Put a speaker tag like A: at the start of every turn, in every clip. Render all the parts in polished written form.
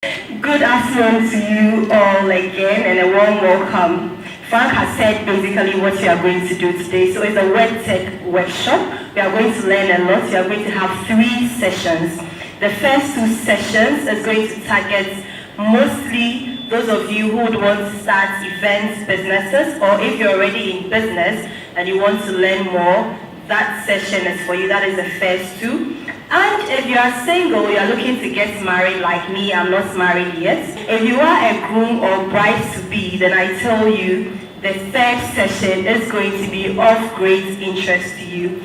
A: Good afternoon to you all again and a warm welcome. Frank has said basically what we are going to do today. So it's a WedTech workshop. We are going to learn a lot. We are going to have 3 sessions. The first 2 sessions is going to target mostly those of you who would want to start events, businesses, or if you're already in business and you want to learn more, that session is for you. That is the first 2. And if you are single, you are looking to get married like me, I'm not married yet. If you are a groom or bride-to-be, then I tell you, the 3rd session is going to be of great interest to you.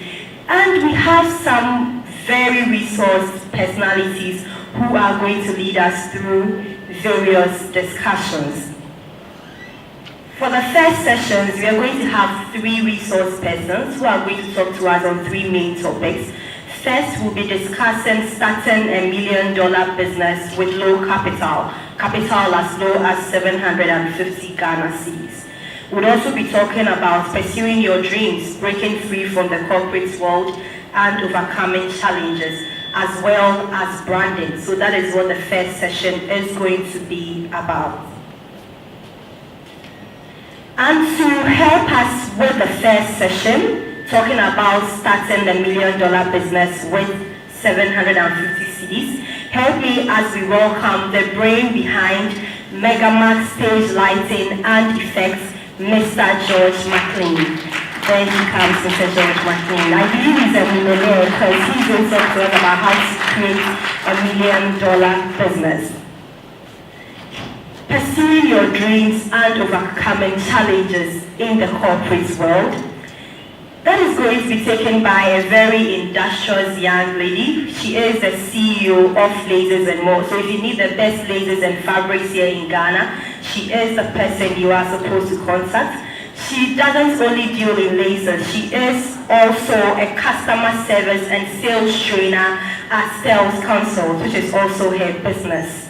A: And we have some very resourced personalities who are going to lead us through various discussions. For the first sessions, we are going to have 3 resource persons who are going to talk to us on 3 main topics. First, we'll be discussing starting a $1 million business with low capital as low as 750 Ghana cedis. We'll also be talking about pursuing your dreams, breaking free from the corporate world, and overcoming challenges, as well as branding. So that is what the first session is going to be about. And to help us with the first session, talking about starting the $1 million business with 750 cedis, help me as we welcome the brain behind Megamax stage lighting and effects, Mr. George McLean. There he comes, Mr. George McLean. I believe he's a millionaire because he's going to talk to us about how to create a $1 million business. Pursuing your dreams and overcoming challenges in the corporate world. That is going to be taken by a very industrious young lady. She is the CEO of Lasers and More. So if you need the best lasers and fabrics here in Ghana, she is the person you are supposed to contact. She doesn't only deal in lasers, she is also a customer service and sales trainer at Sales Consult, which is also her business.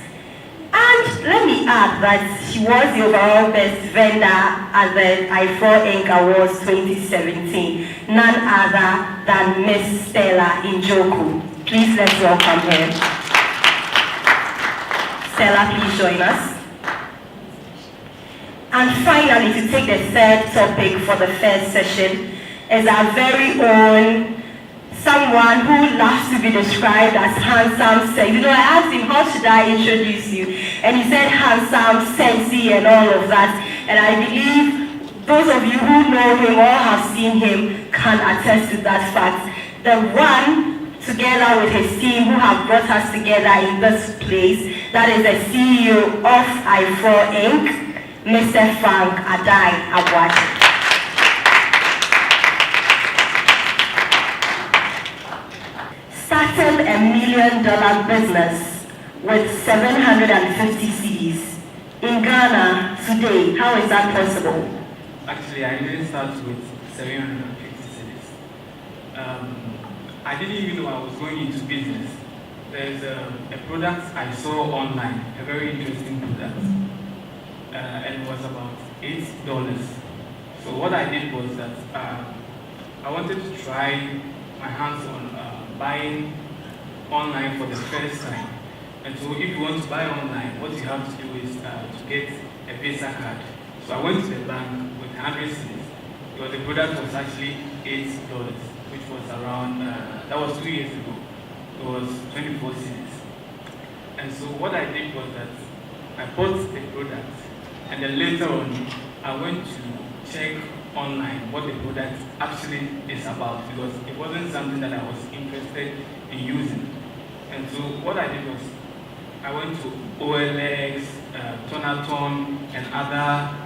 A: And let me add that she was the overall best vendor at the Ayefro Inc. Awards 2017, none other than Miss Stella Njoku. Please let's welcome her. Stella, please join us. And finally, to take the 3rd topic for the first session, is our very own someone who loves to be described as handsome, sexy. I asked him, how should I introduce you? And he said handsome, sexy, and all of that. And I believe those of you who know him or have seen him can attest to that fact. The one, together with his team, who have brought us together in this place, that is the CEO of Ayefro Inc., Mr. Frank Adai Abwachi. Starting a $1 million business with 750 cedis in Ghana today, how is that possible?
B: Actually, I didn't start with 750 cedis. I didn't even know I was going into business. There's a product I saw online, a very interesting product, and it was about $8. So what I did was that I wanted to try my hands on buying online for the first time. And so if you want to buy online, what you have to do is to get a Visa card. So I went to the bank with 100 cedis, because the product was actually $8, which was around, that was 2 years ago. It was 24 cedis. And so what I did was that I bought the product, and then later on, I went to check online what the product actually is about, because it wasn't something that I was interested in using. And so what I did was I went to OLX, Tonaton, and other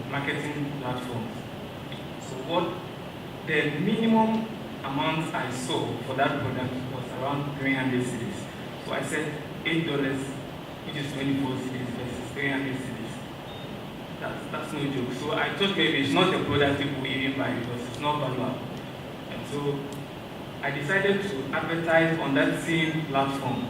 B: marketing platforms. So what the minimum amount I saw for that product was around 300 cedis. So I said $8, which is 24 cedis versus 300 cedis. That's no joke. So I thought maybe it's not a product people will even buy because it's not valuable. And so I decided to advertise on that same platform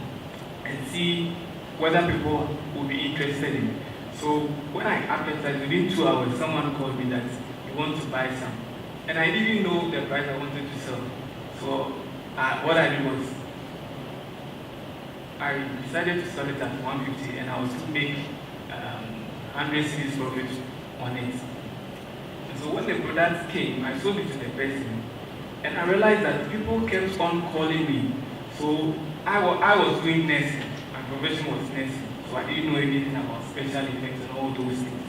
B: and see whether people would be interested in it. So when I advertised, within 2 hours, someone called me that he wants to buy some. And I didn't know the price I wanted to sell. So what I did was I decided to sell it at 150 and I was to make 100 cedis profit on it. And so when the product came, I sold it to the person and I realized that people kept on calling me. So I was doing nursing, my profession was nursing, so I didn't know anything about special effects and all those things.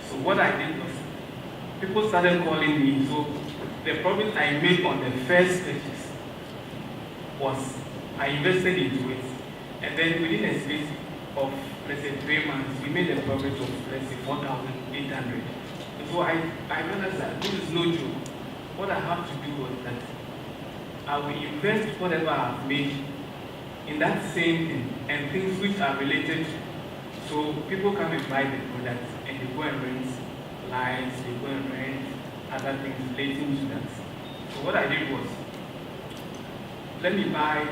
B: So what I did was, people started calling me, so the profit I made on the first purchase was, I invested into it, and then within a space of, let's say, 3 months, we made a profit of, let's say, 4,800. And so I realized that this is no joke. What I have to do was that I will invest whatever I've made in that same thing and things which are related to. So people come and buy the product and they go and rent lights, they go and rent other things relating to that. So what I did was, let me buy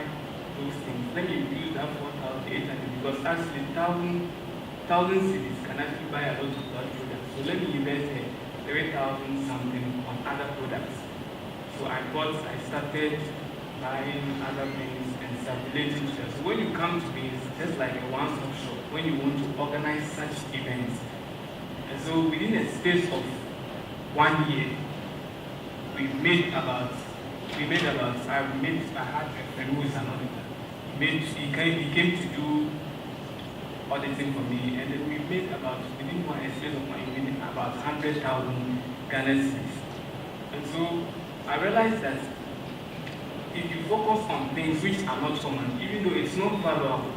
B: those things. Let me use that 4,800 because actually 1,000 cities can actually buy a lot of that product. So let me invest 3,000 something on other products. So I started buying other things and circulating to them. So when you come to me, it's just like a one-stop shop when you want to organize such events. And so within a space of 1 year, I had a friend who is an auditor. He came to do auditing for me, and then we made within one space of 1 year, we made about 100,000 Ghana cedis. And so I realized that if you focus on things which are not common, even though it's not valuable,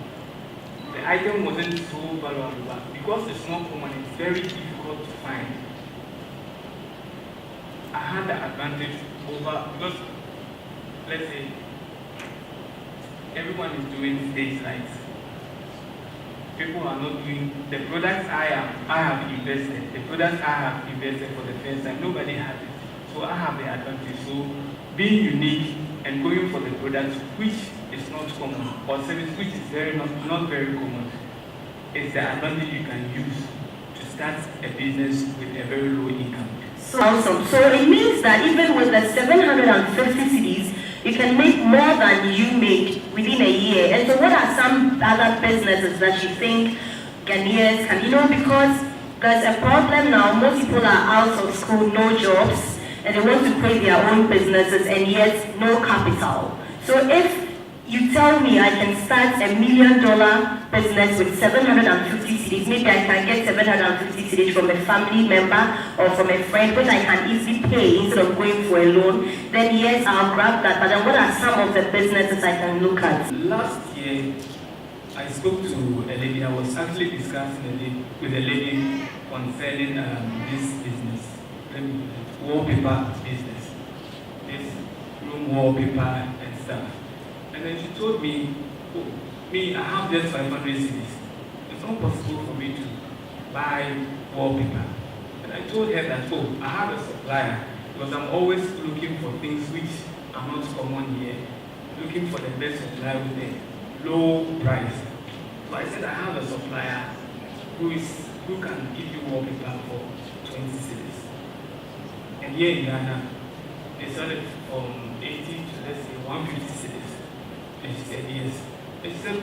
B: the item wasn't so valuable, but because it's not common, it's very difficult to find. I had the advantage over, because let's say everyone is doing stage lights. People are not doing the products I have invested. The products I have invested for the first time, nobody has it. So I have the advantage. So being unique and going for the products which is not common or service which is not very common is the advantage you can use to start a business with a very low income.
A: So awesome. So it means that even with the 750 cedis, you can make more than you made within a year. And so what are some other businesses that you think Ghanaians can, because there's a problem now, most people are out of school, no jobs, and they want to create their own businesses and yet no capital. So if you tell me I can start $1 million business with 750 cedis, maybe I can get 750 cedis from a family member or from a friend, which I can easily pay instead of going for a loan, then yes, I'll grab that. But then what are some of the businesses I can look at?
B: Last year, I spoke to a lady. I was actually discussing with a lady concerning this business, wallpaper business, this room wallpaper and stuff. And then she told me, I have just 500 cedis. It's not possible for me to buy wallpaper. And I told her that, I have a supplier because I'm always looking for things which are not common here, looking for the best supplier with a low price. So I said I have a supplier who can give you wallpaper for 20 cedis. And here in Ghana, they sell it from 80 to let's say 150 cedis. And she said yes. And she said,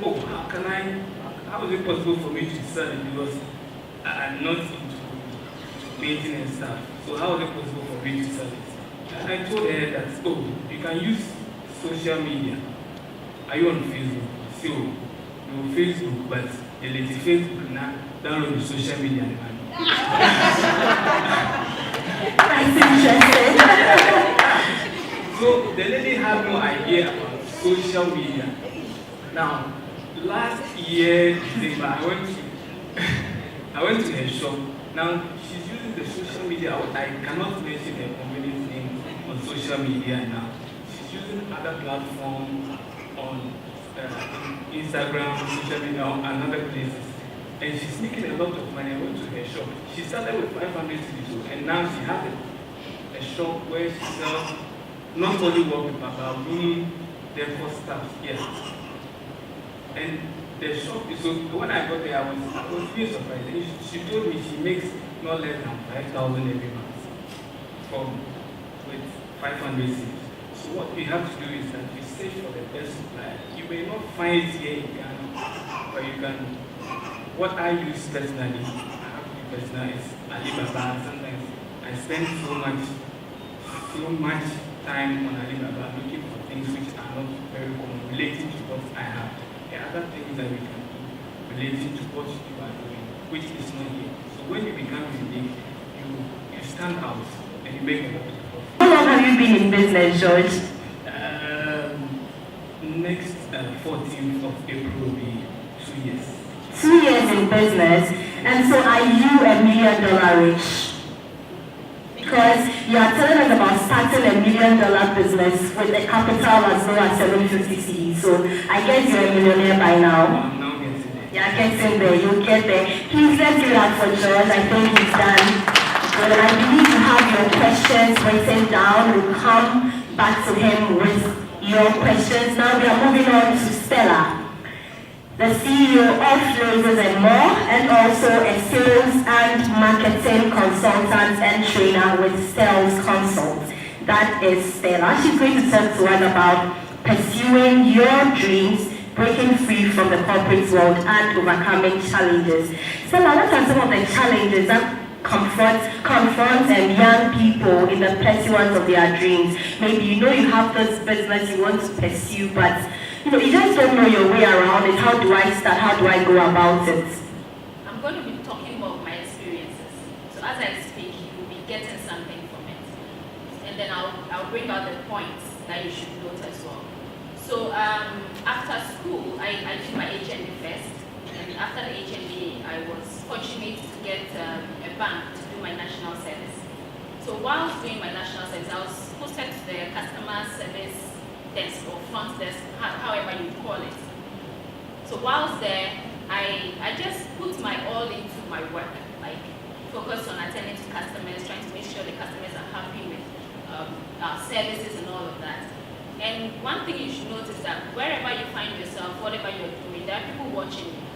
B: how is it possible for me to sell it because I'm not into painting and stuff. So how is it possible for me to sell it? And I told her that, you can use social media. Are you on Facebook? Still, no Facebook, but the lady Facebook now download the social media.
A: That's interesting.
B: So the lady had no idea about social media. Now, last year, December, I went to her shop. Now, she's using the social media. I cannot mention her company's name on social media now. She's using other platforms on Instagram, social media, and other places. And she's making a lot of money. I went to her shop. She started with 500 cedis, and now she has a shop where she sells not only wallpaper, but room decor stuff. Yes. And the shop is so. When I got there, I was really surprised. And she told me she makes not less than 5,000 every month with 500 cedis. So what we have to do is that we search for the best supplier. You may not find it here in Ghana, But you can, what I use personally, is Alibaba. Sometimes I spend so much time on Alibaba looking for things which are not very common, relating to what I have. There are other things that we can do relating to what you are doing, which is not here. So when you become unique, you stand out and you make a lot of profit.
A: How long have you been in business, George?
B: Next 14th of April will be 2 years.
A: 2 years in business, and so are you $1 million rich? Because you are telling us about starting $1 million business with a capital as low as 750 cedis. So I guess you're a millionaire by now.
B: I'm now getting there.
A: Yeah, getting there. You'll get there. Please let's do that for George. I think he's done. Well, I believe you have your questions written down. We'll come back to him with your questions. Now we are moving on to Stella, the CEO of Lasers and More, and also a sales and marketing consultant and trainer with Sales Consult. That is Stella. She's going to talk to us about pursuing your dreams, breaking free from the corporate world, and overcoming challenges. Stella, what are some of the challenges that confront young people in the pursuit of their dreams? Maybe you know you have this business you want to pursue, but you just don't know your way around it. How do I start? How do I go about it?
C: I'm going to be talking about my experiences. So as I speak, you will be getting something from it. And then I'll bring out the points that you should note as well. So after school, I did my HND first. And after the HND, I was fortunate to get a bank to do my national service. So while doing my national service, I was posted to the customer service desk or front desk, however you call it. So whilst there, I just put my all into my work, like focus on attending to customers, trying to make sure the customers are happy with our services and all of that. And one thing you should notice that wherever you find yourself, whatever you're doing, there are people watching you.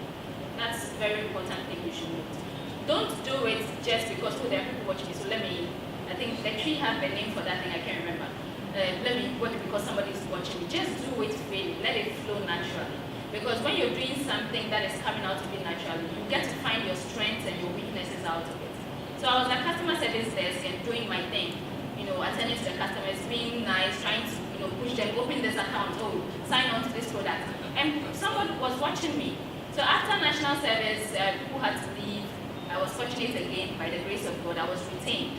C: That's a very important thing you should note. Don't do it just because there are people watching you. So I think the tree has a name for that thing, I can't remember. Let me work because somebody is watching me. Just do it freely. Let it flow naturally. Because when you're doing something that is coming out of it naturally, you get to find your strengths and your weaknesses out of it. So I was at customer service desk and doing my thing, attending to the customers, being nice, trying to, push them, open this account, sign on to this product. And someone was watching me. So after national service, people had to leave. I was fortunate again, by the grace of God, I was retained.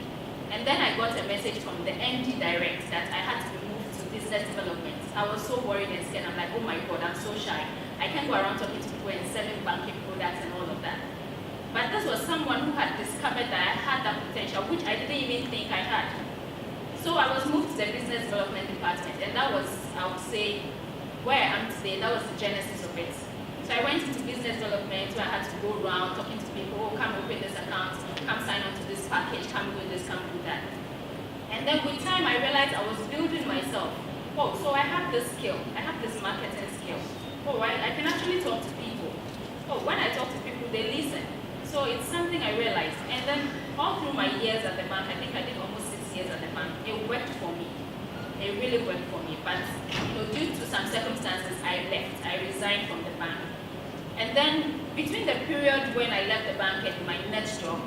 C: And then I got a message from the MD direct that I had to be moved to business development. I was so worried and scared. I'm like, oh my God, I'm so shy. I can't go around talking to people and selling banking products and all of that. But this was someone who had discovered that I had that potential, which I didn't even think I had. So I was moved to the business development department, and that was, I would say, where I am today. That was the genesis of it. So I went into business development where I had to go around talking to people, come open this account, come sign on to this package, come do this, come do that. And then with time I realized I was building myself. So I have this skill, I have this marketing skill. I can actually talk to people. When I talk to people, they listen. So it's something I realized. And then all through my years at the bank, I think I did almost 6 years at the bank, it worked for me. It really worked for me. But due to some circumstances, I left. I resigned from the bank. And then between the period when I left the bank and my next job,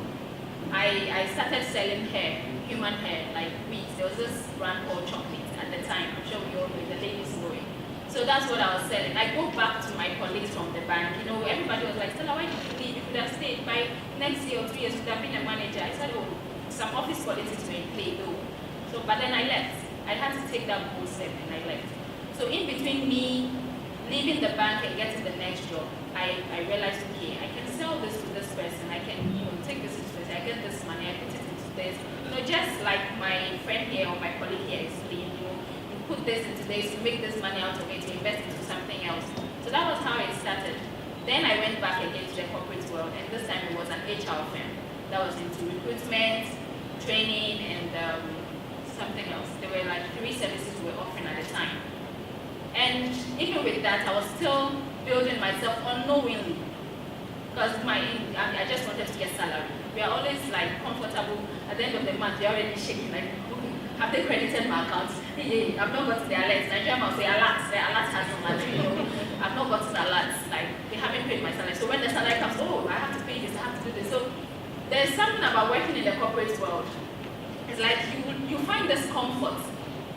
C: I started selling hair, human hair, like wigs. There was this brand called Chocolate at the time. I'm sure we all know, the ladies know it. So that's what I was selling. I go back to my colleagues from the bank. Everybody was like, Stella, why did you leave? You could have stayed. By next year or 2 years, you could have been a manager. I said, some office politics were in play though. But then I left. I had to take that bold step and I left. So in between me leaving the bank and getting the next job, I realized, okay, I can sell this to this person. I can, take this to this person. I get this money. I put it into this. Just like my friend here or my colleague here explained, you put this into this, you make this money out of it, you invest into something else. So that was how it started. Then I went back again to the corporate world, and this time it was an HR firm that was into recruitment, training, and something else. There were like 3 services we were offering at the time. And even with that, I was still building myself unknowingly. Because I just wanted to get salary. We are always like comfortable. At the end of the month, they're already shaking like, okay, have they credited my account? Hey, I've not got to the alert. Nigeria must say alert. The alert has not mattered. I've not gotten alerts, like they haven't paid my salary. So when the salary comes, oh, I have to pay this, I have to do this. So there's something about working in the corporate world. It's like you find this comfort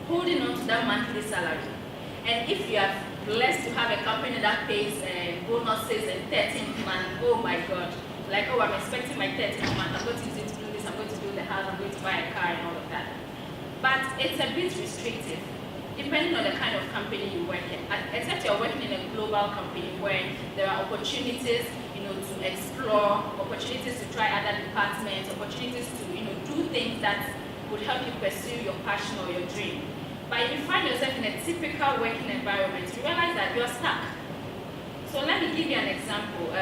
C: holding on to that monthly salary. And if you are blessed to have a company that pays bonuses and 13th month, oh my God, like, oh, I'm expecting my 13th month, I'm going to use it to do this, I'm going to do the house, I'm going to buy a car and all of that. But it's a bit restrictive, depending on the kind of company you work in. Except you're working in a global company where there are opportunities, to explore, opportunities to try other departments, opportunities to, do things that would help you pursue your passion or your dream. But if you find yourself in a typical working environment, you realize that you're stuck. So let me give you an example.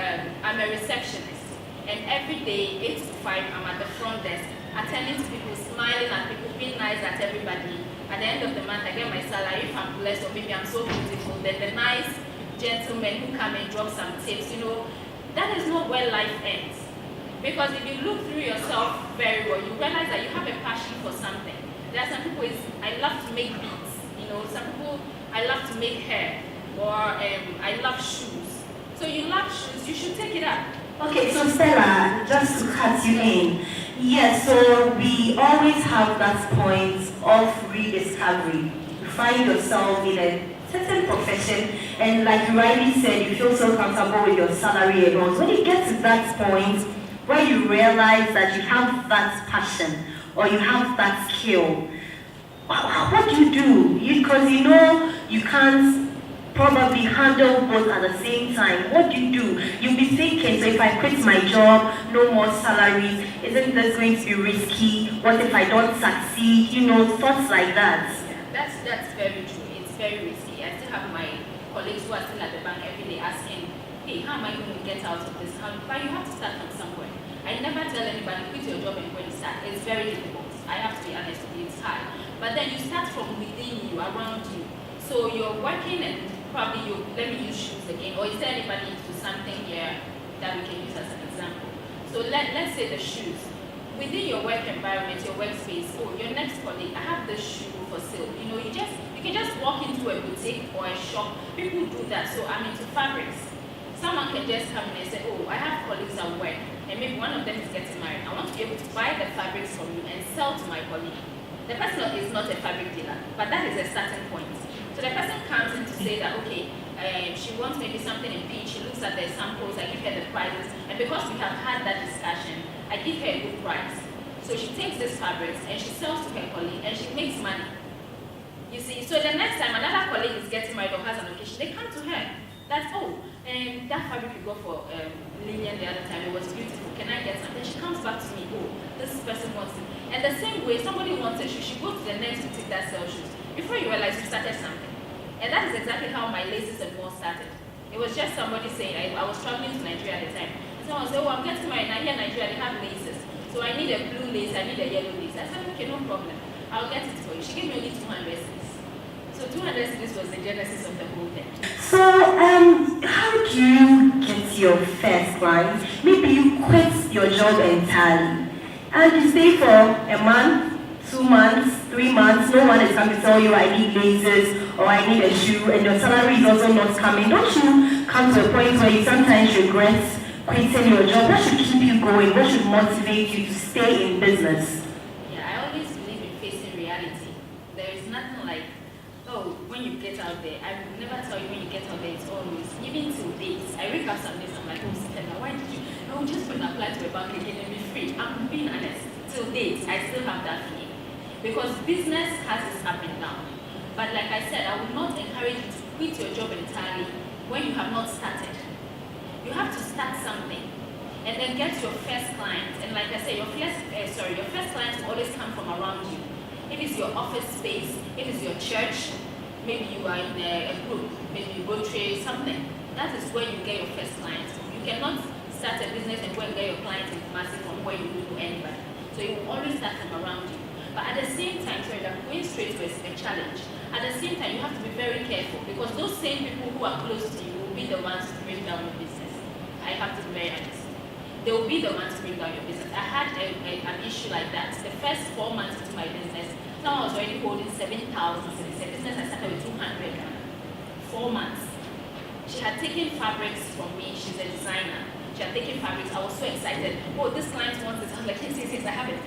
C: I'm a receptionist, and every day, 8 to 5, I'm at the front desk, attending to people, smiling at people, being nice at everybody. At the end of the month, I get my salary. If I'm blessed or maybe I'm so beautiful, then the nice gentlemen who come and drop some tips, that is not where life ends. Because if you look through yourself very well, you realize that you have a passion for something. There are some people, I love to make beads. Some people, I love to make hair. Or I love shoes. So you love shoes, you should take it up.
A: Okay, so Stella, just to cut you in. Yes, so we always have that point of rediscovery. You find yourself in a certain profession, and like you rightly said, you feel so comfortable with your salary and all. When you get to that point where you realize that you have that passion or you have that skill, what do you do? Because you can't probably handle both at the same time. What do? You'll be thinking, so if I quit my job, no more salary, isn't this going to be risky? What if I don't succeed? Thoughts like that.
C: That's very true. It's very risky. I still have my colleagues who are still at the bank every day asking, hey, how am I going to get out of this? But you have to start from somewhere. I never tell anybody, quit your job and when you start. It's very difficult. I have to be honest with you, it's hard. But then you start from within you, around you. So you're working and probably let me use shoes again. Or is there anybody to something here that we can use as an example? So let's say the shoes. Within your work environment, your workspace, your next colleague, I have this shoe for sale. You can just walk into a boutique or a shop. People do that. So I'm into fabrics. Someone can just come in and say, I have colleagues at work, and maybe one of them is getting married. I want to be able to buy the fabrics from you and sell to my colleague. The person is not a fabric dealer, but that is a starting point. So the person comes in to say that, okay, she wants maybe something in peach, she looks at the samples, I give her the prices, and because we have had that discussion, I give her a good price. So she takes these fabrics and she sells to her colleague and she makes money. You see, so the next time another colleague is getting married or has an occasion, they come to her. That's, that fabric you got for Lillian the other time, it was beautiful, can I get some? Then she comes back to me, this person wants it. And the same way, somebody wants a shoe, she goes to the next boutique that sells shoes. Before you realize you started something. And that is exactly how my laces and more started. It was just somebody saying, I was traveling to Nigeria at the time. Someone said, I'm getting married, now here in Nigeria they have laces. So I need a blue lace, I need a yellow lace. I said, okay, no problem. I'll get it for you. She gave me only 200 cedis. So 200 cedis was the genesis of the whole thing.
A: So, how do you get your first client? Maybe you quit your job entirely and you stay for a month, 2 months, 3 months, no one is coming to tell you I need laces or I need a shoe, and your salary is also not coming. Don't you come to a point where you sometimes regret quitting your job? What should keep you going? What should motivate you to stay in business?
C: Yeah, I always believe in facing reality. There is nothing like, when you get out there, I will never tell you when you get out there, it's always, even till dates. I wake up some days, I'm like, Stella, why did you? No, just going to apply to a bank again and be free. I'm being honest. Till dates, I still have that feeling. Because business has its up and down. But like I said, I would not encourage you to quit your job entirely when you have not started. You have to start something and then get your first client. And like I said, your first client will always come from around you. If it's your office space, if it's your church, maybe you are in a group, maybe Rotary, something. That is where you get your first client. You cannot start a business and go and get your clients in Kumasi from where you do to anybody. So you will always start from around you. But at the same time, going straight to a challenge. At the same time, you have to be very careful because those same people who are close to you will be the ones to bring down your business. I have to be very honest. They will be the ones to bring down your business. I had an issue like that. The first 4 months into my business, now I was already holding 7,000. So the business I started with 200. 4 months. she had taken fabrics from me. She's a designer. She had taken fabrics. I was so excited. Oh, this client wants this. I was like, yes, I have it.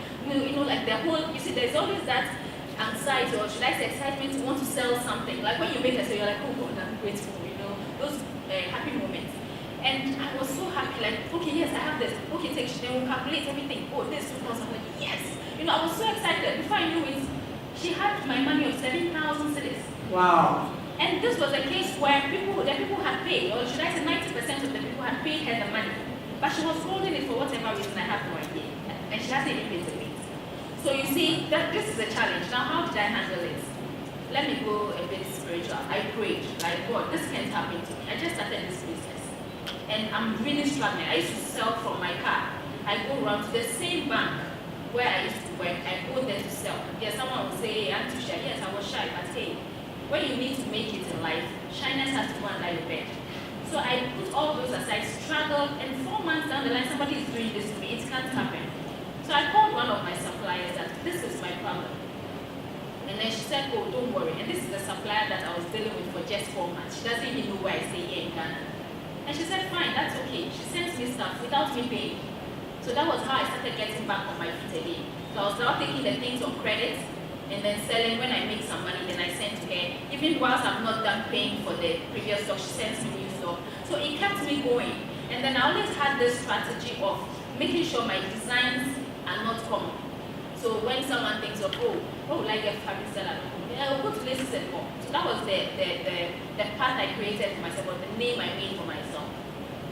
C: Like the whole, you see, there's always that anxiety, or should I say excitement, to want to sell something. Like when you make a sale, you're like, oh God, I'm grateful, those happy moments. And I was so happy, like, okay, yes, I have this. Okay, then we'll calculate everything. Oh, this 2,000. I'm like, yes. I was so excited. Before I knew it, she had my money of 7,000 cedis.
A: Wow.
C: And this was a case where the people had paid, or should I say 90% of the people had paid her the money. But she was holding it for whatever reason, I have no idea. And she hasn't even paid the rate. So you see, that this is a challenge. Now, how did I handle it? Let me go a bit spiritual. I prayed, like, God, this can't happen to me. I just started this business. And I'm really struggling. I used to sell from my car. I go around to the same bank where I used to work. I go there to sell. Yes, someone will say, hey, I'm too shy. Yes, I was shy, but hey, when you need to make it in life, shyness has to go under your bed. So I put all those aside, struggled, and 4 months down the line, somebody is doing this to me. It can't happen. So I called one of my suppliers that this is my problem. And then she said, oh, don't worry. And this is the supplier that I was dealing with for just 4 months. She doesn't even know where I stay here in Ghana. And she said, fine, that's okay. She sends me stuff without me paying. So that was how I started getting back on my feet again. So I was now taking the things on credit and then selling. When I make some money, then I send to her. Even whilst I'm not done paying for the previous stock, she sends me new stock. So it kept me going. And then I always had this strategy of making sure my designs are not common. So when someone thinks of, like a fabric seller, I'll go to laces and more. So that was the path I created for myself, or the name I made for myself.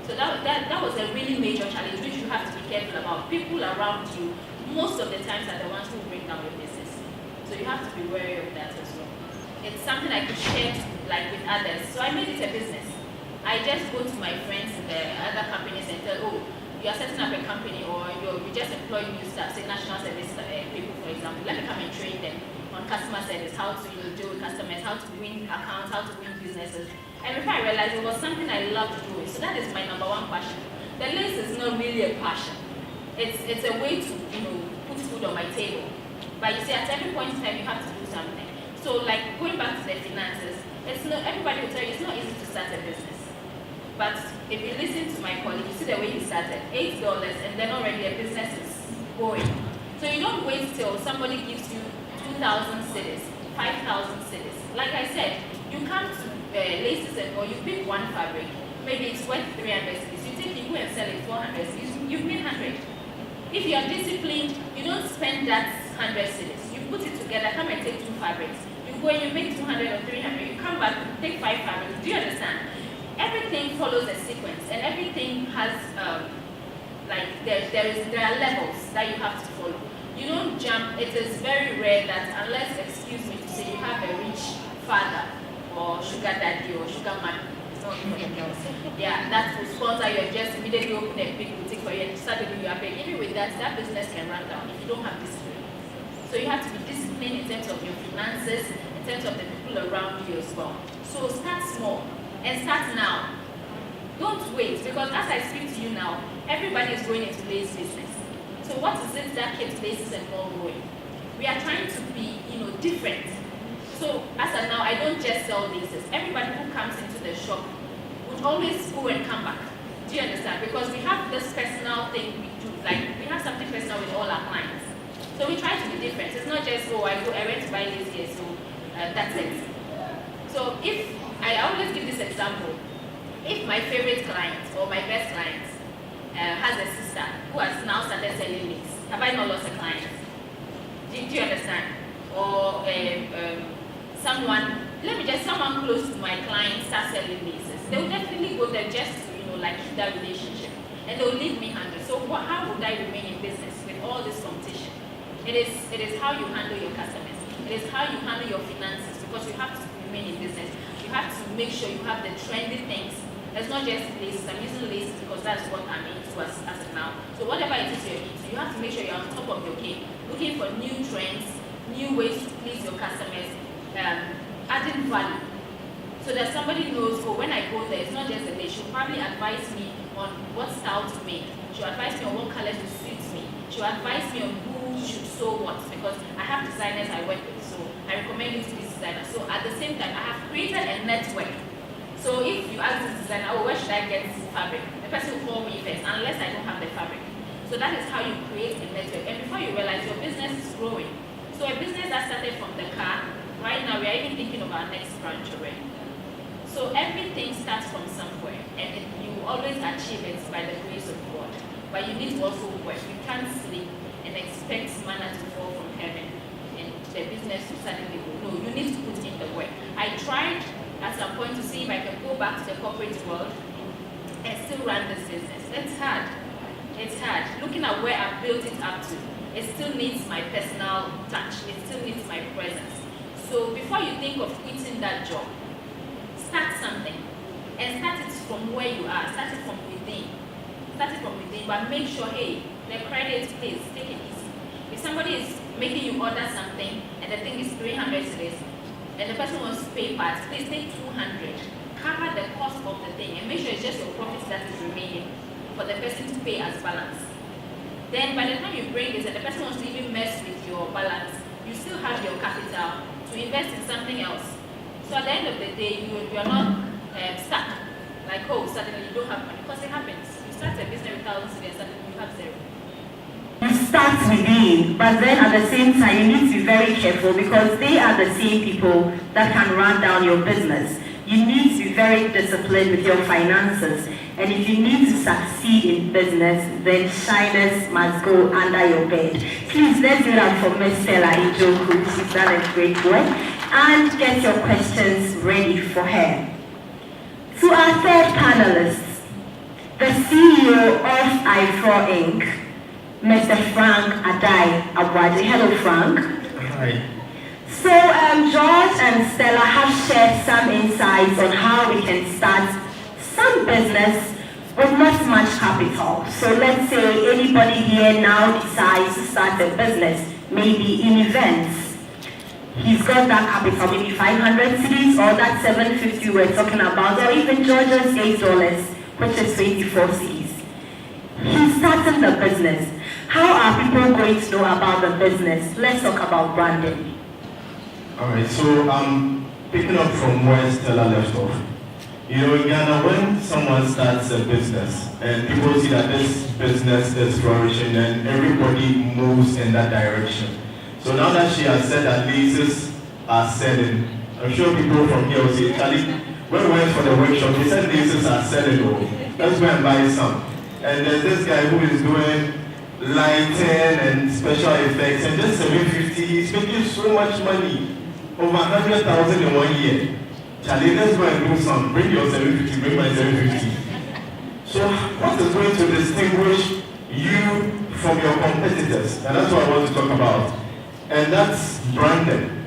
C: So that was a really major challenge, which you have to be careful about. People around you, most of the times, are the ones who bring down your business. So you have to be wary of that as well. It's something I could share with others. So I made it a business. I just go to my friends in the other companies and tell, you are setting up a company, or you just employ new staff, say national service people, for example. Let me come and train them on customer service, how to deal with customers, how to win accounts, how to win businesses. And before I realized it was something I love doing. So that is my number one passion. The lace is not really a passion. It's a way to put food on my table. But you see, at every point in time, you have to do something. So like going back to the finances, it's not, everybody will tell you it's not easy to start a business. But if you listen to my colleague, you see the way he started, $8, and then already a business is going. So you don't wait till somebody gives you 2,000 cedis, 5,000 cedis. Like I said, you come to laces and or you pick one fabric, maybe it's worth 300 cedis. You take it, go and sell it 400 cedis, you pay 100. If you are disciplined, you don't spend that 100 cedis. You put it together, come and take 2 fabrics. You go and you make 200 or 300, you come back, take 5 fabrics. Do you understand? Everything follows a sequence, and everything has there are levels that you have to follow. You don't jump. It is very rare that, unless, excuse me to say, you have a rich father or sugar daddy or sugar mommy, it's not even else. Yeah, that will sponsor you and just immediately open a big boutique for you and start doing your pay. Even with that business can run down if you don't have discipline. So you have to be disciplined in terms of your finances, in terms of the people around you as well. So start small. And start now. Don't wait, because as I speak to you now, everybody is going into lace business. So what is it that keeps laces and more going? We are trying to be, different. So as of now, I don't just sell laces. Everybody who comes into the shop would always go and come back. Do you understand? Because we have this personal thing we do. Like, we have something personal with all our clients. So we try to be different. It's not just, I went to buy lace here, so that's it. So I always give this example. If my favorite client or my best client has a sister who has now started selling lace, have I not lost a client? Do you understand? Or someone close to my client starts selling laces, they will definitely go there just to, keep that relationship. And they will leave me hungry. So how would I remain in business with all this competition? It is how you handle your customers. It is how you handle your finances, because you have to remain in business. You have to make sure you have the trendy things. It's not just laces. I'm using laces because that's what I'm into as of now. So whatever it is you're into, you have to make sure you're on top of your game, looking for new trends, new ways to please your customers, adding value. So that somebody knows, when I go there, it's not just a lace. She'll probably advise me on what style to make. She'll advise me on what colors to suit me. She'll advise me on who should sew what, because I have designers I work with. So I recommend you to this designer. So at the same time, I have created a network. So if you ask the designer, oh, where should I get fabric? The person will call me first, unless I don't have the fabric. So that is how you create a network. And before you realize your business is growing. So a business that started from the car, right now we are even thinking of our next branch already. So everything starts from somewhere, and you always achieve it by the grace of God. But you need to also work. You can't sleep and expect manna to fall from heaven and the business to suddenly go. No, you need to put in the work. I tried at some point to see if I can go back to the corporate world and still run this business. It's hard. It's hard. Looking at where I built it up to, it still needs my personal touch. It still needs my presence. So before you think of quitting that job, start something. And start it from where you are. Start it from within. Start it from within, but make sure, hey, the credit, please, take it easy. If somebody is making you order something and the thing is 300 cedis, and the person wants to pay parts, please take 200. Cover the cost of the thing and make sure it's just your profit that is remaining for the person to pay as balance. Then by the time you bring this and the person wants to even mess with your balance, you still have your capital to invest in something else. So at the end of the day, you are not stuck. Like, oh, suddenly you don't have money. Because it happens. You start a business with 1,000 cedis and suddenly you have zero.
A: You start within, but then at the same time, you need to be very careful because they are the same people that can run down your business. You need to be very disciplined with your finances. And if you need to succeed in business, then shyness must go under your bed. Please, let's do that for Ms. Stella Ijoku. She's done a great work. And get your questions ready for her. To our third panelist, the CEO of Ayefro Inc., Mr. Frank Adai Abwadi. Hello, Frank.
D: Hi.
A: So George and Stella have shared some insights on how we can start some business with not much capital. So let's say anybody here now decides to start a business, maybe in events. He's got that capital, maybe 500 cedis or that 750 we're talking about, or even George's $8, which is 24 cedis. He's starting the business. How are people going to know about the business? Let's talk about branding.
D: Alright, so picking up from where Stella left off. You know, in Ghana, when someone starts a business and people see that this business is flourishing, then everybody moves in that direction. So now that she has said that leases are selling, I'm sure people from here will say, Charlie, when we went for the workshop, they said leases are selling, oh, let's go and buy some. And there's this guy who is doing lighting and special effects, and just 750, he's making so much money, over 100,000 in 1 year. Charlie, let's go and do some. Bring your 750, bring my 750. So what is going to distinguish you from your competitors? And that's what I want to talk about. And that's branding.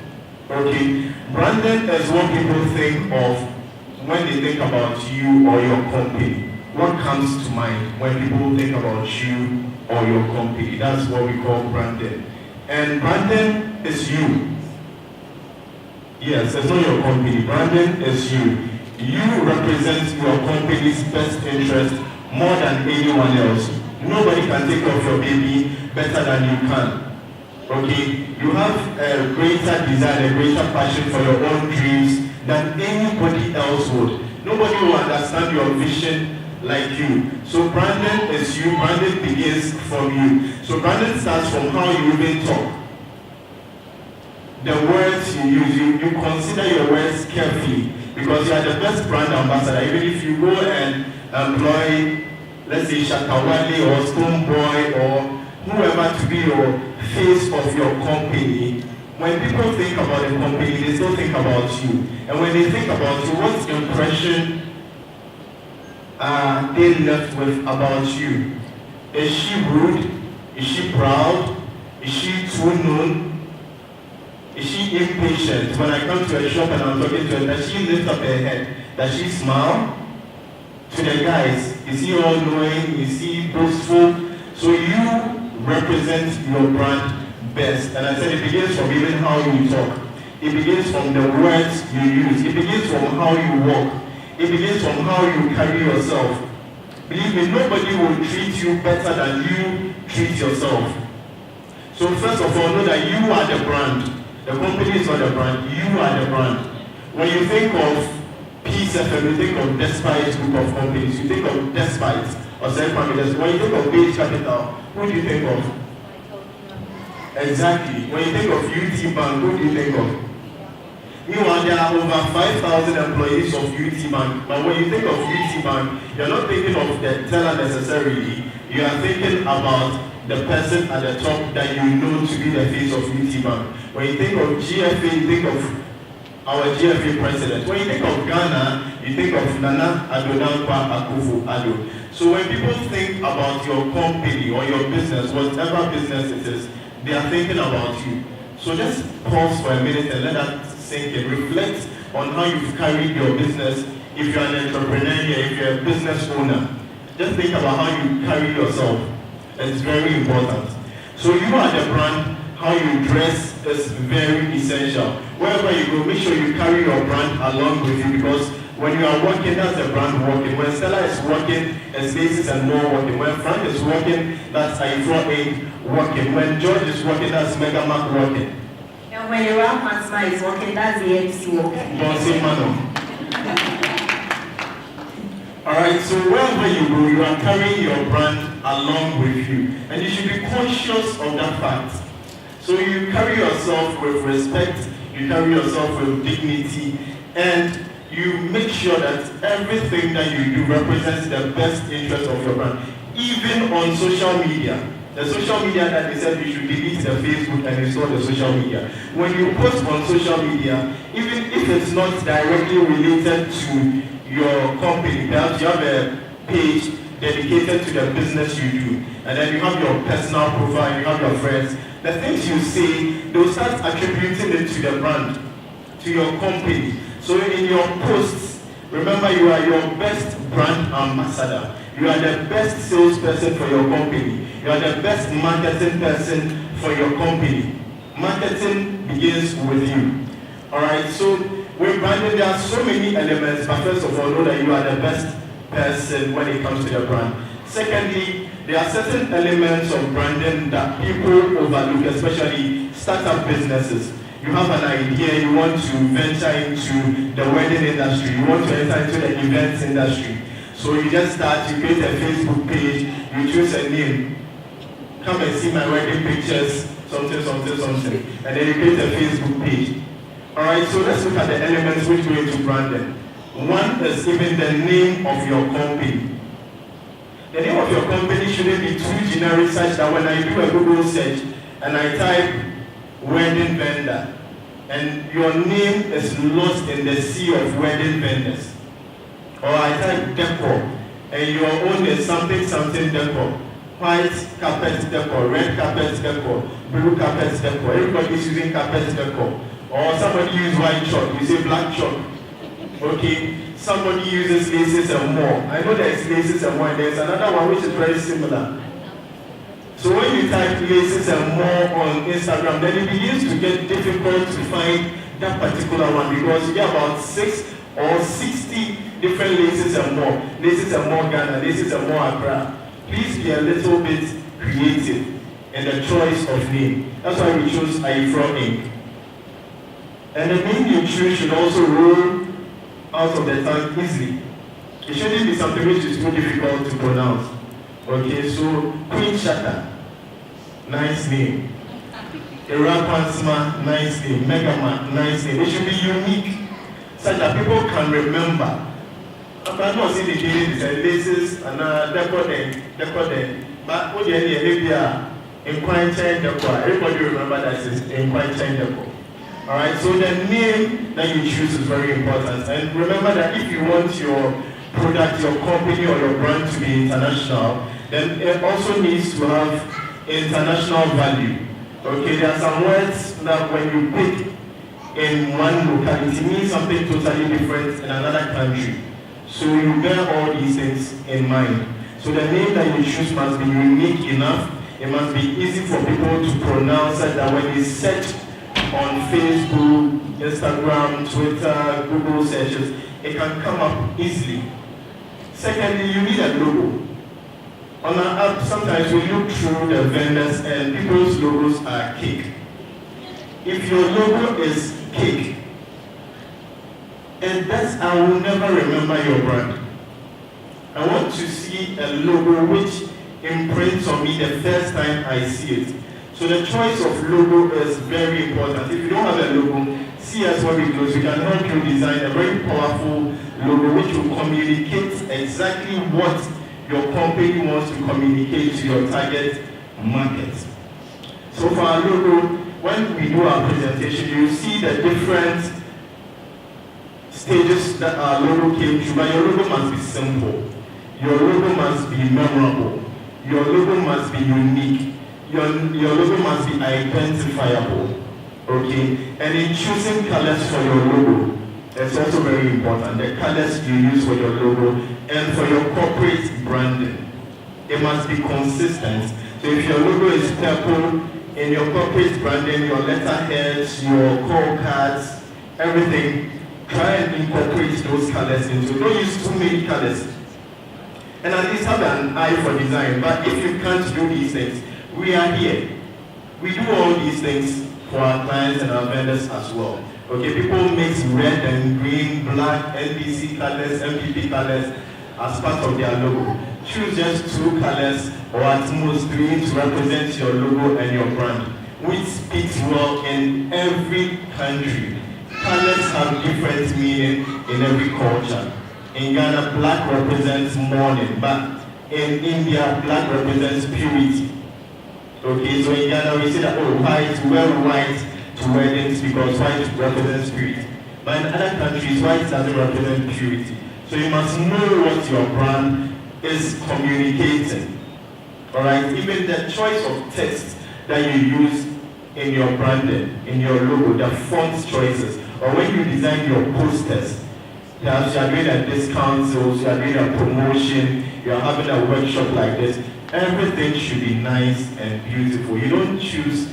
D: Okay, branding is what people think of when they think about you or your company. What comes to mind when people think about you or your company? That's what we call branding. And branding is you. Yes, it's not your company. Branding is you. You represent your company's best interest more than anyone else. Nobody can take care of your baby better than you can. Okay? You have a greater desire, a greater passion for your own dreams than anybody else would. Nobody will understand your vision like you. So branding is you. Branding begins from you. So branding starts from how you even talk. The words you use, you consider your words carefully because you are the best brand ambassador. Even if you go and employ, let's say, Shakawale or Stoneboy or whoever to be your face of your company, when people think about the company, they still think about you. And when they think about you, what impression are they left with about you? Is she rude? Is she proud? Is she too known? Is she impatient? When I come to a shop and I'm talking to her, does she lift up her head? Does she smile? To the guys, is he all knowing? Is he boastful? So you represent your brand best. And I said it begins from even how you talk. It begins from the words you use. It begins from how you walk. It begins from how you carry yourself. Believe me, nobody will treat you better than you treat yourself. So first of all, know that you are the brand. The company is not the brand. You are the brand. When you think of PC FM, you think of Despite group of companies, you think of Despite or Self-Family. When you think of Page Capital, who do you think of? Exactly. When you think of UT Bank, who do you think of? Meanwhile, there are over 5,000 employees of UT Bank. But when you think of UT Bank, you're not thinking of the teller necessarily. You are thinking about the person at the top that you know to be the face of UT Bank. When you think of GFA, you think of our GFA president. When you think of Ghana, you think of Nana Addo Dankwa Akufo-Addo. So when people think about your company or your business, whatever business it is, they are thinking about you. So just pause for a minute and let that sink in. Reflect on how you've carried your business. If you're an entrepreneur here, if you're a business owner, just think about how you carry yourself. It's very important. So you are the brand, how you dress is very essential. Wherever you go, make sure you carry your brand along with you, because when you are working, that's the brand working. When Stella is working, it's Laces and More working. When Frank is working, that's Ayefro working. When George is working, that's Mega Mark working.
A: And when your Rampasma is working, that's the MC working.
D: Don't say Mano. Alright, so wherever you go, you are carrying your brand along with you. And you should be conscious of that fact. So you carry yourself with respect, you carry yourself with dignity, and you make sure that everything that you do represents the best interest of your brand. Even on social media. The social media that they said you should delete the Facebook and install the social media. When you post on social media, even if it's not directly related to your company, perhaps you have a page dedicated to the business you do, and then you have your personal profile, you have your friends. The things you say, they'll start attributing it to the brand, to your company. So in your posts, remember you are your best brand ambassador. You are the best salesperson for your company. You are the best marketing person for your company. Marketing begins with you. Alright, so with branding, there are so many elements, but first of all, know that you are the best person when it comes to the brand. Secondly, there are certain elements of branding that people overlook, especially startup businesses. You have an idea, you want to venture into the wedding industry, you want to enter into the events industry. So you just start, you create a Facebook page, you choose a name. Come and see my wedding pictures, something, and then you create a Facebook page. Alright, so let's look at the elements which go into branding. One is even the name of your company. The name of your company shouldn't be too generic such that when I do a Google search and I type wedding vendor, and your name is lost in the sea of wedding vendors. Or I type decor, and your own is something decor. White carpet decor, red carpet decor, blue carpet decor. Everybody is using carpet decor. Or somebody uses white chalk, you say black chalk. Okay, somebody uses Laces and More. I know there is Laces and More, and there's another one which is very similar. So when you type Laces and More on Instagram, then it begins to get difficult to find that particular one, because you get about 6 or 60 different Laces and More. Laces and More Ghana, Laces and More Accra. Please be a little bit creative in the choice of name. That's why we chose Ayefro Inc. And the name you choose should also roll out of the tongue easily. It shouldn't be something which is too difficult to pronounce. Okay, so Queen Shaka, nice name. Erapansma, nice name. Megaman, nice name. It should be unique, such that people can remember. I'm not saying the daily Laces and decor then. But what you hear in Quine Chain decor, everybody remember that it's in Quine Chain decor. Alright, so the name that you choose is very important. And remember that if you want your product, your company, or your brand to be international, then it also needs to have international value. Okay, there are some words that when you pick in one locality means something totally different in another country. So you bear all these things in mind. So the name that you choose must be unique enough. It must be easy for people to pronounce it, that when they search on Facebook, Instagram, Twitter, Google searches, it can come up easily. Secondly, you need a logo. On our app, sometimes we look through the vendors and people's logos are cake. If your logo is cake, And that's, I will never remember your brand. I want to see a logo which imprints on me the first time I see it. So the choice of logo is very important. If you don't have a logo, see us when we close. We can help you design a very powerful logo which will communicate exactly what your company wants to communicate to your target market. So for our logo, when we do our presentation, you see the different stages that our logo came through. But your logo must be simple. Your logo must be memorable. Your logo must be unique. Your logo must be identifiable. Okay? And in choosing colors for your logo, it's also very important. The colors you use for your logo and for your corporate branding. It must be consistent. So if your logo is purple, in your corporate branding, your letterheads, your call cards, everything, try and incorporate those colors into it. Don't use too many colors. And at least have an eye for design. But if you can't do these things, we are here. We do all these things for our clients and our vendors as well. Okay, people mix red and green, black, NBC colors, MPP colors as part of their logo. Choose just 2 colors or at most 3 to represent your logo and your brand, which speaks well in every country. Colors have different meaning in every culture. In Ghana, black represents mourning, but in India, black represents purity. Okay, so in Ghana we say that, oh, white, wear white to weddings because white represents purity. But in other countries, white doesn't represent purity. So you must know what your brand is communicating. Alright, even the choice of text that you use in your branding, in your logo, the font choices, or when you design your posters, perhaps you are doing a discount sales, you are doing a promotion, you are having a workshop like this, everything should be nice and beautiful. You don't choose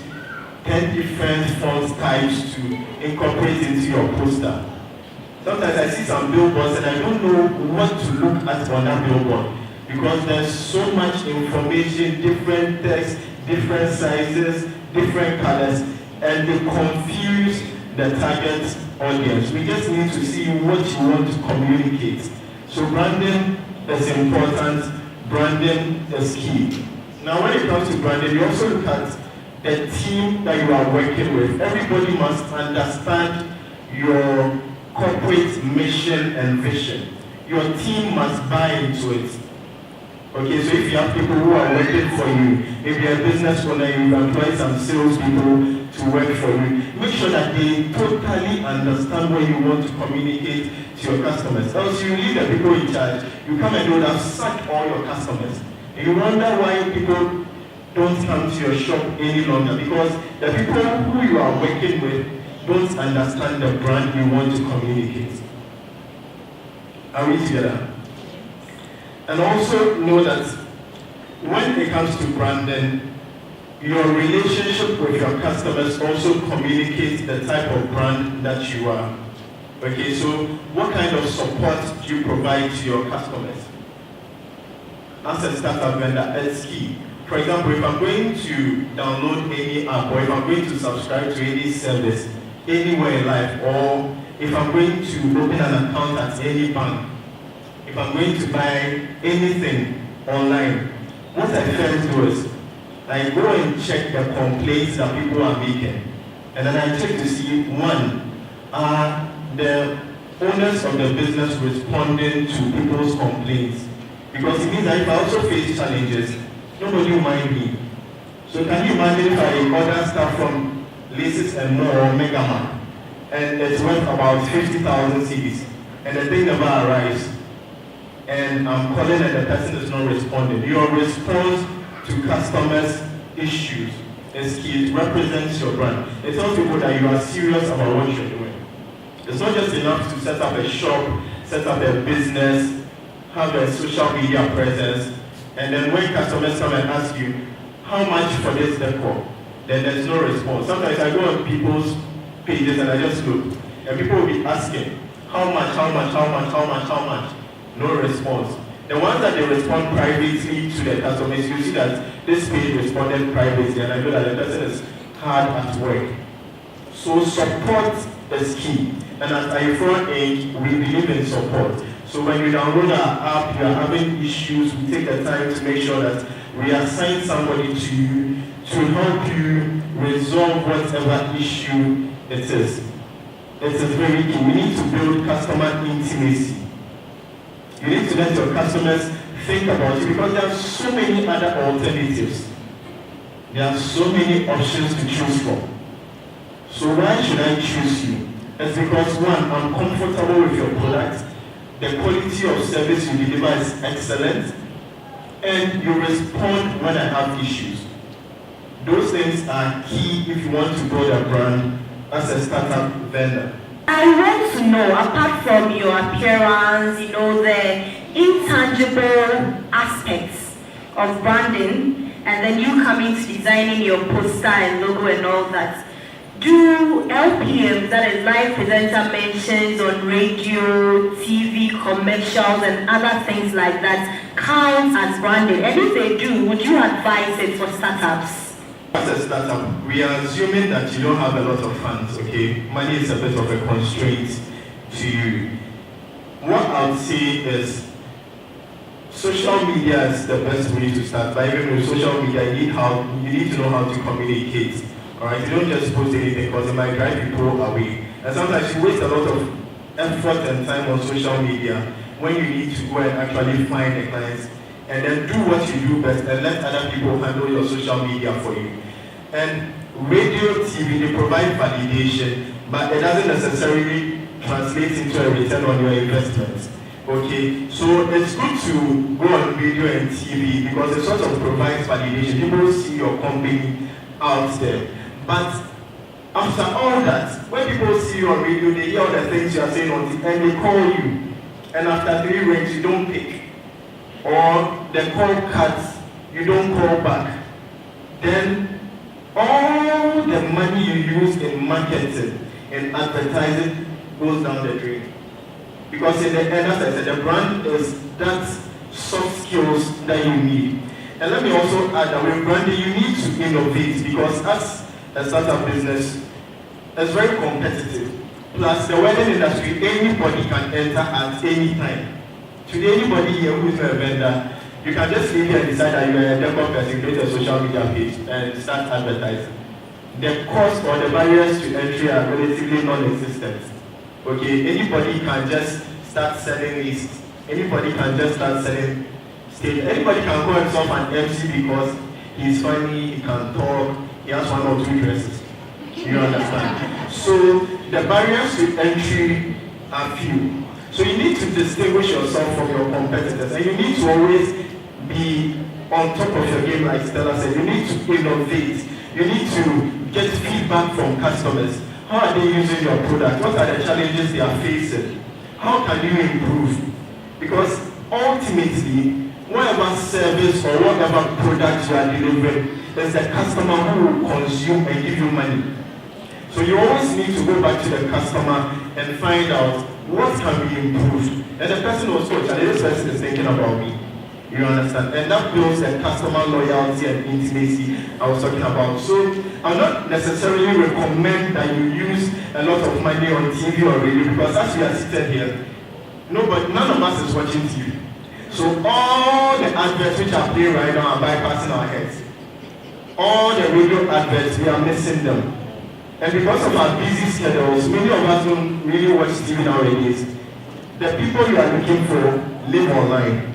D: 10 different font types to incorporate into your poster. Sometimes I see some billboards and I don't know what to look at on that billboard because there's so much information, different text, different sizes, different colors, and they confuse the target audience. We just need to see what you want to communicate. So branding is important. Branding is key. Now when it comes to branding, you also look at the team that you are working with. Everybody must understand your corporate mission and vision. Your team must buy into it. Okay, so if you have people who are working for you, if you're a business owner, you employ some sales people to work for you, make sure that they totally understand what you want to communicate to your customers. Else you leave the people in charge, you come and they would have sacked all your customers. And you wonder why people don't come to your shop any longer, because the people who you are working with don't understand the brand you want to communicate. Are we together? And also know that when it comes to branding, your relationship with your customers also communicates the type of brand that you are. Okay, so what kind of support do you provide to your customers? As a startup vendor, it's key. For example, if I'm going to download any app, or if I'm going to subscribe to any service anywhere in life, or if I'm going to open an account at any bank, if I'm going to buy anything online, what I first do is I go and check the complaints that people are making. And then I check to see, one, are the owners of the business responding to people's complaints? Because it means that if I also face challenges, nobody will mind me. So can you imagine if I order stuff from Laces and More or Megaman, and it's worth about 50,000 cedis, and the thing never arrives, and I'm calling and the person is not responding. Your response to customers' issues is key. It represents your brand. It tells people that you are serious about what you're doing. It's not just enough to set up a shop, set up a business, have a social media presence, and then when customers come and ask you, how much for this decor? Then there's no response. Sometimes I go on people's pages and I just look, and people will be asking, how much, how much, how much, how much, how much? No response. The ones that they respond privately to the customers, you see that this page responded privately, and I know that the person is hard at work. So support is key. And at Ayefro Inc., we believe in support. So when you download our app, you are having issues, we take the time to make sure that we assign somebody to you to help you resolve whatever issue it is. It is very key. We need to build customer intimacy. You need to let your customers think about you because there are so many other alternatives. There are so many options to choose from. So why should I choose you? It's because one, I'm comfortable with your product, the quality of service you deliver is excellent, and you respond when I have issues. Those things are key if you want to build a brand as a startup vendor.
A: I want to know, apart from your appearance, the intangible aspects of branding, and then you coming to designing your poster and logo and all that, do LPMs, that is live presenter mentions on radio, TV, commercials, and other things like that, count as branding? And if they do, would you advise it for startups?
D: As a startup, we are assuming that you don't have a lot of funds, okay? Money is a bit of a constraint to you. What I would say is, social media is the best way to start. But even with social media, you need to know how to communicate. Alright, you don't just post anything because it might drive people away. And sometimes you waste a lot of effort and time on social media when you need to go and actually find the clients and then do what you do best and let other people handle your social media for you. And radio, TV, they provide validation, but it doesn't necessarily translate into a return on your investment. Okay, so it's good to go on radio and TV because it sort of provides validation. People see your company out there. But after all that, when people see you on radio, they hear all the things you are saying on TV, and they call you. And after 3 rings, you don't pick. Or the call cuts, you don't call back. Then all the money you use in marketing and advertising goes down the drain. Because in the end, as I said, the brand is that soft skills that you need. And let me also add that with branding, you need to innovate because as a startup business, it's very competitive. Plus, the wedding industry, anybody can enter at any time. Today, anybody here who is a vendor, you can just leave here and decide that you are a decor person, create a social media page, and start advertising. The cost or the barriers to entry are relatively non-existent. Okay, anybody can just start selling lists. Anybody can just start selling stage. Anybody can call himself an MC because he's funny, he can talk, he has 1 or 2 dresses. You understand? So the barriers to entry are few. So you need to distinguish yourself from your competitors, and you need to always be on top of your game, like Stella said. You need to innovate. You need to get feedback from customers. How are they using your product? What are the challenges they are facing? How can you improve? Because ultimately, whatever service or whatever product you are delivering, there's a customer who will consume and give you money. So you always need to go back to the customer and find out what can be improved. And the person was coach, and this person is thinking about me. You understand? And that builds the customer loyalty and intimacy I was talking about. So I'll not necessarily recommend that you use a lot of money on TV or radio because as we are seated here, none of us is watching TV. So all the adverts which are playing right now are bypassing our heads. All the radio adverts, we are missing them. And because of our busy schedules, many of us don't really watch TV nowadays. The people you are looking for live online.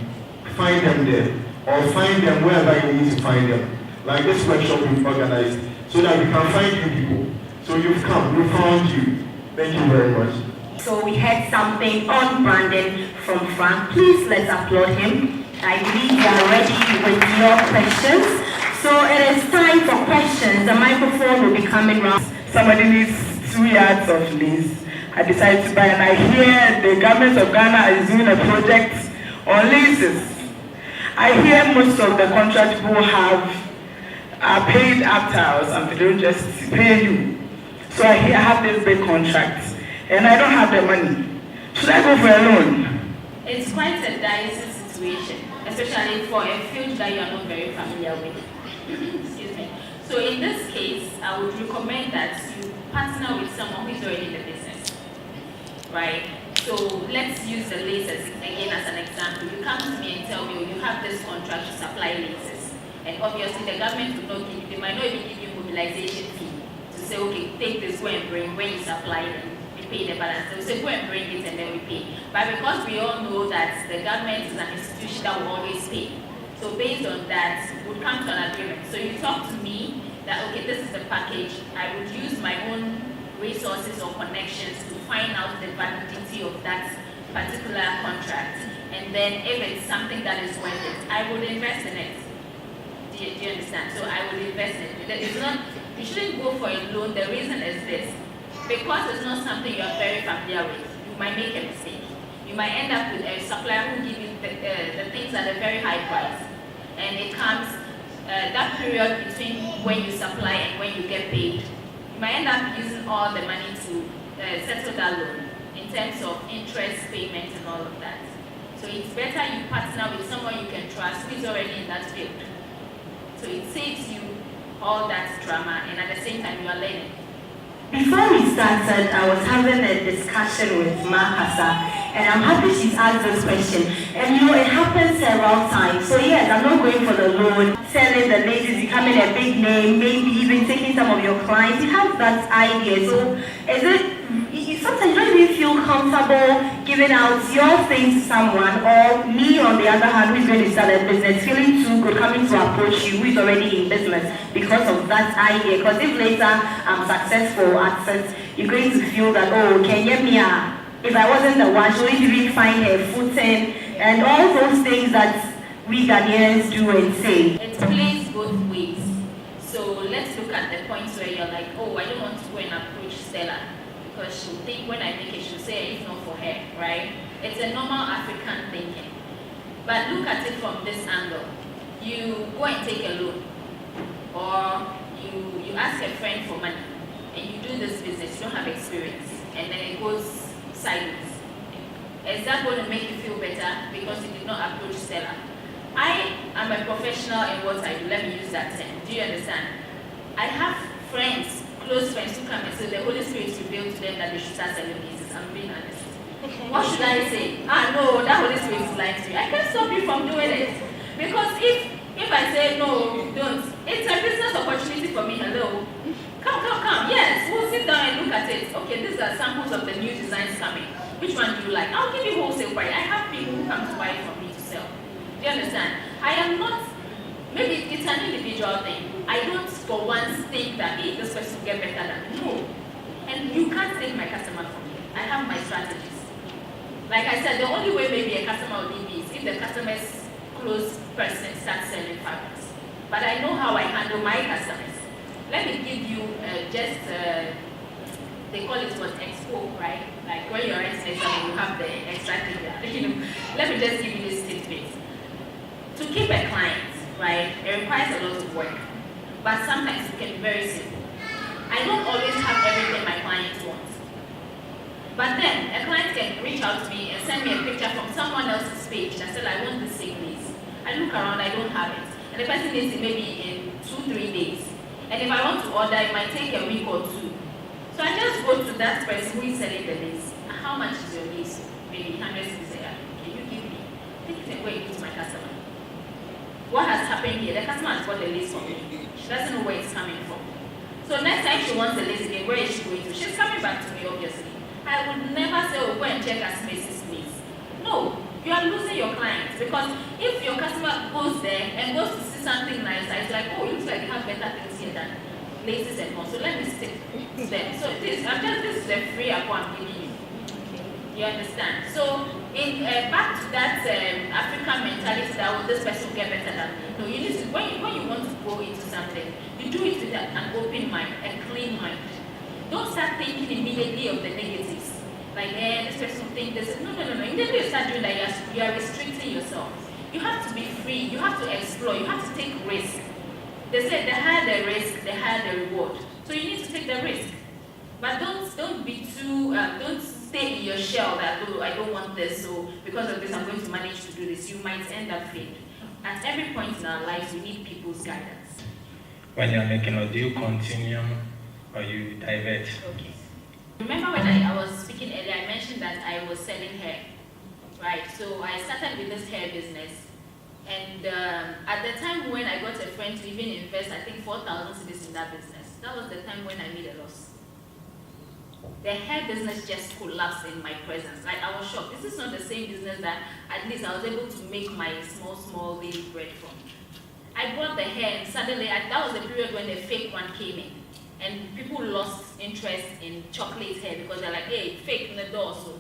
D: Find them there, or find them wherever you need to find them. Like this workshop we've organized, so that we can find you people. So you've come, we found you. Thank you very much.
A: So we had something on branding from Frank. Please let's applaud him. I believe you are ready with your questions. So it is time for questions. The microphone will be coming round.
E: Somebody needs 2 yards of lace. I decided to buy, and I hear the government of Ghana is doing a project on laces. I hear most of the contract people are paid after or something. They don't just pay you. So I have this big contract, and I don't have the money. Should I go for a loan?
C: It's quite a dicey situation, especially for a field that you are not very familiar with. Excuse me. So in this case, I would recommend that you partner with someone who is already in the business. right? So let's use the laces again as an example. You come to me and tell me, oh, you have this contract to supply laces. And obviously the government will not give you, they might not even give you mobilization fee to say, okay, take this, go and bring, when you supply it, we pay the balance. They'll say, go and bring it and then we pay. But because we all know that the government is an institution that will always pay. So based on that, we'll come to an agreement. So you talk to me that, okay, this is the package. I would use my own resources or connections to find out the validity of that particular contract. And then if it's something that is worth it, I would invest in it. Do you understand? So I would invest in it. It's not, you shouldn't go for a loan. The reason is this. Because it's not something you are very familiar with, you might make a mistake. You might end up with a supplier who give you the things at a very high price. And it comes, that period between when you supply and when you get paid, you might end up using all the money to settle that loan in terms of interest payment and all of that. So it's better you partner with someone you can trust who is already in that field. So it saves you all that drama and at the same time you are learning.
A: Before we started, I was having a discussion with Makasa, and I'm happy she's asked this question. And you know, it happens several times. So yes, I'm not going for the loan, selling the ladies, becoming a big name, maybe even taking some of your clients. You have that idea. So is it, sometimes you don't even feel comfortable giving out your things to someone, or me on the other hand, who is going to start a business, feeling too good, coming to approach you, who is already in business, because of that idea. Because if later I'm successful at it, you're going to feel that, oh, Kenya, if I wasn't the one, she wouldn't even find her footing, and all those things that we Ghanaians do and say.
C: It plays both ways. So let's look at the points where you're like, oh, I don't want to go and approach Stella, because she'll think when I make it, she'll say it's not for her, right? It's a normal African thinking. But look at it from this angle. You go and take a loan, or you ask a friend for money, and you do this business, you don't have experience, and then it goes sideways. Is that going to make you feel better because you did not approach Stella? I am a professional in what I do. Let me use that term. Do you understand? I have friends, close friends, who come and say the Holy Spirit revealed to them that they should start selling pieces. I'm being honest. What should I say? No, that Holy Spirit is lying to you. I can't stop you from doing it. Because if I say no, don't, it's a business opportunity for me. Hello. Come. Yes, we'll sit down and look at it. Okay, these are samples of the new designs coming. Which one do you like? I'll give you wholesale price. I have people who come to buy it from me to sell. Do you understand? I am not, maybe it's an individual thing. I don't for once think that, hey, this person will get better than me. No. And you can't take my customer from me. I have my strategies. Like I said, the only way maybe a customer will leave me is if the customer's close person starts selling fabrics. But I know how I handle my customers. Let me give you they call it what, expo, right? Like when you're writing exam, you have the extra thing there. Let me just give you this tidbit. To keep a client, right, it requires a lot of work. But sometimes it can be very simple. I don't always have everything my client wants. But then a client can reach out to me and send me a picture from someone else's page that said, I want this same piece. I look around, I don't have it. And the person needs it maybe in 2-3 days. And if I want to order, it might take a week or 2. So I just go to that person who is selling the lace. How much is your lace? Maybe 100 cedis. Can you give me? Take it and go and give it to my customer. What has happened here? The customer has bought the lace from me. She doesn't know where it's coming from. So next time she wants the lace again, where is she going to? She's coming back to me, obviously. I would never say, oh, go and check as Macy's lace. No, you are losing your clients, because if your customer goes there and goes to see something nice, it's like, oh, it looks like you have better things here than laces and more. So let me stick to them. So this is a free apple I'm giving you. You understand? So in back to that African mentality that, oh, this person will get better than me. No, you need to, when you want to go into something, you do it with an open mind, a clean mind. Don't start thinking immediately of the negatives. Like, this person will think this. No. Immediately you start doing that, you are restricting yourself. You have to be free. You have to explore. You have to take risk. They say the higher the risk, the higher the reward. So you need to take the risk. But don't be too, don't stay in your shell that, oh, I don't want this, so because of this I'm going to manage to do this. You might end up failing. At every point in our lives, we need people's guidance.
F: When you're making, or do you continue or you divert?
C: Okay. Remember when I was speaking earlier, I mentioned that I was selling hair, right? So I started with this hair business. And at the time when I got a friend to even invest, I think 4,000 cedis in that business, that was the time when I made a loss. The hair business just collapsed in my presence. Like, I was shocked. This is not the same business that at least I was able to make my small daily bread from. I bought the hair and suddenly, that was the period when the fake one came in. And people lost interest in chocolate hair because they're like, hey, fake in the door, so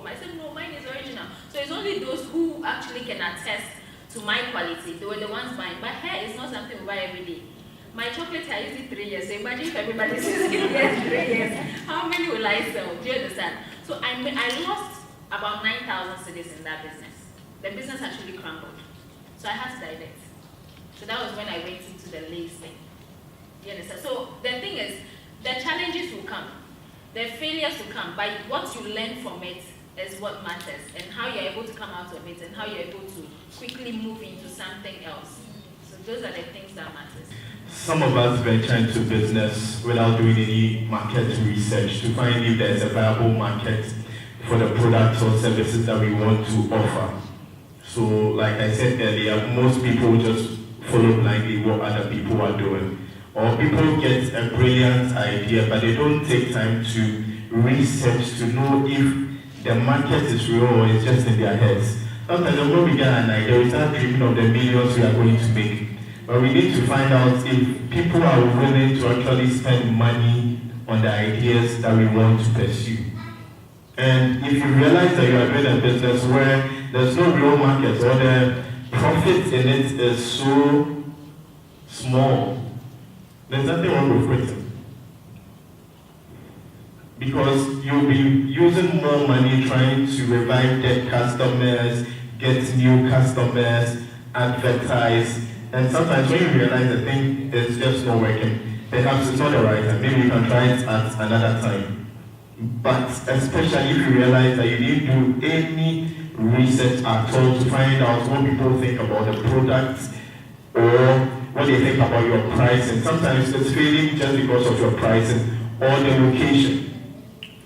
C: I said, no, mine is original. So it's only those who actually can attest to my quality. They were the ones buying. But hair is not something we buy every day. My chocolate hair is 3 years, so imagine if everybody says 3 years, how many will I sell? Do you understand? So I lost about 9,000 cedis in that business. The business actually crumbled. So I had to divest. So that was when I went into the lace thing. Do you understand? So the thing is, the challenges will come, the failures will come, but what you learn from it is what matters, and how you're able to come out of it, and how you're able to quickly move into something else. So those are the things that matters.
D: Some of us venture into business without doing any market research to find if there's a viable market for the products or services that we want to offer. So, like I said earlier, most people just follow blindly what other people are doing. Or people get a brilliant idea, but they don't take time to research to know if the market is real or it's just in their heads. Sometimes when we get an idea, we start dreaming of the millions we are going to make. But we need to find out if people are willing to actually spend money on the ideas that we want to pursue. And if you realize that you are doing a business where there's no real market or the profit in it is so small, there's nothing wrong with quitting. Because you'll be using more money trying to revive dead customers, get new customers, advertise. And sometimes when you realize the thing is just not working, perhaps it's not the right time. Maybe you can try it at another time. But especially if you realize that you didn't do any research at all to find out what people think about the product or what they think about your pricing. Sometimes it's failing just because of your pricing or the location.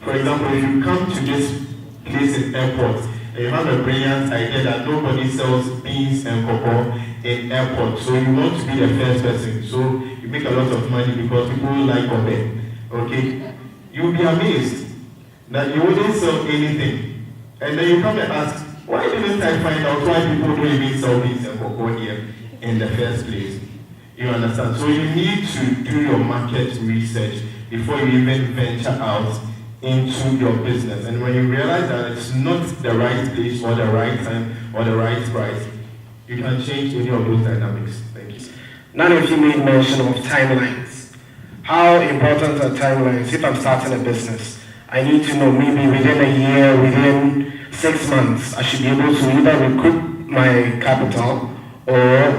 D: For example, if you come to this place in airport and you have a brilliant idea that nobody sells beans and cocoa in airport, so you want to be the first person, so you make a lot of money because people like Kobe, okay? You'll be amazed that you wouldn't sell anything. And then you come and ask, why didn't I find out why people don't even sell beans and cocoa here in the first place? You understand? So you need to do your market research before you even venture out into your business. And when you realize that it's not the right place or the right time or the right price, you can change any of those dynamics. Thank you.
F: None of you made mention of timelines. How important are timelines? If I'm starting a business, I need to know maybe within a year, within 6 months, I should be able to either recoup my capital or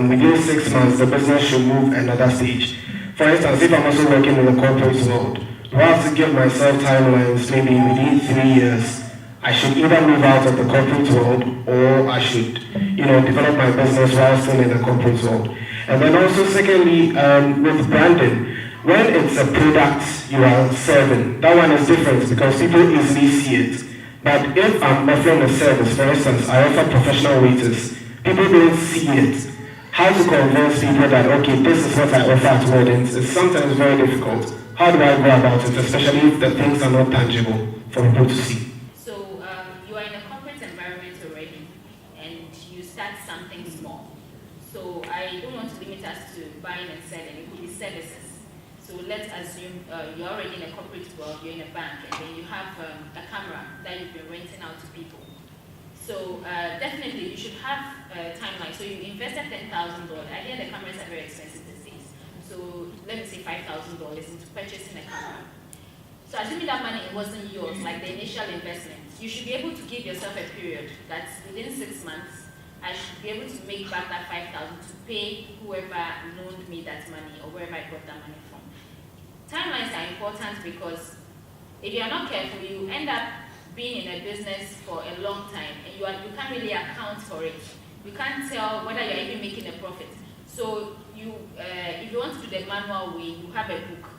F: within 6 months, the business should move another stage. For instance, if I'm also working in the corporate world, do I have to give myself timelines maybe within 3 years? I should either move out of the corporate world or I should, develop my business while still in the corporate world. And then also secondly, with branding, when it's a product you are serving, that one is different because people easily see it. But if I'm offering a service, for instance, I offer professional waiters, people don't see it. How to convince people that, okay, this is what I offer at weddings is sometimes very difficult. How do I go about it, especially if the things are not tangible for people to see?
C: You are in a corporate environment already, and you start something small. So I don't want to limit us to buying and selling. It could be services. So let's assume you're already in a corporate world, you're in a bank, and then you have a camera that you've been renting out to people. So definitely you should have a timeline. So you invested $10,000. I hear the cameras are very expensive these days. So let me say $5,000 into purchasing a camera. So assuming that money wasn't yours, like the initial investment, you should be able to give yourself a period that within 6 months, I should be able to make back that $5,000 to pay whoever loaned me that money or wherever I got that money from. Timelines are important because if you are not careful, you end up being in a business for a long time and you can't really account for it. You can't tell whether you're even making a profit. So if you want to do the manual way, you have a book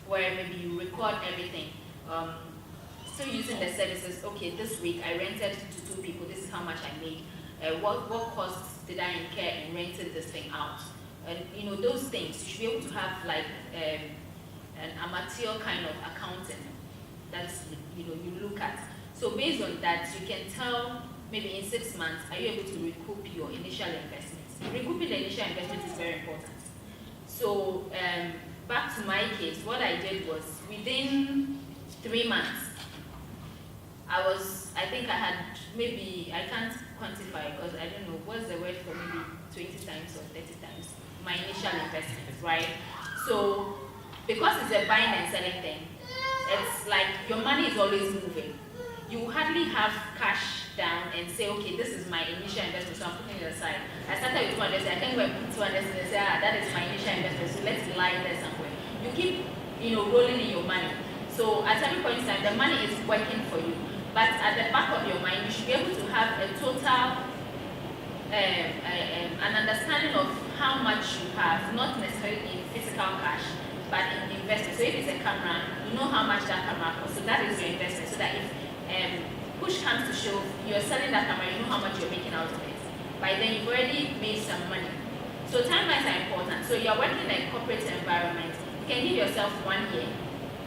C: where maybe you record everything. still using the services. Okay, this week I rented to 2 people. This is how much I made. What costs did I incur in renting this thing out? And those things you should be able to have like an amateur kind of accounting that's you look at. So based on that, you can tell maybe in 6 months, are you able to recoup your initial investments? Recouping the initial investment is very important. So back to my case, what I did was within 3 months, I think I had maybe, I can't quantify because I don't know, what's the word for maybe 20 times or 30 times my initial investment, right? So because it's a buying and selling thing, it's like your money is always moving. You hardly have cash down and say, okay, this is my initial investment, so I'm putting it aside. I started with 200, I can go and put 200 and say, that is my initial investment, so let's lie there somewhere. You keep, rolling in your money. So at every point in time, the money is working for you. But at the back of your mind, you should be able to have a total, an understanding of how much you have, not necessarily in physical cash, but in investment. So if it's a camera, you know how much that camera costs. So that is your investment. So that if push comes to shove, you're selling that camera, you know how much you're making out of it. By then, you've already made some money. So timelines are important. So you're working in a corporate environment. You can give yourself 1 year.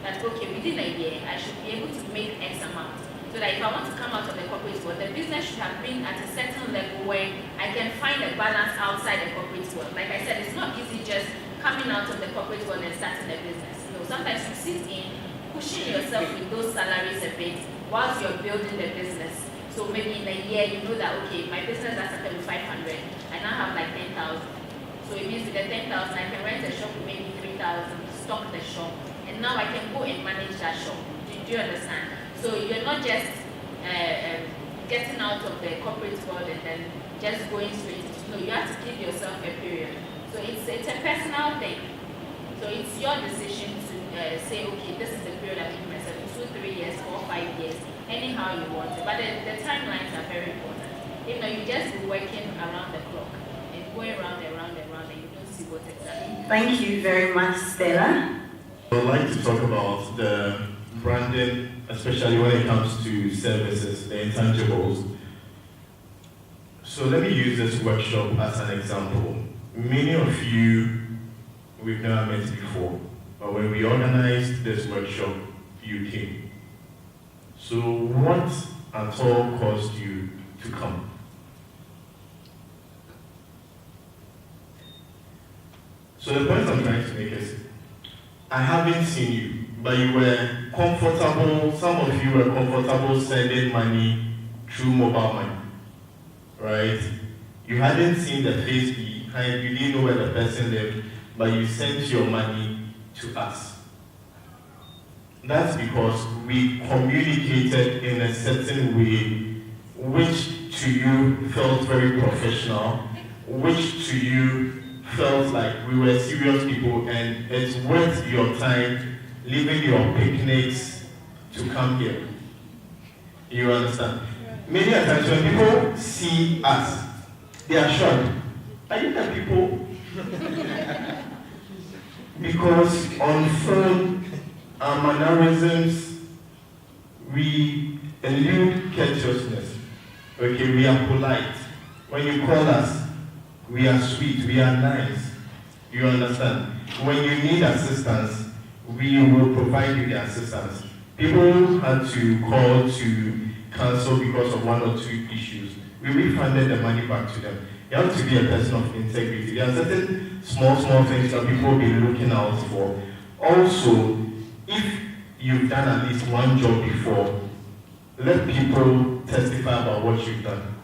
C: That, okay, within a year, I should be able to make X amount. So that if I want to come out of the corporate world, the business should have been at a certain level where I can find a balance outside the corporate world. Like I said, it's not easy just coming out of the corporate world and starting a business. Sometimes you sit in, pushing yourself with those salaries a bit whilst you're building the business. So maybe in a year, you know that, okay, my business has started with 500, I now have like 10,000. So it means with the 10,000, I can rent a shop with maybe 3,000, stock the shop, and now I can go and manage that shop. Do you understand? So you're not just getting out of the corporate world and then just going straight into, no, you have to give yourself a period. So it's a personal thing. So it's your decision to say, okay, this is the period I give myself, 2, 3 years, 4, 5 years, anyhow you want it. But the timelines are very important. If not, you just be working around the clock and going around and around and around and you don't see what exactly.
A: Thank you very much, Stella.
D: I'd like to talk about the branding, especially when it comes to services, the intangibles. So let me use this workshop as an example. Many of you, we've never met before, but when we organized this workshop, you came. So what at all caused you to come? So the point I'm trying to make is, I haven't seen you, but you were comfortable, some of you were comfortable sending money through mobile money, right? You hadn't seen the face behind, you didn't know where the person lived, but you sent your money to us. That's because we communicated in a certain way, which to you felt very professional, which to you felt like we were serious people, and it's worth your time leaving your picnics to come here. You understand? Many times when people see us, they are shocked. Are you the people? Because on phone, our mannerisms, we elude courteousness. Okay, we are polite. When you call us, we are sweet, we are nice. You understand? When you need assistance, we will provide you the assistance. People had to call to cancel because of 1 or 2 issues. We refunded the money back to them. You have to be a person of integrity. There are certain small things that people will be looking out for. Also, if you've done at least one job before, let people testify about what you've done.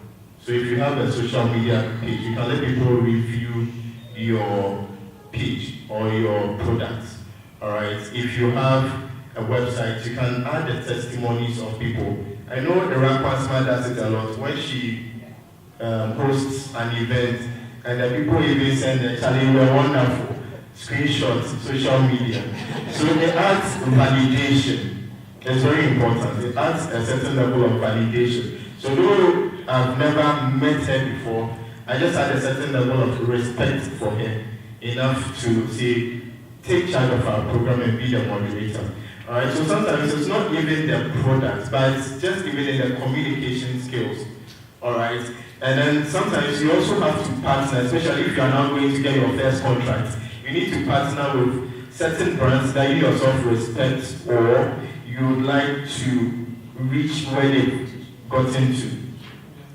D: So if you have a social media page, you can let people review your page or your products. Alright, if you have a website, you can add the testimonies of people. I know the rapper does it a lot. When she hosts an event and the people even send the challenge, we're wonderful, screenshots, social media. So it adds validation. It's very important. It adds a certain level of validation. So though I've never met her before, I just had a certain level of respect for her, enough to say, take charge of our program and be the moderator. Alright, so sometimes it's not even the product, but it's just even in the communication skills. Alright, and then sometimes you also have to partner, especially if you are now going to get your first contract. You need to partner with certain brands that you yourself respect or you would like to reach where they've gotten to.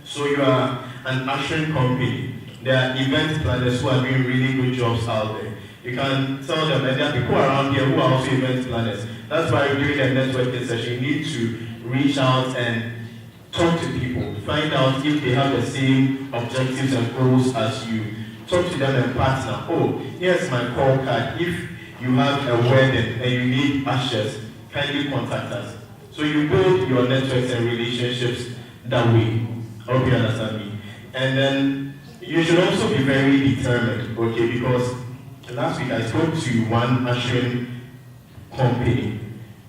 D: So you are an ushering company. There are event planners who are doing really good jobs out there. You can tell them, and there are people around here who are also event planners. That's why during the networking session, you need to reach out and talk to people. Find out if they have the same objectives and goals as you. Talk to them and partner. Oh, here's my call card. If you have a wedding and you need ushers, kindly contact us. So you build your networks and relationships that way. I hope you understand me. And then you should also be very determined, okay? Because last week I spoke to one ushering company,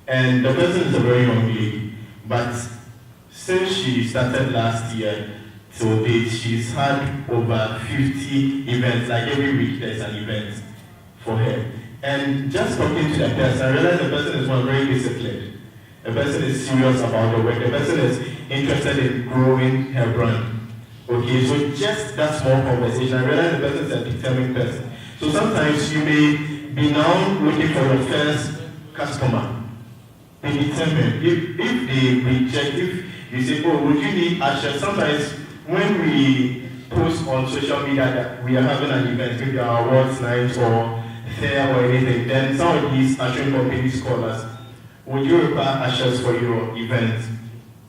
D: and the person is a very young lady, but since she started last year till date, she's had over 50 events. Like every week there's an event for her. And just talking to the person, I realized the person is one very disciplined. The person is serious about the work. The person is interested in growing her brand. Okay, so just that small conversation, I realized the person is a determined person. So sometimes you may be now looking for your first customer. Be determined. If they reject, if you say, oh, would you need ushers? Sometimes when we post on social media that we are having an event, maybe our awards night or fair or anything, then some of these ushering companies call us. Would you require ushers for your event?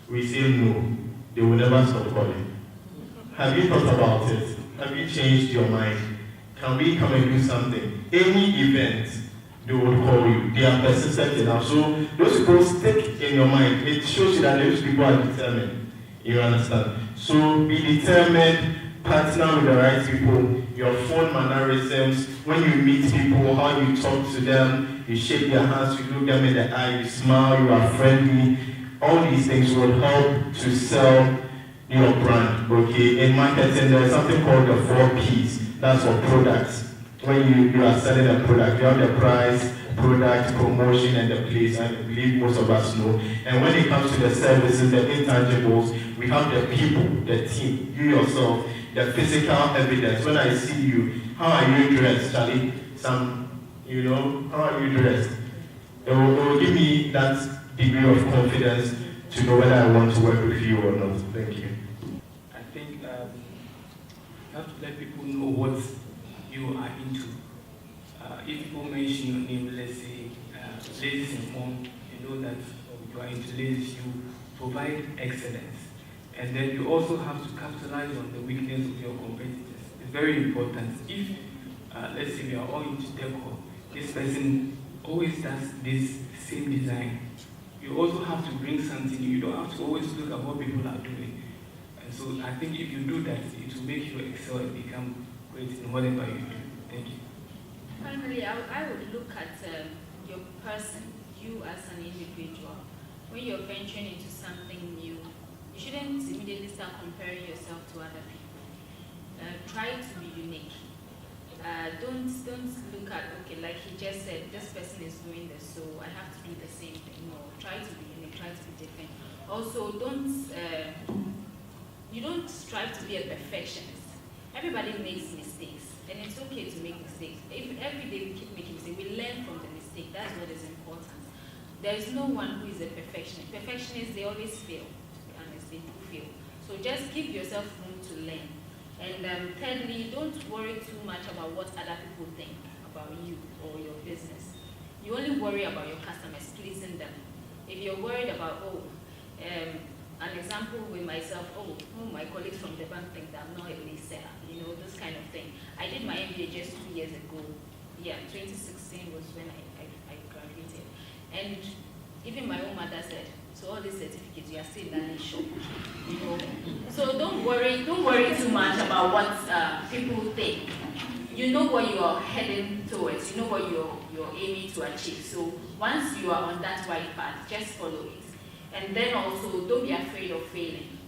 D: We say no. They will never stop calling. Have you thought about it? Have you changed your mind? Can we come and do something? Any event, they will call you. They are persistent enough. So those people stick in your mind. It shows you that those people are determined. You understand? So be determined, partner with the right people, your phone mannerisms, when you meet people, how you talk to them, you shake their hands, you look them in the eye, you smile, you are friendly. All these things will help to sell your brand, okay? In marketing, there's something called the 4 Ps. That's for products. When you are selling a product, you have the price, product, promotion, and the place. I believe most of us know. And when it comes to the services, the intangibles, we have the people, the team, you yourself, the physical evidence. When I see you, how are you dressed, Charlie? How are you dressed? It will give me that degree of confidence to know whether I want to work with you or not. Thank you.
B: I think you have to let people know what you are into. If people mention your name, let's say ladies in home, you know that you are into ladies, you provide excellence. And then you also have to capitalize on the weakness of your competitors. It's very important. If, let's say we are all into decor, this person always does this same design. You also have to bring something new. You don't have to always look at what people are doing. And so I think if you do that, it will make you excel and become great in whatever you do. Thank you.
C: Finally, I would look at your person, you as an individual. When you're venturing into something new, you shouldn't immediately start comparing yourself to other people. Try to be unique. Don't look at, okay, like he just said, this person is doing this, so I have to do the same thing. No, try to be unique, try to be different. Also, you don't strive to be a perfectionist. Everybody makes mistakes, and it's okay to make mistakes. If every day we keep making mistakes, we learn from the mistake. That's what is important. There is no one who is a perfectionist. Perfectionists, they always fail, to be honest, they do fail. So just give yourself room to learn. And thirdly, don't worry too much about what other people think about you or your business. You only worry about your customers, pleasing them. If you're worried about, an example with myself, my colleagues from the bank think that I'm not a late seller, this kind of thing. I did my MBA just 2 years ago. 2016 was when I graduated. And even my own mother said, so all these certificates, you are still learning shop. So don't worry too much about what people think. You know what you are heading towards, you know what you're aiming to achieve. So once you are on that right path, just follow it. And then also, don't be afraid of failing.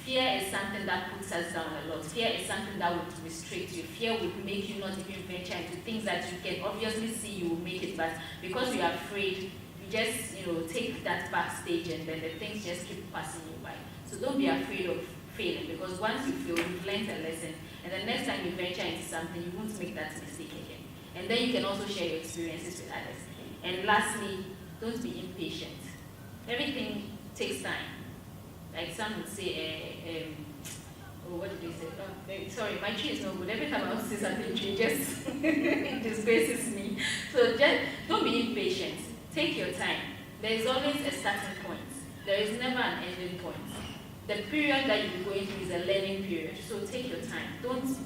C: fear is something that puts us down a lot. Fear is something that would restrict you. Fear would make you not even venture into things that you can obviously see you will make it, but because you're afraid, you just, take that backstage and then the things just keep passing you by. So don't be afraid of failing, because once you fail, you've learned a lesson, and the next time you venture into something, you won't make that mistake again. And then you can also share your experiences with others. And lastly, don't be impatient. Everything takes time. Like some would say, what did they say? Sorry, my tree is no good. Every time I want to say something, tree just it disgraces me. So just don't be impatient. Take your time. There is always a starting point. There is never an ending point. The period that you're going through is a learning period. So take your time. Don't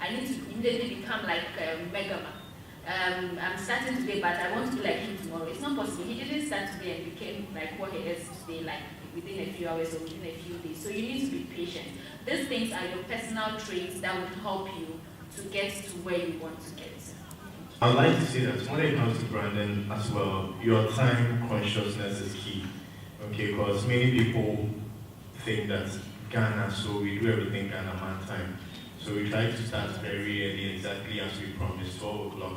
C: I need to immediately become like Mega Man. I'm starting today, but I want to be like him tomorrow. It's not possible. He didn't start today and became like what he is today, like within a few hours or within a few days. So you need to be patient. These things are your personal traits that will help you to get to where you want to get.
D: I'd like to say that when it comes to branding as well, your time consciousness is key. Okay, because many people think that Ghana, so we do everything Ghana man time. So we try to start very early, exactly as we promised, 12 o'clock.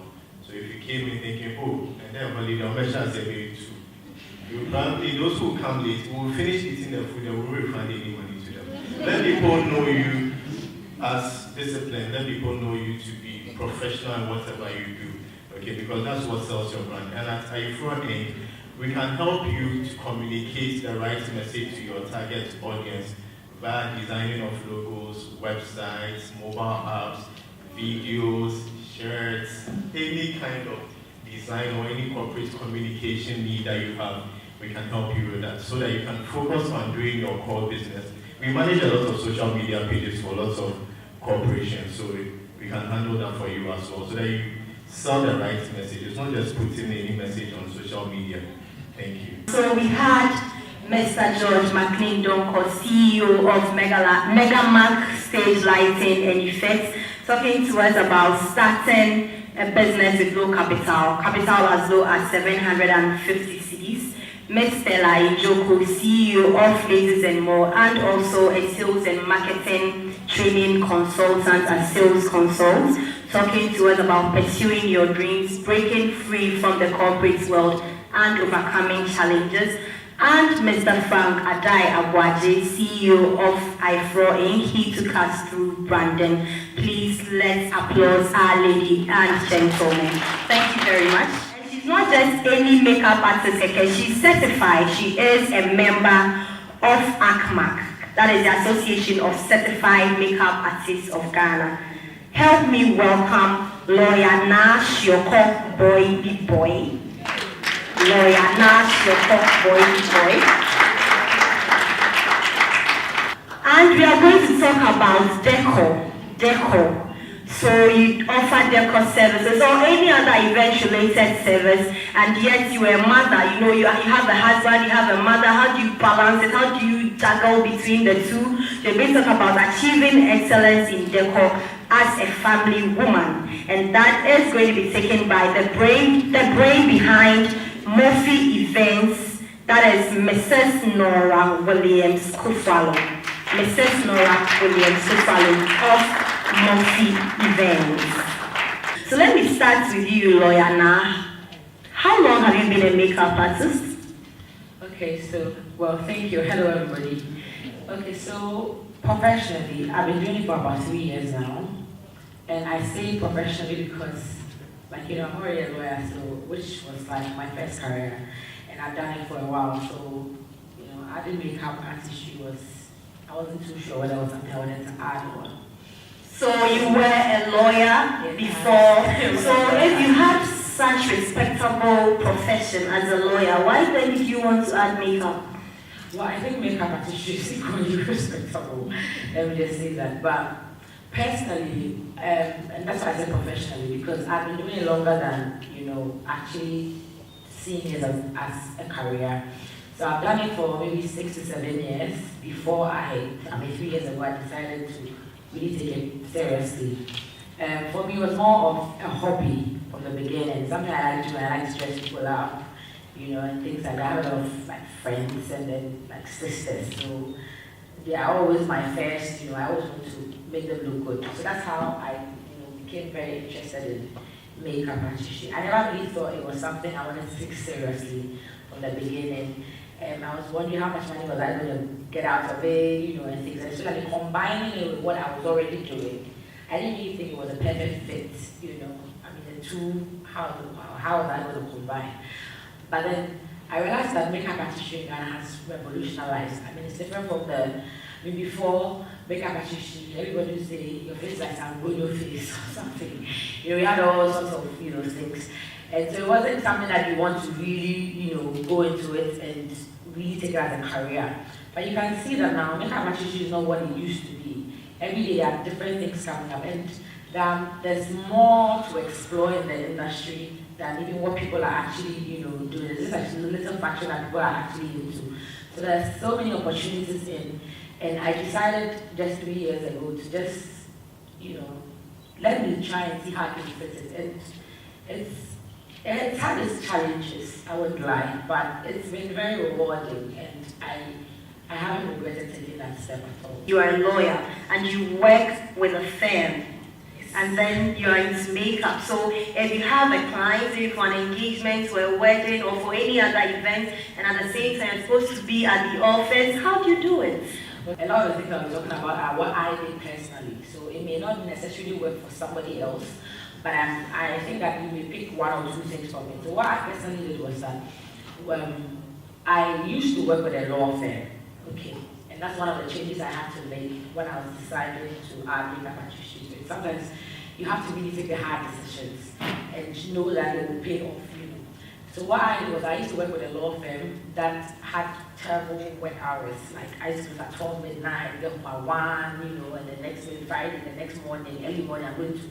D: So if you came in thinking, and then only the measure as a way to, you probably, those who come late, will finish eating the food and will refund any money to them. Let people know you as disciplined, let people know you to be professional in whatever you do, okay, because that's what sells your brand. And at Ayefro Inc., we can help you to communicate the right message to your target audience via designing of logos, websites, mobile apps, videos, shirts, any kind of design or any corporate communication need that you have. We can help you with that so that you can focus on doing your core business. We manage a lot of social media pages for lots of corporations, so we can handle that for you as well so that you sell the right messages, not just putting any message on social media. Thank you.
A: So we had Mr. George McLean Donko, CEO of Megamark Stage Lighting and Effects, talking to us about starting a business with low capital as low as 750 cedis. Ms. Stella Ijoko, CEO of Ladies and More, and also a sales and marketing training consultant and sales consultant, talking to us about pursuing your dreams, breaking free from the corporate world, and overcoming challenges. And Mr. Frank Adai Agwaje, CEO of Ayefro Inc., he took us through branding. Please let's applaud our lady and gentlemen. Thank you very much. And she's not just any makeup artist, she's certified. She is a member of ACMAC, that is the Association of Certified Makeup Artists of Ghana. Help me welcome Lawyer Nash Yoko Boy Big Boy. Lawyer Nash Yoko Boy. And we are going to talk about decor. So you offer decor services or any other event-related service, and yet you are a mother. You have a husband, you have a mother. How do you balance it? How do you juggle between the two? We're going to talk about achieving excellence in decor as a family woman, and that is going to be taken by the brain behind Murphy Events, that is Mrs. Nora Williams Kufalo. Mrs. Nora Williams Kufalo of Murphy Events. So let me start with you, Lawyer Na. How long have you been a makeup artist?
G: Okay, thank you. Hello, everybody. Okay, so professionally, I've been doing it for about 3 years now. And I say professionally because I'm already a lawyer, which was like my first career, and I've done it for a while. So, I did makeup artistry I wasn't too sure whether it was something I wanted to add or.
A: So you were a lawyer before. So if you had such respectable profession as a lawyer, why then did you want to add makeup?
G: Well, I think makeup artistry is equally respectable. Let me just say that, but. Personally, and that's why I say professionally, because I've been doing it longer than, actually seeing it as a career. So I've done it for maybe 6 to 7 years before 3 years ago, I decided to really take it seriously. For me, it was more of a hobby from the beginning, something I like to do, I like to dress people up. and things like that. I have a lot of like friends and then like sisters, so they are always my first. I always want to make them look good. So that's how I, became very interested in makeup artistry. I never really thought it was something I wanted to take seriously from the beginning. I was wondering how much money was I going to get out of it, and things. And especially combining it with what I was already doing. I didn't really think it was a perfect fit, the two, how was I going to combine? But then I realized that makeup artistry in Ghana has revolutionized. It's different from before makeup artistry, everybody would say your face is like some your face or something. We had all sorts of things. And so it wasn't something that you want to really, go into it and really take it as a career. But you can see that now makeup artistry is not what it used to be. Every day there are different things coming up, and there's more to explore in the industry than even what people are actually, doing. This is actually a little fraction that people are actually into. So there's so many opportunities and I decided just 3 years ago to just, let me try and see how I can fit it. And it's had its challenges, I wouldn't lie, but it's been very rewarding, and I haven't regretted taking that step at all.
A: You are a lawyer and you work with a firm, and then you're into makeup. So if you have a client, if for an engagement or a wedding or for any other event, and at the same time you're supposed to be at the office, how do you do it?
G: A lot of the things I'm talking about are what I did personally. So it may not necessarily work for somebody else, but I think that you may pick one or two things from it. So what I personally did was that I used to work with a law firm. Okay. And that's one of the changes I had to make when I was deciding to add makeup artistry. Sometimes you have to really take the hard decisions and know that it will pay off. So what I did was I used to work with a law firm that had terrible work hours. Like I used to work at 12 midnight, get home at 1, and the next Friday, the next morning, early morning, I'm going to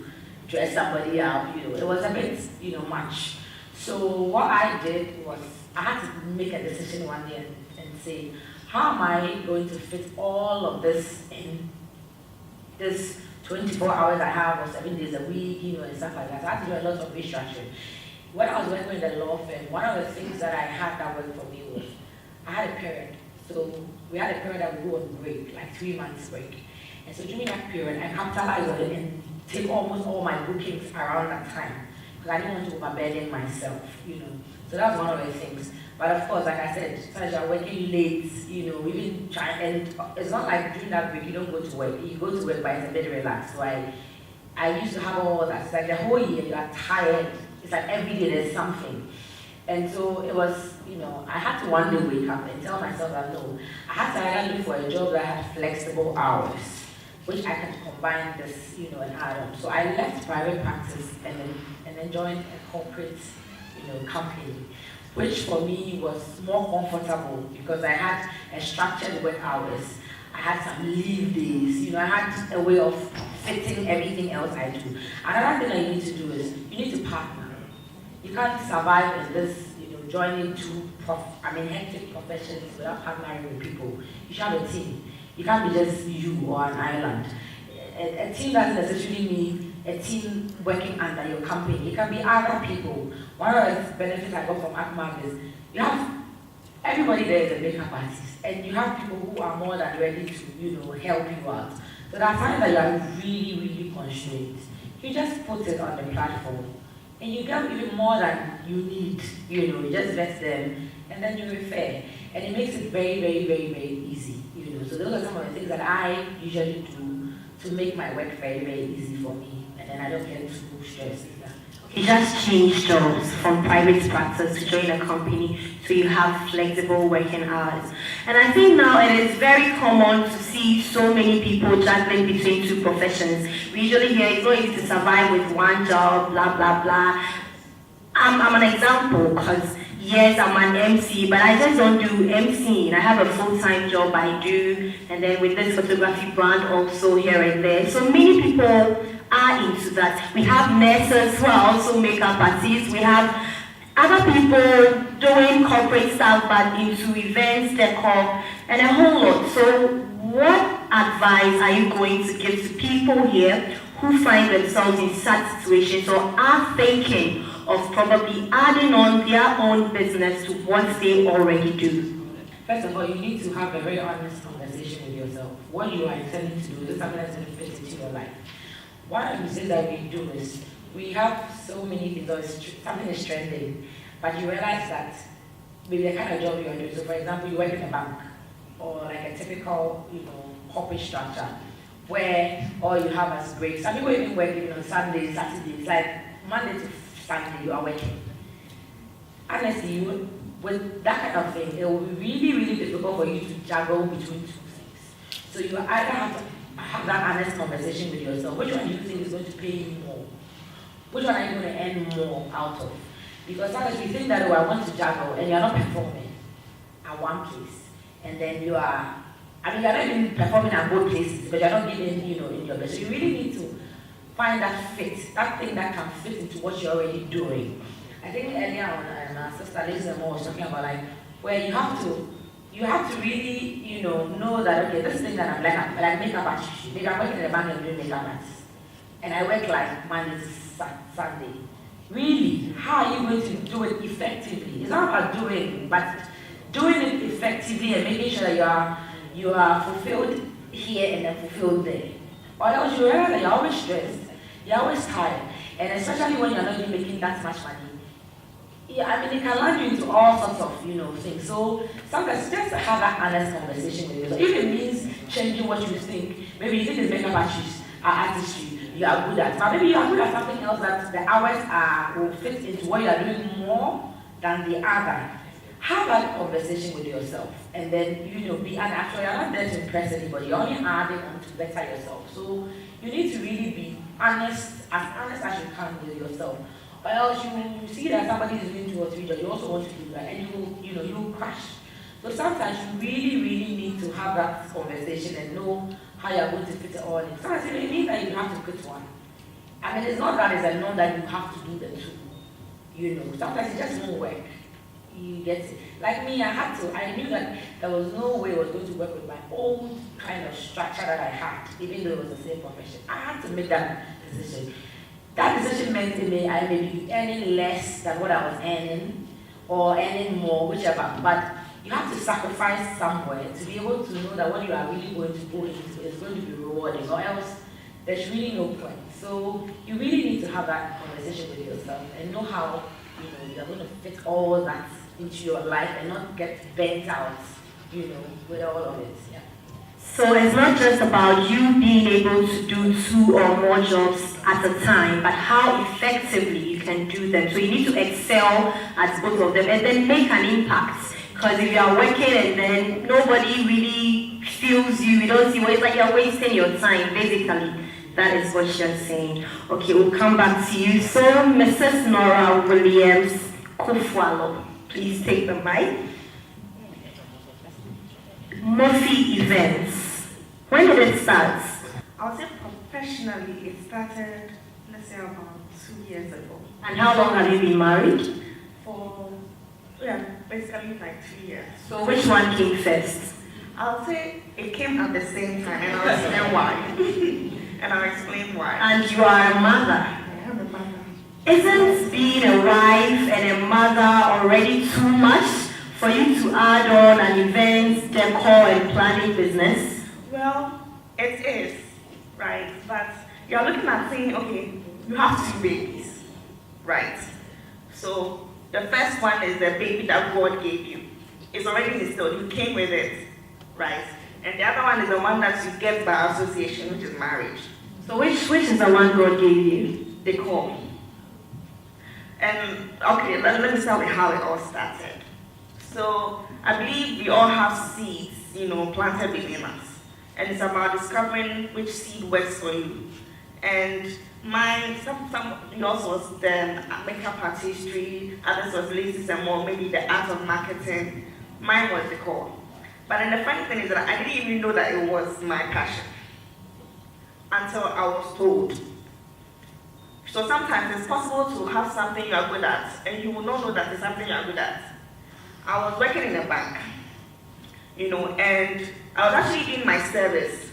G: dress somebody up. It was a bit, much. So what I did was I had to make a decision one day and say, how am I going to fit all of this in this 24 hours I have or 7 days a week, and stuff like that. So I had to do a lot of restructuring. When I was working in the law firm, one of the things that I had that worked for me was I had a period. So we had a period that would go on break, like 3 months break. And so during that period, I capitalized on it and take almost all my bookings around that time, because I didn't want to overburden myself, So that was one of the things. But of course, like I said, sometimes you're working late, even trying, and it's not like during that break you don't go to work. You go to work, but it's a bit relaxed. So I used to have all that. It's like the whole year you are tired. It's like every day there's something. And so it was, I had to one day wake up and tell myself that no, I had to either look for a job that had flexible hours, which I could combine this, and add on. So I left private practice and then joined a corporate, company, which for me was more comfortable because I had a structured work hours. I had some leave days, I had a way of fitting everything else I do. Another thing that you need to do is you need to partner. You can't survive in this, joining two hectic professions without partnering with people. You should have a team. You can't be just you or an island. A team doesn't necessarily mean a team working under your company. It can be other people. One of the benefits I got from ACMAG is you have everybody there is a makeup artist, and you have people who are more than ready to, help you out. So that time that you are really, really constrained, you just put it on the platform, and you get even more than you need. You just let them, and then you refer, and it makes it very, very, very, very easy. So those are some of the things that I usually do to make my work very, very easy for me, and then I don't get too stressed either.
A: You just change jobs from private practice to join a company, so you have flexible working hours. And I think now it is very common to see so many people juggling between two professions. We usually hear it's not easy to survive with one job, blah, blah, blah. I'm an example, because yes, I'm an MC, but I just don't do MCing. I have a full-time job I do, and then with this photography brand also here and there. So many people are into that. We have nurses who are also makeup artists. We have other people doing corporate stuff but into events, decor, and a whole lot. So what advice are you going to give to people here who find themselves in such situations or are thinking of probably adding on their own business to what they already do?
G: First of all, you need to have a very honest conversation with yourself. What you are intending to do is something that's going to fit into your life. One of the things that we do is we have so many things, or something is trending, but you realize that maybe the kind of job you are doing. So, for example, you work in a bank or like a typical, corporate structure where all you have as breaks. Some people even work even on Sundays, Saturdays, like Monday to Sunday you are working. Honestly, with that kind of thing, it will be really, really difficult for you to juggle between two things. So you either have to have that honest conversation with yourself. Which one do you think is going to pay you more? Which one are you going to earn more out of? Because sometimes you think that, I want to juggle, and you're not performing at one place. And then you're not even performing at both places, but you're not giving, in your best. So you really need to find that fit, that thing that can fit into what you're already doing. I think earlier on, my sister Lisa was talking about where you have to really, know that, okay, this thing that I'm like makeup artist. Maybe I'm working in a bank and doing makeup artist. And I work like Monday to Sunday. Really, how are you going to do it effectively? It's not about doing, but doing it effectively and making sure that you are fulfilled here and then fulfilled there. Or else you realize that you're always stressed, you're always tired, and especially when you're not even making that much money. Yeah, it can land you into all sorts of, things. So sometimes just have that honest conversation with yourself. If it means changing what you think, maybe you think it's makeup artistry, you are good at, but maybe you are good at something else that the hours will fit into what you are doing more than the other. Have that conversation with yourself, and then be an actor. You're not there to impress anybody. You're only adding on to better yourself. So you need to really be honest as you can with yourself. Or else you see that somebody is doing 2 or 3 jobs, you also want to do that, and you will crash. So sometimes you really, really need to have that conversation and know how you're going to fit it all in. Sometimes it means that you have to quit one. It's not that it's a no that you have to do the two. Sometimes it just won't work. You get it. Like me, I knew that there was no way I was going to work with my old kind of structure that I had, even though it was the same profession. I had to make that decision. That decision meant to me I may be earning less than what I was earning, or earning more, whichever. But you have to sacrifice somewhere to be able to know that what you are really going to go into is going to be rewarding, or else there's really no point. So you really need to have that conversation with yourself and know how you're going to fit all that into your life and not get bent out, with all of it. Yeah.
A: So it's not just about you being able to do 2 or more jobs at a time, but how effectively you can do them. So you need to excel at both of them and then make an impact. Because if you are working and then nobody really feels you don't see what it's like, you're wasting your time, basically. That is what you're saying. Okay, we'll come back to you. So Mrs. Nora Williams Kofualo, please take the mic. Murphy Events. When did it start?
H: I would say professionally, it started, let's say, about 2 years ago.
A: And how long have you been married?
H: Basically like 2 years.
A: So which one came first?
H: I'll say it came at the same time, and I'll explain why. And
A: you are a mother.
H: I am a mother.
A: Isn't being a wife and a mother already too much for you to add on an events, decor, and planning business?
H: Well, it is, right? But you're looking at saying, okay, you have 2 babies, right? So the first one is the baby that God gave you. It's already instilled. You came with it, right? And the other one is the one that you get by association, which is marriage.
A: So which is the one God gave you?
H: The call. And okay, let me start with how it all started. So I believe we all have seeds, planted within us. And it's about discovering which seed works for you. And mine, yours was the makeup artistry, others was laces and more, maybe the art of marketing. Mine was the call. But then the funny thing is that I didn't even know that it was my passion until I was told. So sometimes it's possible to have something you are good at and you will not know that it's something you are good at. I was working in a bank, and I was actually doing my service.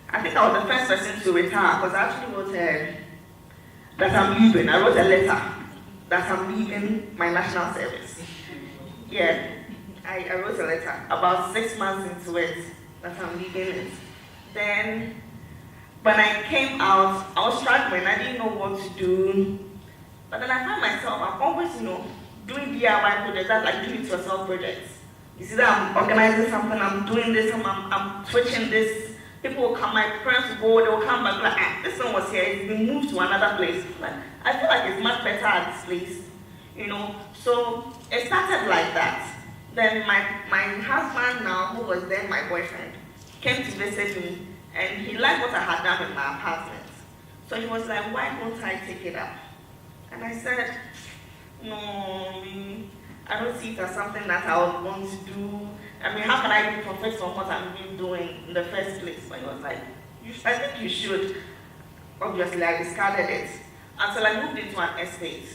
H: I think I was the first person to retire because I actually wrote that I'm leaving. I wrote a letter that I'm leaving my national service. Yeah, I wrote a letter about 6 months into it that I'm leaving it. Then, when I came out, I was struggling. I didn't know what to do. But then I found myself, I'm always, doing DIY projects, that's like doing it yourself projects. You see that I'm organizing something, I'm doing this, I'm switching this. People will come, my parents will go, they will come back, like, this one was here, it's been moved to another place. Like, I feel like it's much better at this place, So it started like that. Then my husband now, who was then my boyfriend, came to visit me, and he liked what I had done in my apartment. So he was like, why don't I take it up? And I said, no, I don't see it as something that I would want to do. I mean, how can I be profit from what I'm been doing in the first place? But he was like, I think you should. Obviously, I discarded it until I moved into an estate.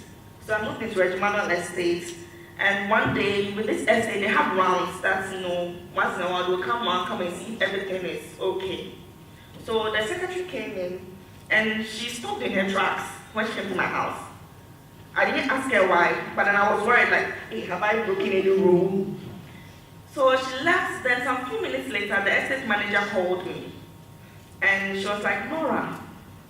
H: So I moved into a German estate. And one day, with this estate, they have rounds that, once in a while, they'll come and see if everything is okay. So the secretary came in, and she stopped in her tracks when she came to my house. I didn't ask her why, but then I was worried, like, hey, have I broken any rule? So she left, then some few minutes later, the estate manager called me. And she was like, Nora.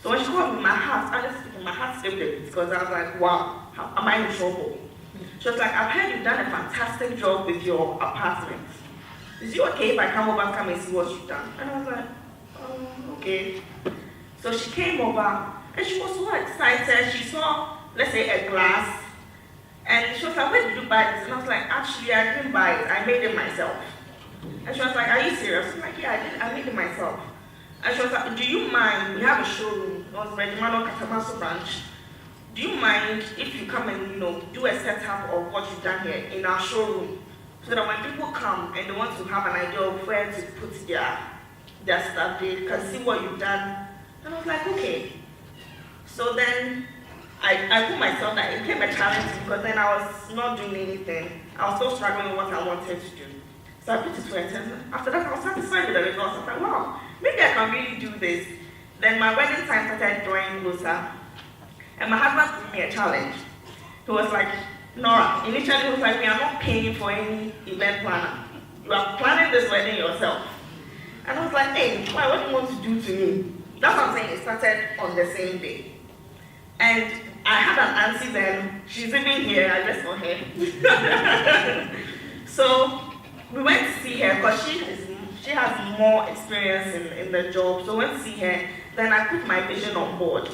H: So when she called me, my heart skipped a bit, because I was like, wow, am I in trouble? She was like, I've heard you've done a fantastic job with your apartment. Is it okay if I come over and come and see what you've done? And I was like, okay. So she came over, and she was so excited. She saw, let's say, a glass. And she was like, where did you buy this? And I was like, actually, I didn't buy it. I made it myself. And she was like, are you serious? I'm like, yeah, I made it myself. And she was like, do you mind? We have a showroom. It was Regimano Katamaso branch. Do you mind if you come and, do a setup of what you've done here in our showroom? So that when people come and they want to have an idea of where to put their stuff, they can see what you've done. And I was like, okay. So then I put myself that it became a challenge because then I was not doing anything. I was still struggling with what I wanted to do. So I put it to a test. After that, I was satisfied with the results. I was like, wow, maybe I can really do this. Then my wedding time started drawing closer. And my husband gave me a challenge. He was like, Nora, initially he was like, we are not paying for any event planner. You are planning this wedding yourself. And I was like, hey, what do you want to do to me? That's what I'm saying, it started on the same day. And I had an auntie then, she's even here, I just saw her. So we went to see her because she has more experience in the job. So we went to see her, then I put my vision on board.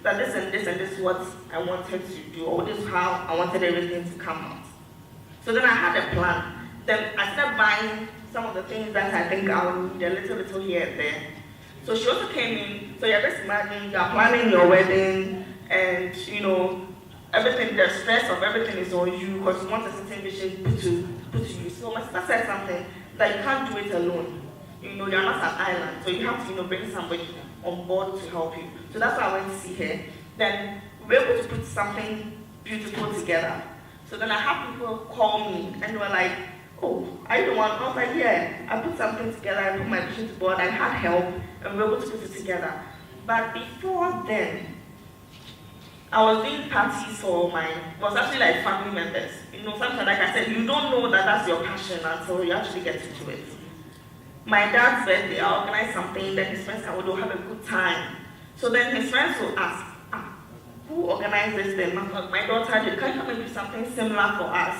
H: That this and this and this is what I wanted to do, or this is how I wanted everything to come out. So then I had a plan. Then I started buying some of the things that I think I'll need a little here and there. So she also came in, so you're just imagining you're planning your wedding and everything, the stress of everything is on you because you want a certain vision put to you. So my sister said something that you can't do it alone. You're not an island, so you have to bring somebody on board to help you. So that's why I went to see her. Then we were able to put something beautiful together. So then I had people call me and they were like, oh, are you the one? I was like, yeah, I put something together, I put my vision to board, I had help, and we were able to put it together. But before then, I was doing parties for it was actually like family members. Sometimes, like I said, you don't know that that's your passion until you actually get to do it. My dad's birthday, I organized something, then his friends would have a good time. So then his friends will ask, who organized this thing? My daughter did, can you come and do something similar for us?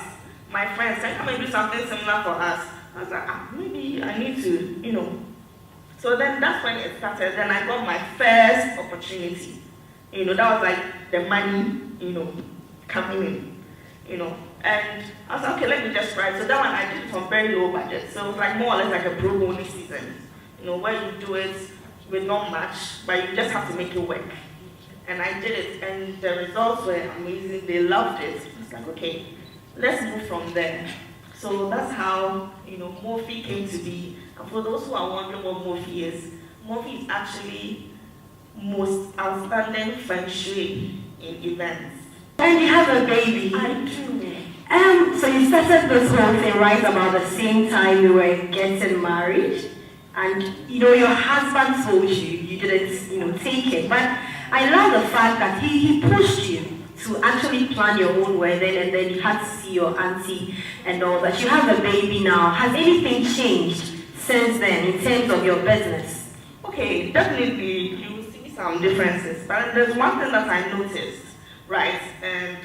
H: My friends, can you come and do something similar for us? I was like, maybe I need to, So then that's when it started. Then I got my first opportunity. That was like the money, coming in, And I was like, okay, let me just try. So that one I did it on very low budget. So it was like more or less like a pro bono season, where you do it with not much, but you just have to make it work. And I did it, and the results were amazing. They loved it. It's like, okay, let's move from there. So that's how, Mofi came to be. And for those who are wondering what Mofi is actually most outstanding feng shui in events.
A: And you have a baby.
H: I do.
A: So you started this whole thing right about the same time you were getting married, and your husband told you didn't take it. But I love the fact that he pushed you to actually plan your own wedding, and then you had to see your auntie and all that. You have a baby now. Has anything changed since then in terms of your business?
H: Okay, definitely you will see some differences, but there's one thing that I noticed, right? And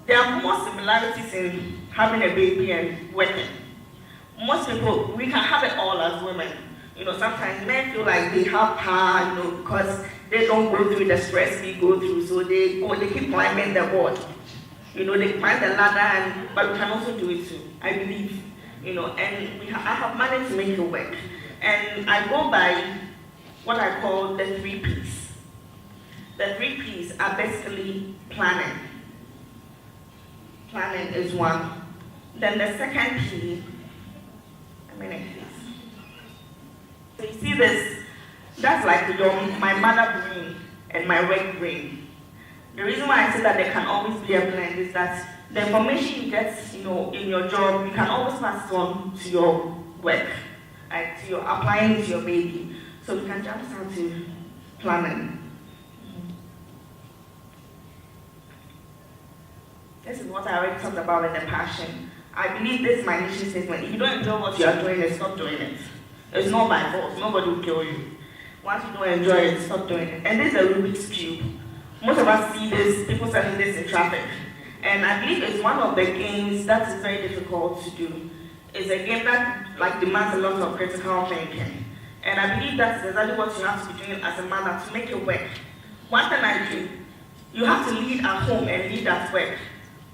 H: there are more similarities in having a baby and working. Most people, we can have it all as women. You know, sometimes men feel like they have power, you know, because they don't go through the stress we go through, so they keep climbing the board. You know, they climb the ladder, but we can also do it too, I believe. You know, and I have managed to make it work. And I go by what I call the 3 Ps. The 3 Ps are basically planning. Planning is one. Then the second P, so you see this, that's like my mother brain and my work brain. The reason why I say that there can always be a blend is that the information you get, you know, in your job, you can always pass it on to your work, like to your applying to your baby. So we can jump start to planning. This is what I already talked about in the passion. I believe this is my mission statement. If you don't enjoy what you are doing, stop doing it. It's not by force. Nobody will kill you. Once you don't enjoy it, stop doing it. And this is a Rubik's Cube. Most of us see this, people selling this in traffic. And I believe it's one of the games that is very difficult to do. It's a game that demands a lot of critical thinking. And I believe that's exactly what you have to be doing as a mother to make it work. One thing I do, you have to lead at home and lead at work.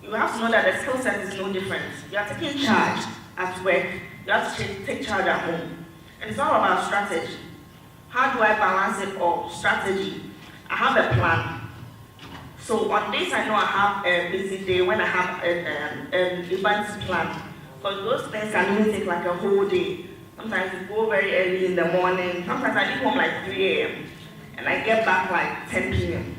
H: You have to know that the skill set is no different. You are taking charge at work. You have to take charge at home. And it's all about strategy. How do I balance it all? Strategy. I have a plan. So on days I know I have a busy day when I have an event to plan. Because those things can even take like a whole day. Sometimes we go very early in the morning. Sometimes I leave home like 3 a.m. and I get back like 10 p.m.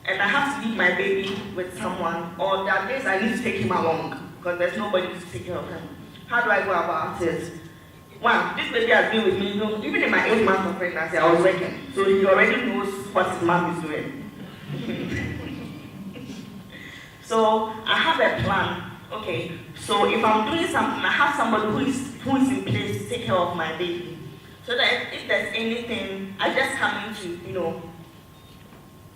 H: And I have to leave my baby with someone, or there are days I need to take him along because there's nobody to take care of him. How do I go about it? One, this baby has been with me, you know, even in my 8 months of pregnancy, I was working. So he already knows what his mom is doing. So I have a plan. Okay, so if I'm doing something, I have somebody who is in place to take care of my baby. So that if there's anything, I just come into, you know,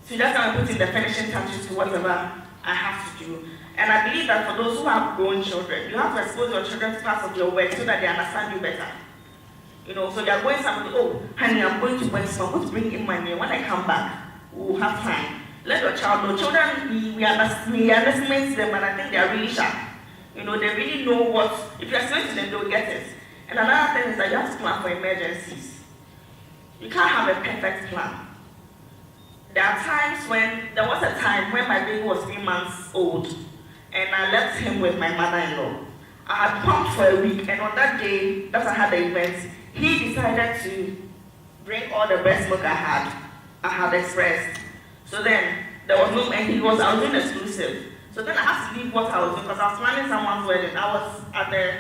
H: so that's how I put in the finishing touches to whatever I have to do. And I believe that for those who have grown children, you have to expose your children to parts of your work so that they understand you better. You know, so they are going somebody, oh, honey, I'm going to work, so I'm going to bring in money. When I come back, we'll have time. Let your child know. Children, we underestimate them, and I think they are really sharp. You know, they really know what, if you explain to them, they'll get it. And another thing is that you have to plan for emergencies. You can't have a perfect plan. There are times there was a time when my baby was 3 months old, and I left him with my mother-in-law. I had pumped for a week, and on that day, that I had the event, he decided to bring all the breast milk I had expressed. So then, there was no, and I was doing exclusive. So then I had to leave what I was doing, because I was planning someone's wedding. I was at the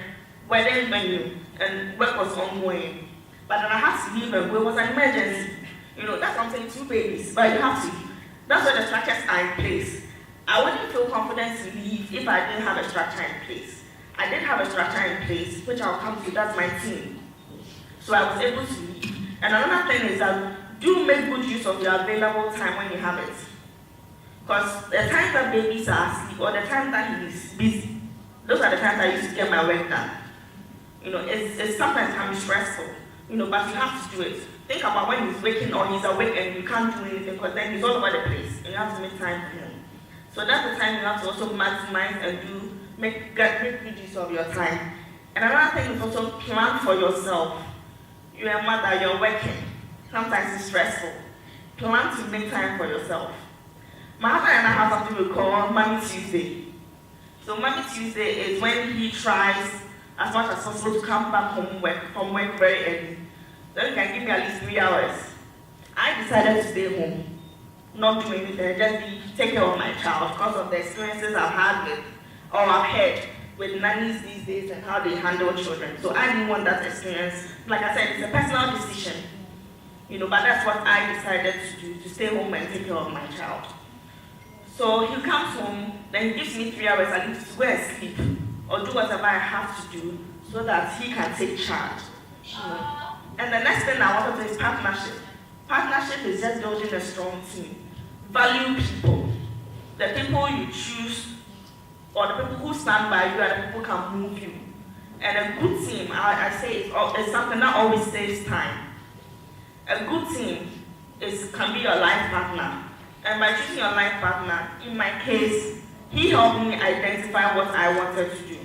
H: wedding venue, and work was ongoing. But then I had to leave and go. It was an emergency. You know, that's something, 2 babies, but you have to. That's where the structures are in place. I wouldn't feel confident to leave if I didn't have a structure in place. I did have a structure in place, which I'll come to, that's my team. So I was able to leave. And another thing is that do make good use of your available time when you have it. Because the times that babies are asleep or the times that he is busy, those are the times I used to get my work done. You know, it's sometimes can be stressful, you know, but you have to do it. Think about when he's waking or he's awake and you can't do anything because then he's all over the place and you have to make time for him. So that's the time you have to also maximize and make good use of your time. And another thing is also plan for yourself. You're a mother, you're working. Sometimes it's stressful. Plan to make time for yourself. My husband and I have something we call Mommy Tuesday. So Mommy Tuesday is when he tries as much as possible to come back from work very early. Then he can give me at least 3 hours. I decided to stay home, not do anything, just take care of my child because of the experiences I've had I've had with nannies these days and how they handle children. So I didn't want that experience. Like I said, it's a personal decision, you know, but that's what I decided to do, to stay home and take care of my child. So he comes home, then he gives me 3 hours. I need to go and sleep or do whatever I have to do so that he can take charge. And the next thing I want to do is partnership. Partnership is just building a strong team. Value people. The people you choose, or the people who stand by you, and the people who can move you. And a good team, I say, is something that always saves time. A good team can be your life partner. And by choosing your life partner, in my case, he helped me identify what I wanted to do.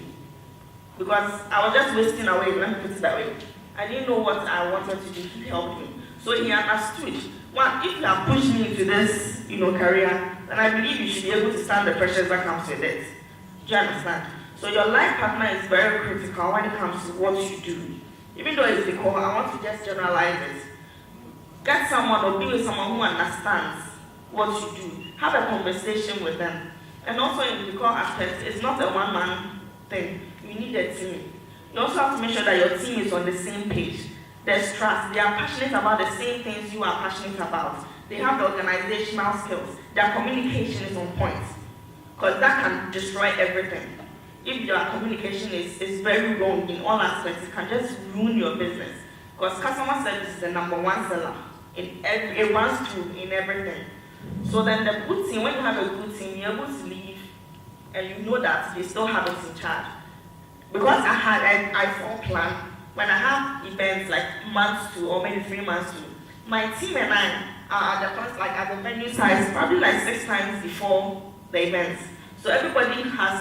H: Because I was just wasting away, let me put it that way. I didn't know what I wanted to do. He helped me. So he understood. One, if you have pushed me into this, career, then I believe you should be able to stand the pressures that comes with it. Do you understand? So your life partner is very critical when it comes to what you do. Even though it's the core, I want to just generalize it. Get someone or be with someone who understands what you do. Have a conversation with them. And also in the core aspect, it's not a one-man thing. You need a team. You also have to make sure that your team is on the same page. There's trust. They are passionate about the same things you are passionate about. They have the organizational skills. Their communication is on point. Because that can destroy everything. If your communication is very wrong in all aspects, it can just ruin your business. Because customer service is the #1 seller. It runs through in everything. So then the good team, when you have a good team, you're able to leave and you know that they still have it in charge. Because I foreplan, when I have events like months to or maybe 3 months to, my team and I are at the first, at the venue size, probably 6 times before the events. So everybody has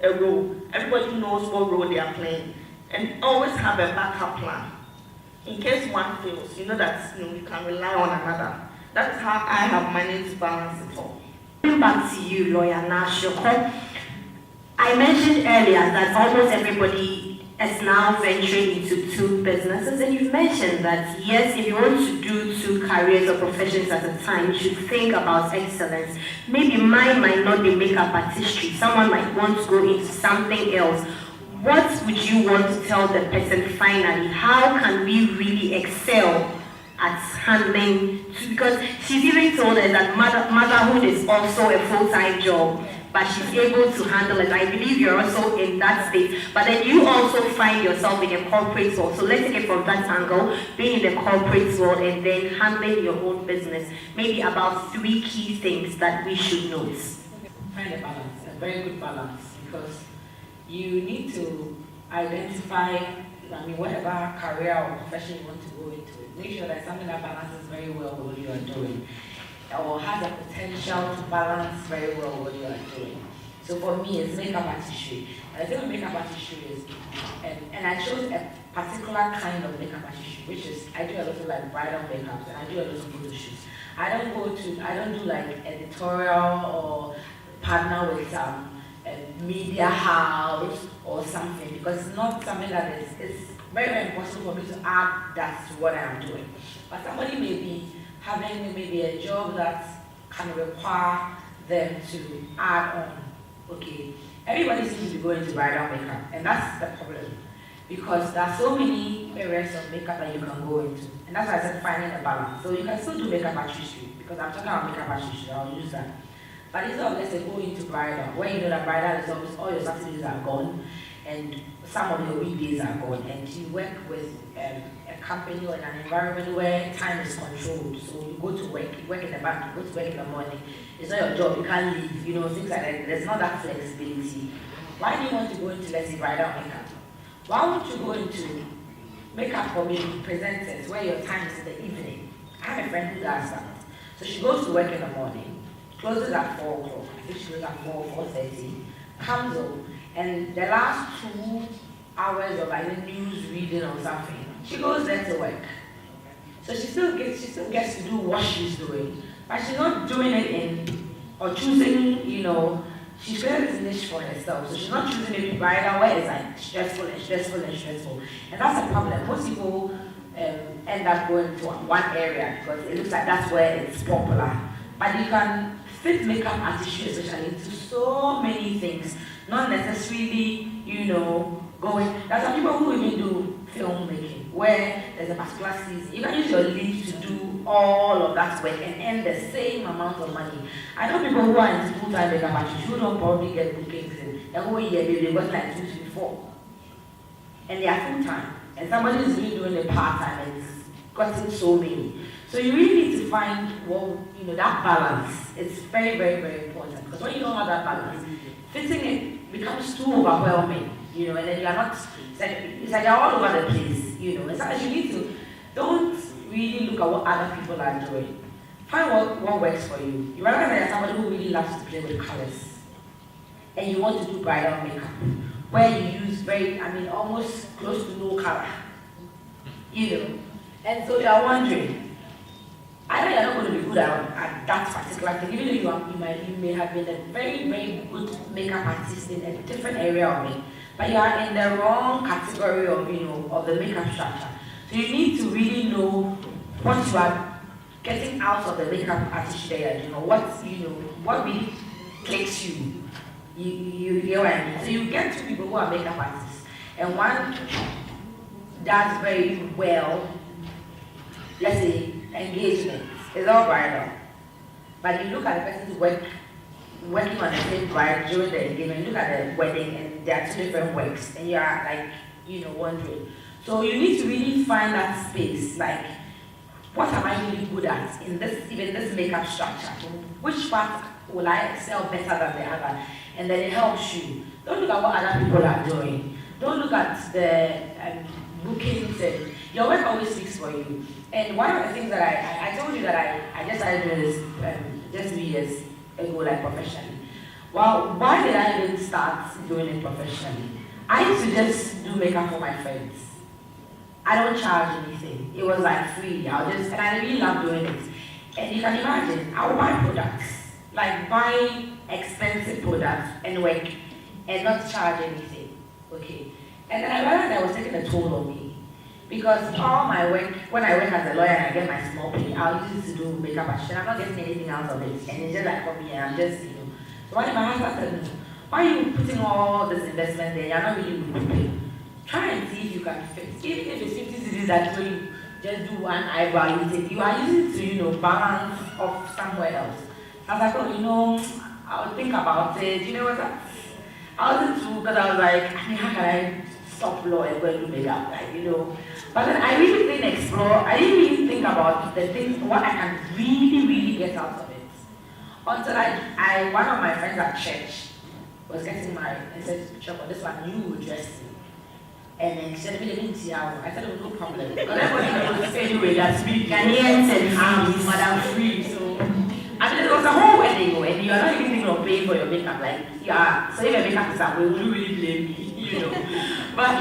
H: a role. Everybody knows what role they are playing. And always have a backup plan. In case one fails, you know that you can rely on another. That is how I have managed to balance it all.
A: Coming back to you, Lawyer Nashoko, I mentioned earlier that almost everybody is now venturing into 2 businesses, and you've mentioned that yes, if you want to do 2 careers or professions at a time, you should think about excellence. Maybe mine might not be makeup artistry. Someone might want to go into something else. What would you want to tell the person finally? How can we really excel at handling? Because she's even told us that motherhood is also a full-time job, but she's able to handle it. I believe you're also in that state, but then you also find yourself in a corporate world. So let's take it from that angle, being in the corporate world and then handling your own business. Maybe about 3 key things that we should note.
G: Find a balance, a very good balance, because you need to identify, whatever career or profession you want to go into. Make sure that something that balances very well with what you are doing, or has a potential to balance very well what you are doing. So for me, it's makeup artistry. And I think makeup artistry is, and I chose a particular kind of makeup artistry, which is, I do a lot of bridal makeup, and I do a lot of photo shoots. I don't do editorial or partner with a media house or something, because it's not something that it's very, very impossible for me to add that to what I'm doing. But somebody may be having maybe a job that can require them to add on. Okay, everybody seems to be going to bridal makeup, and that's the problem. Because there are so many areas of makeup that you can go into. And that's why I said finding a balance. So you can still do makeup artistry, because I'm talking about makeup artistry, I'll use that. But instead of, let's say, go into bridal, where you know that bridal is almost all your Saturdays are gone, and some of your weekdays are gone, and you work with a company or in an environment where time is controlled. So you go to work, you work in the bank, you go to work in the morning, it's not your job, you can't leave, things like that. There's not that flexibility. Why do you want to go into, let's say, bridal makeup? Why won't you go into makeup for maybe presenters, where your time is in the evening? I have a friend who does that. So she goes to work in the morning, closes at 4 o'clock, I think she goes at 4:30, comes home, and the last 2 hours of either news reading or something, she goes there to work. So she still gets to do what she's doing, but she's not doing it or choosing, she's created this niche for herself. So she's not choosing maybe bridal where it's stressful and stressful and stressful. And that's a problem. Most people end up going to one area because it looks like that's where it's popular. But you can fit makeup artistry especially into so many things, not necessarily, going. There's some people who even do filmmaking, where there's a particular season. You can use your leave to do all of that work and earn the same amount of money. I know people who are in full-time makeup artists who don't probably get bookings in the whole year, they got like 2, 3, 4. And they are full-time. And somebody is really doing a part-time and it's gotten so many. So you really need to find, well, that balance. It's very, very, very important. Because when you don't have that balance, fitting it becomes too overwhelming, and then you're not, it's like you're all over the place, And sometimes you need to, don't really look at what other people are doing. Find what works for you. You remember that you're somebody who really loves to play with colors. And you want to do bridal makeup, where you use almost close to no color. And so you're wondering, I know you're not going to be good at that particular thing, even though you may have been a very, very good makeup artist in a different area of it, but you are in the wrong category of the makeup structure. So you need to really know what you are getting out of the makeup artist there, what really clicks you. You hear what I mean? So you get 2 people who are makeup artists, and one does very well, let's say, engagement. It's all bridal. But you look at the person's working on the same bride during the engagement, look at the wedding, and there are 2 different works, and you are like, wondering. So you need to really find that space, like, what am I really good at in this makeup structure? Which part will I excel better than the other? And then it helps you. Don't look at what other people are doing. Don't look at the bookings. And your work always speaks for you. And one of the things that I told you that I just started doing this just 3 years ago, like professionally. Well, why did I even start doing it professionally? I used to just do makeup for my friends. I don't charge anything. It was like free. and I really love doing it. And you can imagine, I'll buy products, like buy expensive products and work and not charge anything. Okay. And then I realized that was taking a toll on me. Because all my work, when I work as a lawyer and I get my small pay, I'll use it to do makeup and I'm not getting anything out of it. And it's just like for me, and I'm just, So one day my husband said, why are you putting all this investment there? You're not really good to pay. Try and see if you can fix. Even if it's 50 cedis that way you just do one eyebrow, you are using to, balance off somewhere else. I was like, oh, I'll think about it. You know what? I wasn't too, because I was like, how can I stop law and go and do makeup, But then I really didn't explore, I didn't really think about the things, what I can really, really get out of it. Until one of my friends at church was getting married and said, Chop, this one, you will dress me. And then she said, I said, oh, no problem. Because everybody knows anyway that we Ghanaians and Madam Free, so. It was a whole wedding, and you are not even thinking of paying for your makeup, so if your makeup is up, will you really blame me, But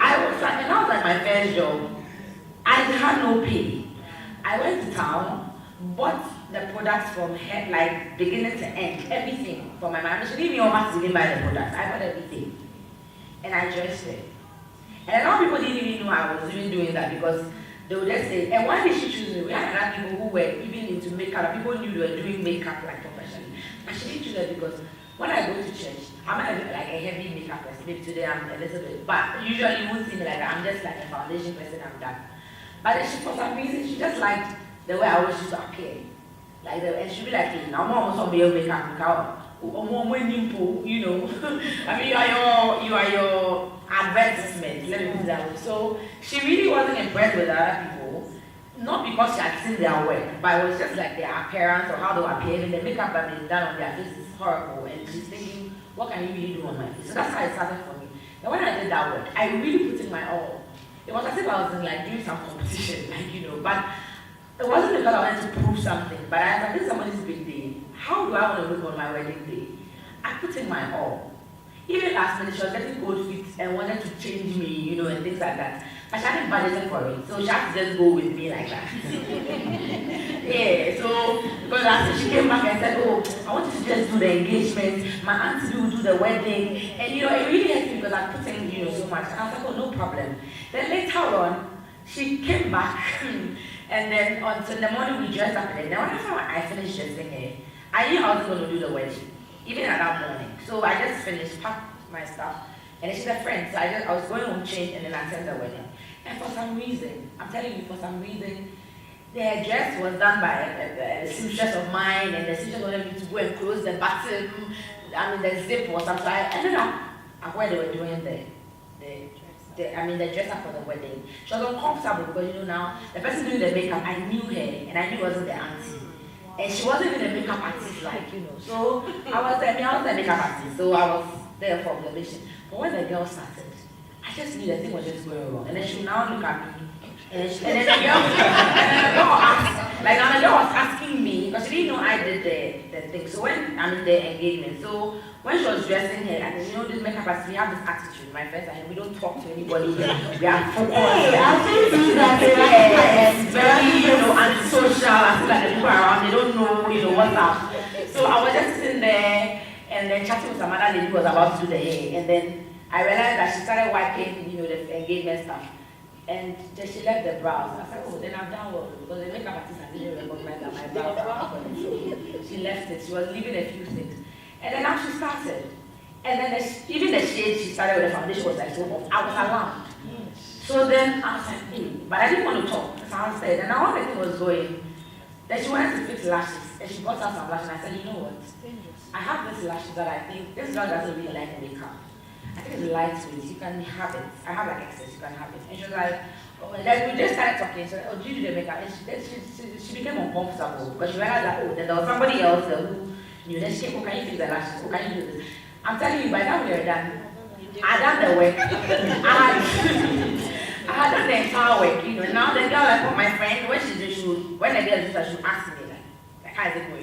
G: I was like, and that was like my first job. I had no pay. I went to town, bought the products from head, beginning to end, everything from my mom. She gave me all my to buy the products. I bought everything. And I dressed it. And a lot of people didn't even know I was even doing that because they would just say, and why did she choose me? We had other people who were even into makeup. People knew they were doing makeup professionally. But she didn't choose that because when I go to church, I'm not a heavy makeup person. Maybe today I'm a little bit, but usually you won't see me like that. I'm just like a foundation person, I'm done. But then for some reason, she just liked the way I always used to appear. And she'd be like, hey, now I'm almost on my makeup. I mean, you are your advertisement, let me put it that way. So she really wasn't impressed with other people, not because she had seen their work, but it was just like their appearance or how they were appearing. The makeup that they done on their face is horrible, and she's thinking, what can you really do on my face? So that's how it started for me. Then when I did that work, I really put in my all. It was as if I was in doing some competition, but it wasn't because I wanted to prove something, but I was like, this is somebody's big day. How do I want to look on my wedding day? I put in my all. Even last minute, she was getting cold feet and wanted to change me, and things like that. But she hadn't budgeted for it, so she had to just go with me like that. Yeah, so, because last time she came back and said, oh, I want you to just do the engagement, my auntie will do the wedding, and it really helped me because I put in, so much. And I was like, oh, no problem. Then later on, she came back, and then on the morning we dressed up again. Then when I finished dressing her, I knew I was going to do the wedding, even at that morning. So I just finished, packed my stuff, and she's a friend, so I was going home, change, and then I attended the wedding. And for some reason, I'm telling you, for some reason, the dress was done by a seamstress of mine, and the seamstress wanted me to go and close the button. I mean, the zip was something. I ended up at where they were doing the dress up for the wedding. She was uncomfortable because now the person doing the makeup, I knew her, and I knew it wasn't the auntie. And she wasn't even a makeup artist, So I was a makeup artist, so I was there for observation. But when the girl started, I just knew the thing was just going wrong. And then she would now look at me. And then the girl was asking me, because she didn't know I did the thing. So when I'm in the engagement, so when she was dressing her, and this makeup artist, we have this attitude, my friends, and we don't talk to anybody. We are focused. And very, antisocial. I feel like the people around, they don't know, what's up. So I was just sitting there, and then chatting with some other lady who was about to do the hair, and then I realized that she started wiping, the engagement stuff. And then she left the brows. I said, oh, then I'm done well, because the makeup artist I didn't recognize that my brows are up on it. So she left it. She was leaving a few things. And then now she started. And then even the shade she started with the foundation was like so off. I was alarmed. So then I was like, but I didn't want to talk. So I said, and now the thing was going. Then she wanted to fix lashes. And she brought out some lashes. And I said, you know what? I have these lashes that I think, this girl doesn't really like makeup. I think it's lightweight, you can have it. I have like excess, you can have it. And she was like, oh, and then we just started talking. She said, oh, do you do the makeup? And she became uncomfortable because she realized that, oh, then there was somebody else who knew. Then she came, oh, can you fix the lashes? Oh, can you do this? I'm telling you, by the time we were done, I had done the work. I had done the entire work, Now the girl, like my friend, when the girl did that, she would ask me, like, how is it going,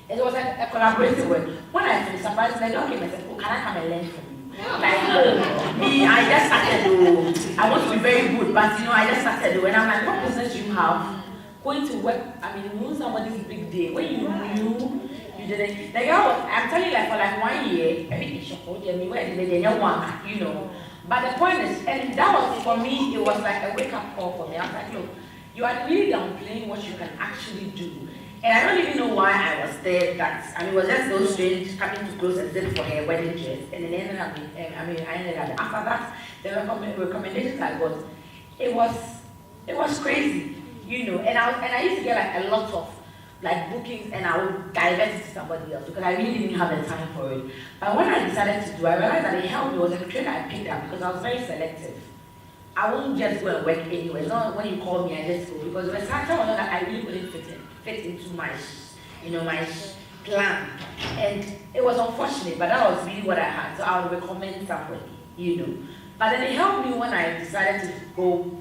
G: And it was like a collaborative work. When I finished, surprised, the girl came and said, oh, can I come and learn from you? Me, I just started I want to be very good, but I just started when I'm like, what business do you have? Going to work, you know somebody's big day. When you knew, you didn't. The girl was, I'm telling you, like for like 1 year, everything she told me, where did they one, But the point is, and that was for me, it was like a wake-up call for me. I was like, look, you are really downplaying what you can actually do. And I don't even know why I was there. It was just so strange having to close a zip for her wedding dress. And then ended up, I ended up, after that, the recommendations I got, it was crazy, And I used to get like a lot of like bookings, and I would divert it to somebody else because I really didn't have the time for it. But when I decided to do, I realized that it helped me. It was a trade I picked up because I was very selective. I won't just go and work anywhere. It's not when you call me, I just go, because there was time that I really couldn't fit into my, my plan. And it was unfortunate, but that was really what I had. So I would recommend somebody, But then it helped me when I decided to go,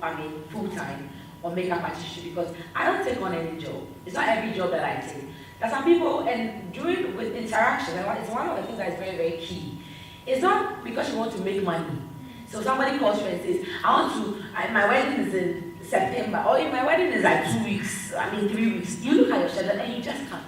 G: full-time on makeup artistry, because I don't take on any job. It's not every job that I take. There's some people, and with interaction, it's one of the things that is very, very key. It's not because you want to make money. So somebody calls you and says, my wedding is in September, or if my wedding is like 2 weeks, 3 weeks. You look at your schedule and you just can't.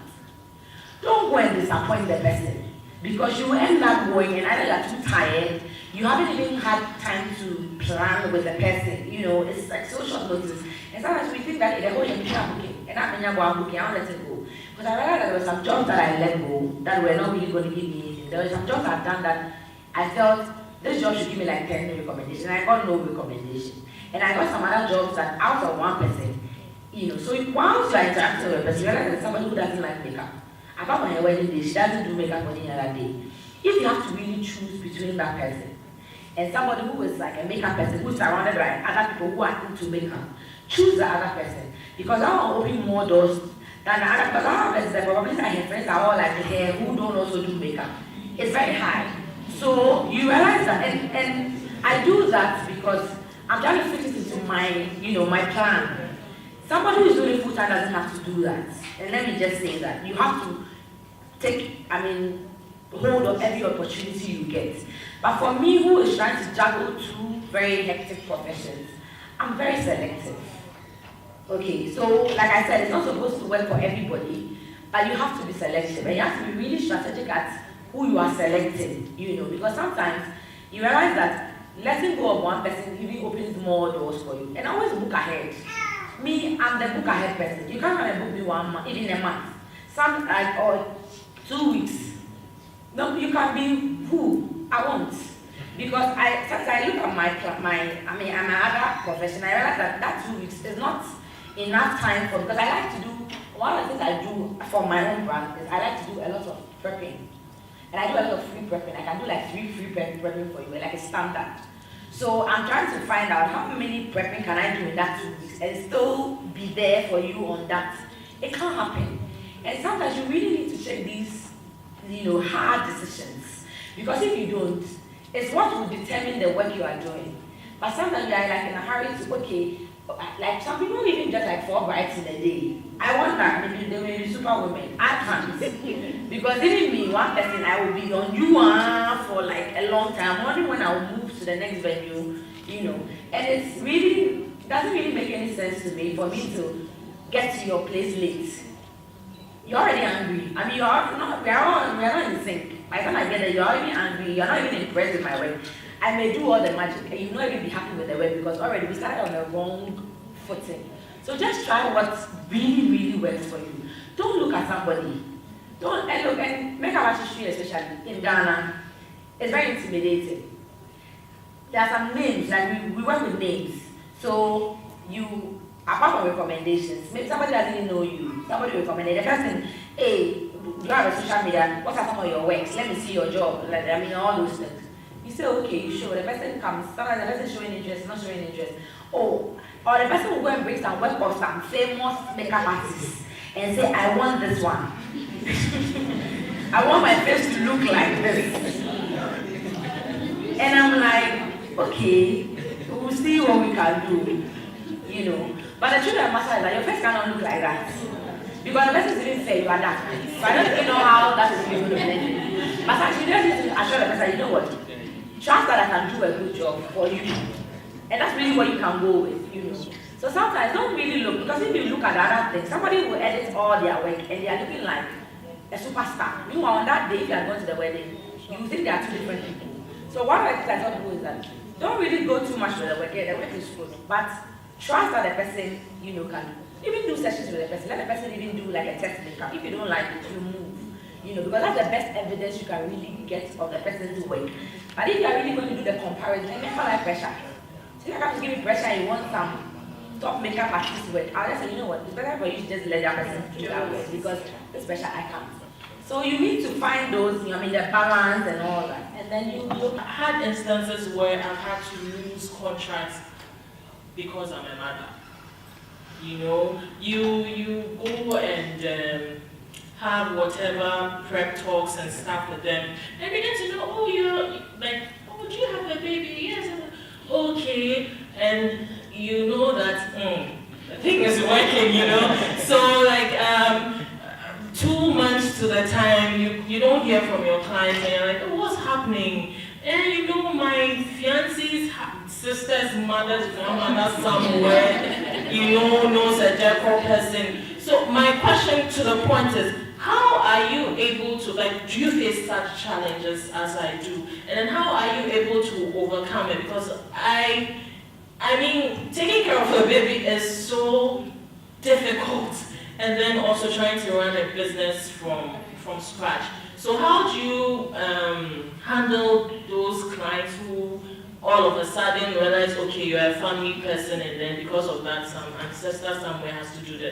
G: Don't go and disappoint the person, because you end up going and either you're too tired, you haven't even had time to plan with the person. It's like so short notice. And sometimes we think that the whole thing is booking, and I'm booking, I'll let it go. Because I realized that there were some jobs that I let go that were not really going to give me anything. There were some jobs I've done that I felt this job should give me like 10 recommendations, and I got no recommendation. And I got some other jobs that out of 1%, so once you are interacting with a person, you realize that somebody who doesn't like makeup, apart from her wedding day, she doesn't do makeup on any other day. If you have to really choose between that person and somebody who is like a makeup person, who's surrounded by other people who are into makeup, choose the other person, because that will open more doors than the other, because other persons, the probability that her friends are all like her who don't also do makeup. It's very high. So you realize that, and I do that because I'm trying to fit it into my, my plan. Somebody who is doing full time doesn't have to do that. And let me just say that you have to take, hold of every opportunity you get. But for me, who is trying to juggle two very hectic professions, I'm very selective. Okay, so like I said, it's not supposed to work for everybody, but you have to be selective, and you have to be really strategic at who you are selecting, because sometimes you realize that letting go of one person really opens more doors for you. And always book ahead. Me, I'm the book ahead person. You can't come and book me 1 month, even a month. Or 2 weeks. No, you can be who I want. Because sometimes I look at my other profession, I realize that 2 weeks is not enough time for, because I like to do, one of the things I do for my own brand is I like to do a lot of prepping. And I do a lot of free prepping. I can do like 3 free prepping for you, like a standard. So I'm trying to find out how many prepping can I do in that 2 weeks and still be there for you on that. It can't happen. And sometimes you really need to take these, hard decisions. Because if you don't, it's what will determine the work you are doing. But sometimes you are like in a hurry to, okay, like some people even just like 4 bites in a day. I want that, maybe they may be superwomen. I can't. Because even me, one person, I will be on you for like a long time, only when I will move to the next venue, And it's really, doesn't really make any sense to me for me to get to your place late. You're already angry. I mean, we are not in sync. By the time I get there, you're already angry. You're not even impressed with my work. I may do all the magic, and you'll not even be happy with the work because already we started on the wrong footing. So just try what really, really works for you. Don't look at somebody. And makeup artistry, especially in Ghana, it's very intimidating. There are some names, like we work with names. So apart from recommendations, maybe somebody doesn't know you, somebody recommended the person, hey, do you have a social media? What are some of your works? Let me see your job. All those things. You say, okay, you show. The person comes, sometimes the person is showing interest, not showing interest. Or the person will go and bring some work of some famous makeup artists and say, I want this one. I want my face to look like this. And I'm like, okay, we'll see what we can do, But the truth of the matter is that your face cannot look like that. Because the person is even fair, you are that. So I don't even know how that is going to be. But actually, you just need to assure the person, you know what? Trust that I can do a good job for you. And that's really what you can go with, So sometimes don't really look, because if you look at the other things, somebody will edit all their work and they are looking like a superstar. Meanwhile, on that day, if you are going to the wedding, you will think they are 2 different people. So what I tell people is that don't really go too much with the work. Yeah, the work is good, but trust that the person, can even do sessions with the person. Let the person even do like a test makeup. If you don't like it, you move. Because that's the best evidence you can really get of the person's work. But if you are really going to do the comparison, it makes for like pressure. So if you have to give me pressure and you want some top makeup artist work, I'll just say, it's better for you to just let that person do that work because this pressure I can't. So you need to find those, the balance and all that. And then you look.
I: I had instances where I've had to lose contracts because I'm a mother. You go and have whatever prep talks and stuff with them, and begin to know, do you have a baby? Yes. Okay, and you know that the thing is working, So 2 months to the time, you don't hear from your client, and you're like, oh, what's happening? And my fiance's sister's mother's grandmother somewhere, knows a Jekyll person. So my question to the point is, how are you able to, do you face such challenges as I do? And then how are you able to overcome it? Because taking care of a baby is so difficult. And then also trying to run a business from scratch. So how do you handle those clients who all of a sudden realize, okay, you're a family person, and then because of that, some ancestor somewhere has to do the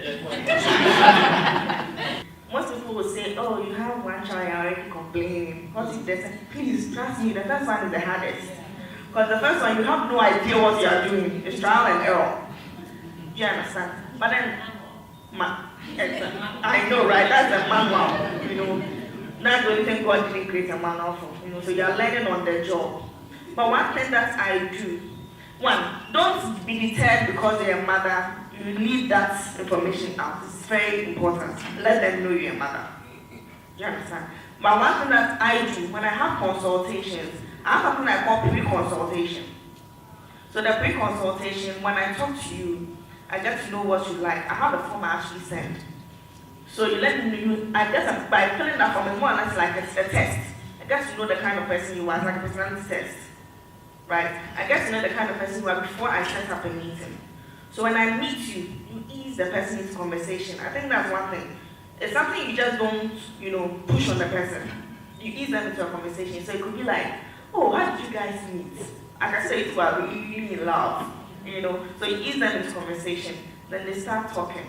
H: Most people will say, oh, you have one child, you're already complaining. What if they say, please, trust me, the first one is the hardest. Because the first one, you have no idea what you are doing. It's trial and error. Do you understand? But then, I know, right? That's a manual, That's the only thing God didn't create a manual for, So you're learning on the job. But one thing that I do, don't be deterred because you're a mother. You leave that information out. It's very important. Let them know you're a mother. You understand? But one thing that I do, when I have consultations, I have something I call pre-consultation. So the pre-consultation, when I talk to you, I get to know what you like. I have a form I actually send. So you let me know, by filling that form, it's more or less like a test. I get to know the kind of person you are, like a personality test. Right? I get to know the kind of person you are before I set up a meeting. So when I meet you, you ease the person into conversation. I think that's one thing. It's something you just don't, push on the person. You ease them into a conversation. So it could be like, oh, how did you guys meet? I can say it well, we really love, So you ease them into conversation. Then they start talking.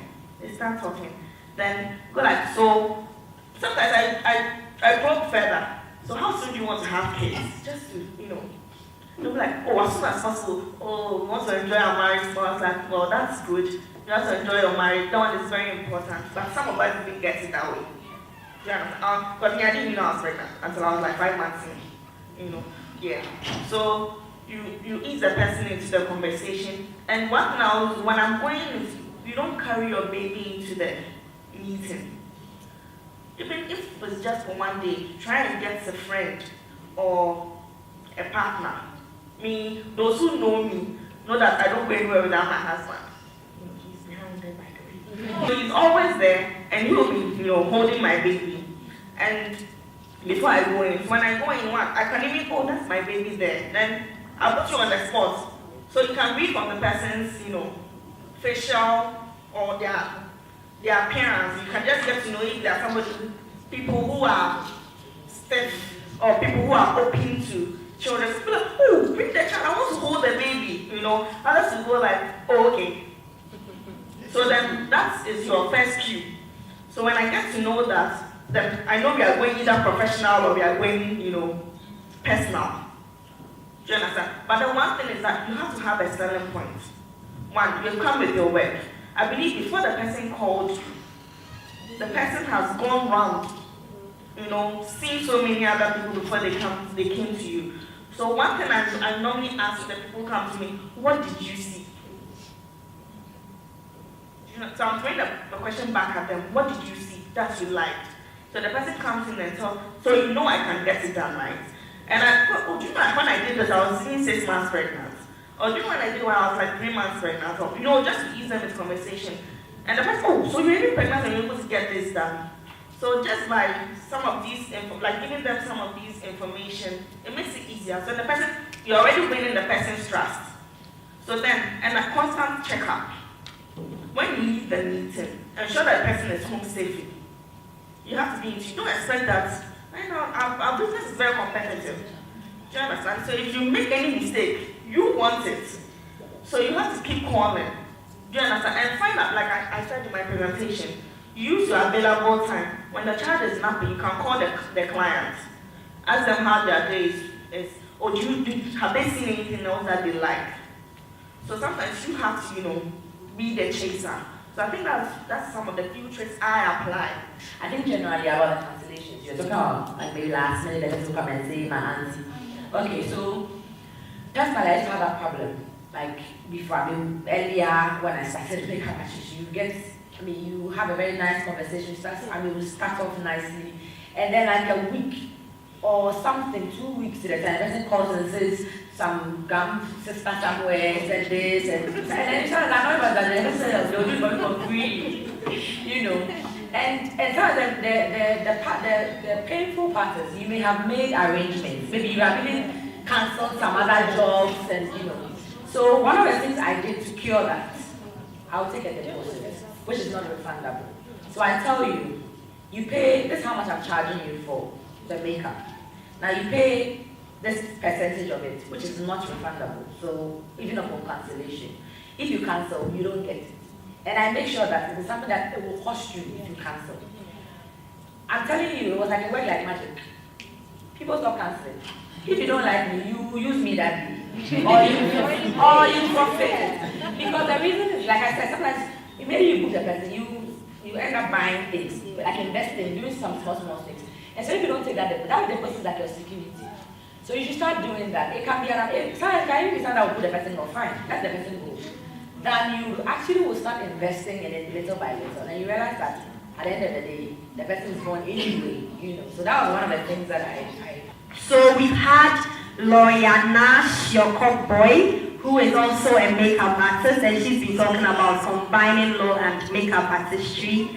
H: Then go like, so sometimes I probe further. So how soon do you want to have kids? Just to, they'll be like, oh, as soon as possible. Oh, we want to enjoy our marriage. So I was like, well, that's good. You have to enjoy your marriage. That one is very important. But some of us didn't get it that way. Yeah, but me, I didn't know I was pregnant until I was like 5 months in. Yeah. So you ease the person into the conversation. And what now, when I'm going, you don't carry your baby into the meeting. Even if it's just for one day, try and get a friend or a partner. Me, those who know me, know that I don't go anywhere without my husband. He's behind there, by the way. So he's always there, and he will be, holding my baby. And before I go in, when I go in one, I can even, oh, that's my baby there. Then I'll put you on the spot. So you can read from the person's, facial or their appearance. You can just get to know if there are people who are stiff or people who are open to children. People are like, oh, bring the child, I want to hold the baby, Others will go like, oh, okay. So then that is your first cue. So when I get to know that, then I know we are going either professional or we are going, personal. Do you understand? But the one thing is that you have to have a selling point. One, you come with your work. I believe before the person called you, the person has gone round, seen so many other people before they came to you. So one thing I normally ask the people who come to me, what did you see? So I'm throwing the question back at them, what did you see that you liked? So the person comes in and tells, so I can get it done, right? And do you know when I did this, I was 6 months pregnant? Or do you know when I did when I was like 3 months pregnant? Or, just to ease them with conversation. And the person, oh, so you're really pregnant and you're able to get this done. So just by some of these, giving them some of these information, it makes it easier. So the person, you're already winning the person's trust. So then, and a constant checkup. When you leave the meeting, ensure that the person is home safely. You have to be, you don't expect that, our business is very competitive. Do you understand? So if you make any mistake, you want it. So you have to keep calling. Do you understand? And find out, like I said in my presentation, use your available time. When the child is napping, you can call the client. Ask them how their day is. Or have they seen anything else that they like? So sometimes you have to, be the chaser. So I think that's some of the few tricks I apply.
G: I think generally about the cancellations, you're talking about like maybe last minute, the person will come and say, my auntie. Okay, so personally, I used to have that problem. Like before, earlier when I started makeup artist, you have a very nice conversation, we start off nicely, and then like a week or something, 2 weeks to the time, the person calls and says some gum sister somewhere, said this, and then you start annoyed about that, the person will do it for free, And some of the painful part is you may have made arrangements. Maybe you have even cancelled some other jobs, and So one of the things I did to cure that, I'll take a deposit, which is not refundable. So I tell you, you pay, this is how much I'm charging you for the makeup. Now you pay this percentage of it, which is not refundable. So even upon cancellation, if you cancel, you don't get it. And I make sure that it is something that it will cost you if you cancel. I'm telling you, it was like a work like magic. People stop canceling. If you don't like me, you use me that day. or you forfeit. Because the reason is, like I said, sometimes maybe you book the person, you end up buying things, like investing, doing some small things. And so if you don't take that deposit is like your security. So you should start doing that. It can be sometimes can even be something that will put the person on fine. Let the person go. Then you actually will start investing in it little by little, and you realize that at the end of the day, the person is going anyway, So that was one of the things that I.
A: So we've had lawyer Nash, your boy, who is also a makeup artist, and she's been talking about combining law and makeup artistry,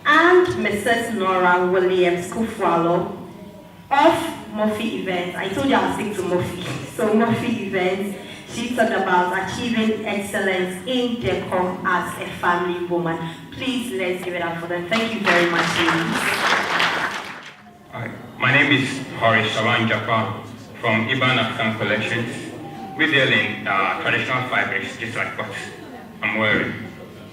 A: and Mrs. Nora Williams Kufualo of Murphy Events. I told you I'll stick to Murphy. So Murphy Events. She talked about achieving excellence in decor as a family woman. Please, let's give it up for them. Thank you very much, ladies.
J: Hi, my name is Horace Shawan Japa from Iban African Collections. We deal in traditional fabrics, just like what I'm wearing.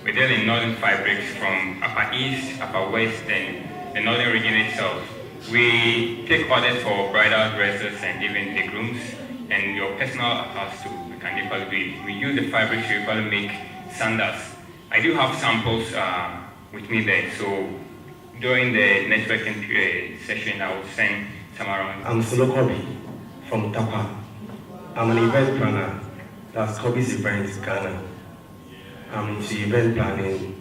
J: We deal in northern fabrics from Upper East, Upper West, and the northern region itself. We take orders for bridal dresses and even the grooms, and your personal house too. We can equally do it. We use the fabrics to equally make sandals. I do have samples with me there, so during the networking session, I will send some around.
F: I'm Solokobi from Tapa. I'm an event planner. That's Kobe's Events Ghana. I'm into event planning,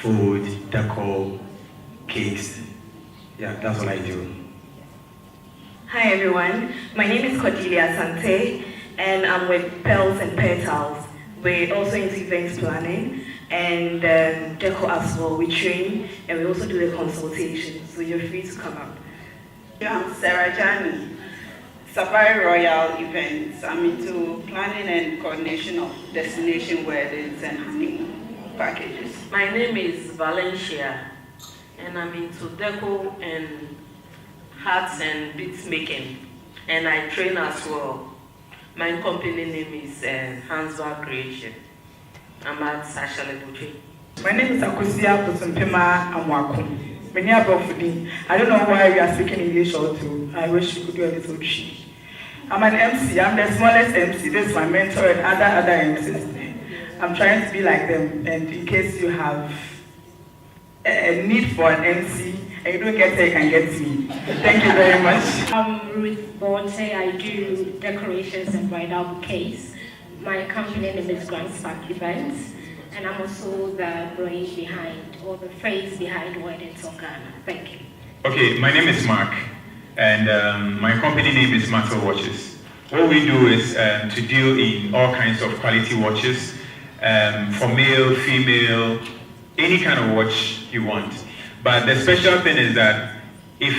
F: food, decor, cakes. Yeah, that's what I do.
A: Hi everyone, my name is Cordelia Sante and I'm with Pearls and Petals. We're also into events planning and decor as well. We train and we also do the consultation, so you're free to come up.
K: I'm Sarah Jani, Safari Royal Events. I'm into planning and coordination of destination weddings and honeymoon packages.
G: My name is Valencia, and I'm into deco and hats and beads making, and I train as well. My company name is Hansva Creation. I'm at Sasha Lebuchi.
E: My name is Akusia Putumpema Amwakum. I don't know why we are speaking English or two. I wish we could do a little trick. I'm an MC. I'm the smallest MC. This is my mentor and other MCs. I'm trying to be like them. And in case you have a need for an MC and you don't get it, you can get me. Thank you very much.
L: I'm Ruth Borte. I do decorations and bridal bouquets. My company name is Grand Spark Events. And I'm also the brain behind, or the face behind Weddings of Ghana. Thank you.
M: Okay, my name is Mark, and my company name is Matter Watches. What we do is to deal in all kinds of quality watches, for male, female, any kind of watch you want. But the special thing is that if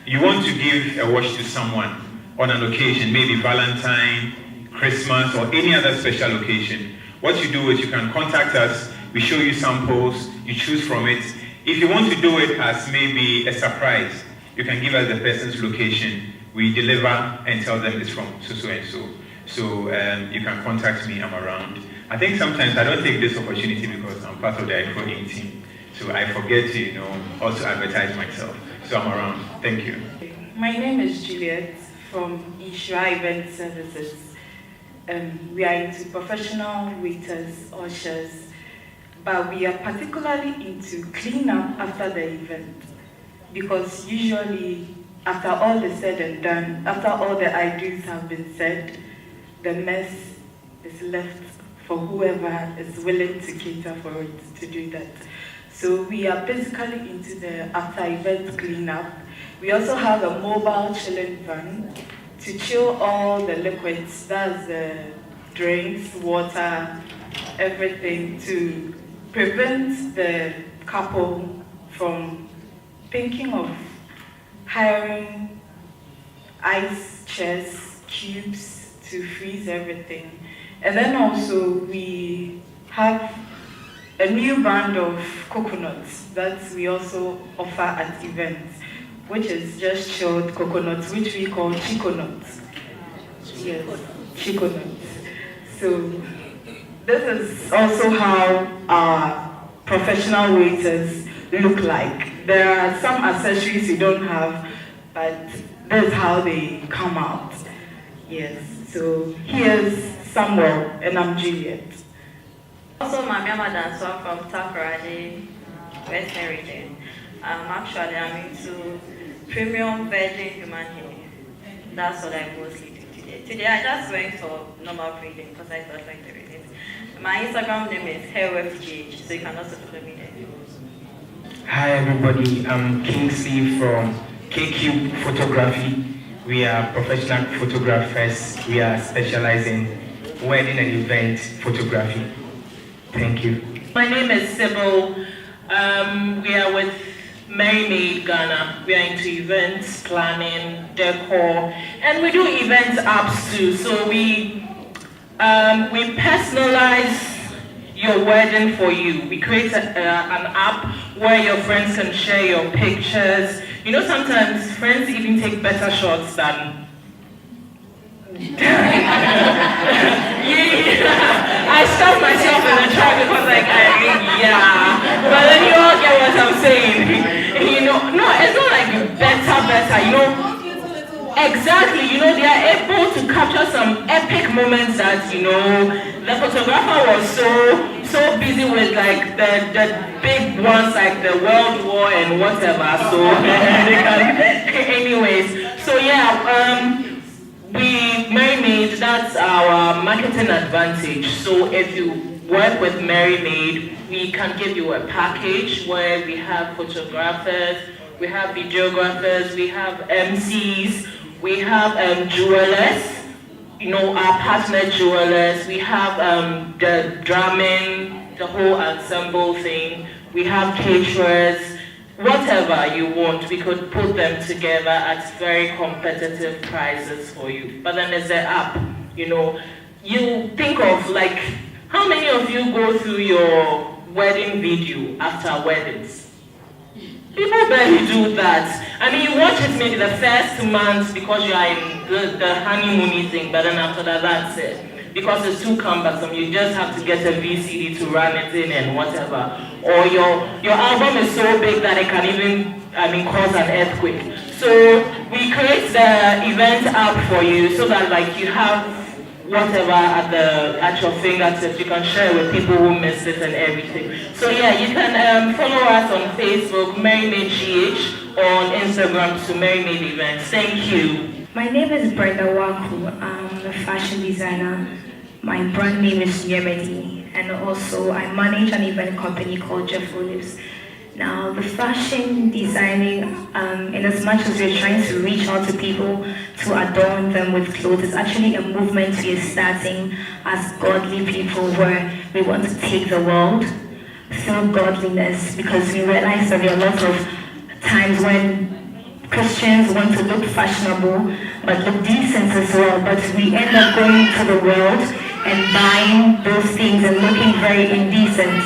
M: you want to give a watch to someone on an occasion, maybe Valentine, Christmas, or any other special occasion, what you do is you can contact us, we show you samples, you choose from it. If you want to do it as maybe a surprise, you can give us the person's location, we deliver and tell them it's from so and so. So you can contact me, I'm around. I think sometimes I don't take this opportunity because I'm part of the Ayefro team. So I forget to, also advertise myself. So I'm around, thank you.
N: My name is Juliet from Ishra Event Services. We are into professional waiters, ushers, but we are particularly into cleanup after the event, because usually after all is said and done, after all the ideas have been said, the mess is left for whoever is willing to cater for it to do that. So we are basically into the after event cleanup. We also have a mobile chilling van to chill all the liquids, that's drinks, water, everything, to prevent the couple from thinking of hiring ice chests, cubes to freeze everything. And then also we have a new brand of coconuts that we also offer at events, which is just chilled coconuts, which we call chiconuts. Yes, chiconuts. So this is also how our professional waiters look like. There are some accessories you don't have, but this is how they come out. Yes, so here's Samuel and I'm Juliet.
O: Also, I'm Yamadan from Takoradi, Western region. Actually, I'm into premium virgin human hair. That's what I mostly do today. Today, I just went for normal braiding because I thought like the reading. My Instagram name is HairWebGH, so you can also follow me there.
F: Hi everybody, I'm Kingsley from KQ Photography. We are professional photographers. We are specializing in wedding and event photography. Thank you.
I: My name is Sybil. We are with Marinade Ghana. We are into events, planning, decor, and we do event apps too. So we personalize your wedding for you. We create an app where your friends can share your pictures. You know, sometimes friends even take better shots than
G: I stopped myself in the track because yeah. But then you all get what I'm saying. No, it's not like better. Exactly, they are able to capture some epic moments that, the photographer was so busy with like the big ones like the World War and whatever. So anyways, so yeah, we Merrymaid, that's our marketing advantage. So if you work with Merrymaid, we can give you a package where we have photographers, we have videographers, we have MCs, we have jewelers, our partner jewelers, we have the drumming, the whole ensemble thing, we have caterers, whatever you want, we could put them together at very competitive prices for you. But then there's the app, you think of like, how many of you go through your wedding video after weddings? People barely do that. I mean, you watch it maybe the first 2 months because you are in the honeymoon thing, but then after that, that's it. Because it's too cumbersome, you just have to get a VCD to run it in and whatever. Or your album is so big that it can even, cause an earthquake. So we create the event app for you so that like you have whatever at your fingertips, you can share with people who missed it and everything. So yeah, you can follow us on Facebook, Merrymaid GH, or on Instagram to Merrymaid Events. Thank you.
P: My name is Brenda Waku. I'm a fashion designer. My brand name is Yemedi, and also I manage an event company called Jeff Olives. Now, the fashion designing, in as much as we're trying to reach out to people to adorn them with clothes, it's actually a movement we are starting as godly people where we want to take the world through godliness, because we realize that there are lots of times when Christians want to look fashionable but look decent as well, but we end up going to the world and buying those things and looking very indecent.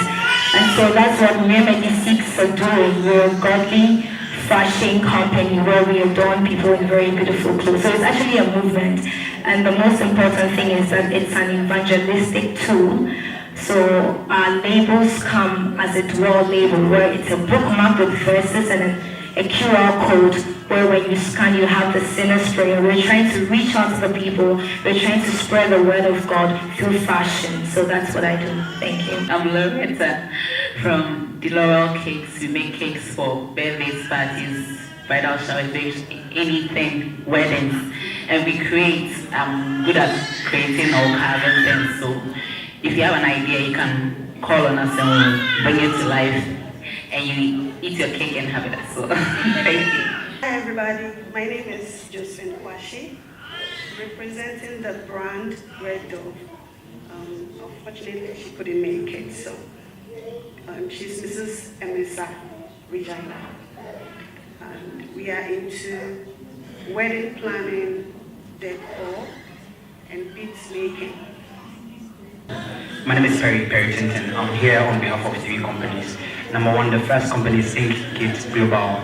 P: And so that's what Merrymaid seeks to do. We're a godly fashion company where we adorn people in very beautiful clothes. So it's actually a movement. And the most important thing is that it's an evangelistic tool. So our labels come as a dwell label, where it's a bookmark with verses and a QR code where when you scan you have the sinner's prayer. We're trying to reach out to the people. We're trying to spread the word of God through fashion. So that's what I do. Thank you.
Q: I'm Loretta from the Laurel Cakes. We make cakes for birthdays, parties, bridal showers, anything, weddings. And we create, I'm good at creating or carving things. So if you have an idea, you can call on us and we'll bring it to life. And you eat your cake and have it. So thank you.
R: Hi everybody, my name is Josephine Kwashi, representing the brand Red Dove. Unfortunately, she couldn't make it, so she's Mrs. Emisa Regina. And we are into wedding planning, decor, and beads making.
S: My name is Perry Tinton. I'm here on behalf of 3 companies. Number 1, the first company is Inkit Global.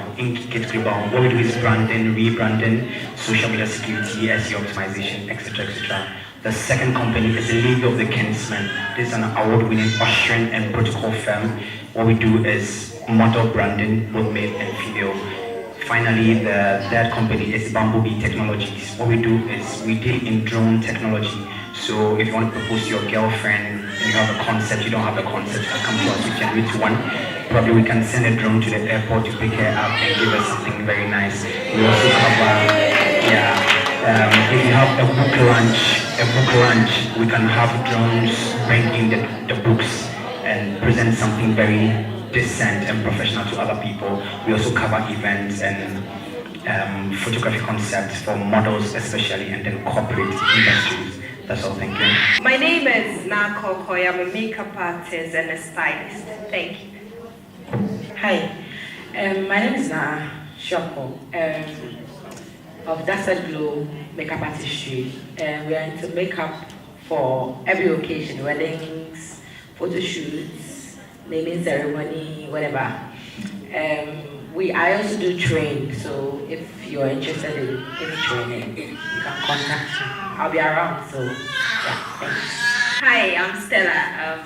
S: What we do is branding, rebranding, social media security, SEO optimization, etc., etc. The second company is the League of the Kinsmen. This is an award-winning ushering and protocol firm. What we do is model branding, both male and female. Finally, the third company is Bumblebee Technologies. What we do is we deal in drone technology. So if you want to propose to your girlfriend and you have a concept, you don't have a concept, you come to us, we generate one. Probably we can send a drone to the airport to pick her up and give her something very nice. We also cover, if you have a book launch, we can have drones bring in the books and present something very decent and professional to other people. We also cover events and photography concepts for models especially, and then corporate industries. That's all, thank you.
T: My name is Nako Koy. I'm a makeup artist and a stylist. Thank you.
G: Hi, my name is Na Shoko of Dasset Glow Makeup Artistry. We are into makeup for every occasion, weddings, photo shoots, naming ceremony, whatever. I also do training, so if you're interested in any training, you can contact me. I'll be around, so yeah, thanks.
C: Hi, I'm Stella.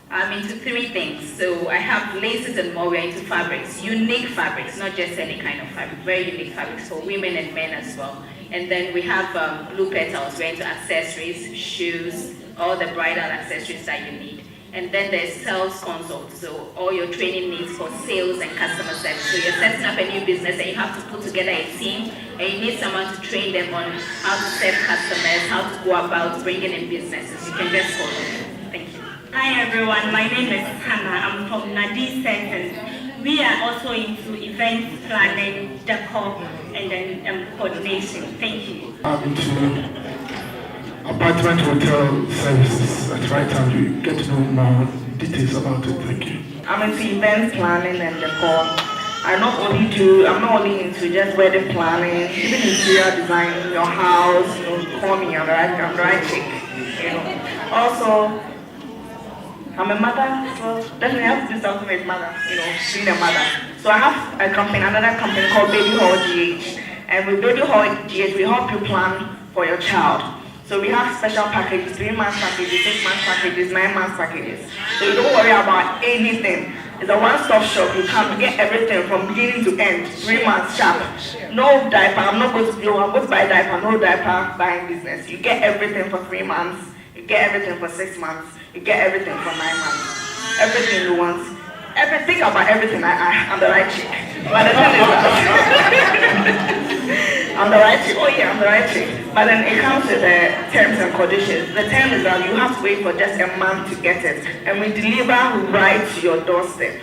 C: I'm into 3 things. So I have laces and more. We're into fabrics, unique fabrics, not just any kind of fabric, very unique fabrics for women and men as well. And then we have Blue Petals. We're into accessories, shoes, all the bridal accessories that you need. And then there's sales consult, so all your training needs for sales and customer service. So you're setting up a new business and you have to put together a team and you need someone to train them on how to serve customers, how to go about bringing in businesses. You can just call them. Thank you.
U: Hi everyone, my name is Hannah. I'm from Nadi Center. We are also into event planning, decor, and then coordination. Thank you.
F: I'm into apartment hotel services. At the right time, you get to know more details about it. Thank you.
H: I'm into event planning and decor. I'm not only into just wedding planning, even interior design, your house, call me, I'm the right chick, Also, I'm a mother, so definitely I have to do something with mother, being a mother. So I have another company called Baby Hall GH. And with Baby Hall GH, we help you plan for your child. So we have special packages, 3-month packages, 6-month packages, 9-month packages. So you don't worry about anything. It's a one-stop shop. You can get everything from beginning to end, 3 months sharp. No diaper, I'm going to buy diaper, no diaper buying business. You get everything for 3 months, you get everything for 6 months, you get everything for 9 months. Everything you want. Think about everything. I'm the right chick. But the thing is that I'm the right chick. Oh yeah, I'm the right chick. But then it comes with the terms and conditions. The term is that you have to wait for just a month to get it. And we deliver right to your doorstep.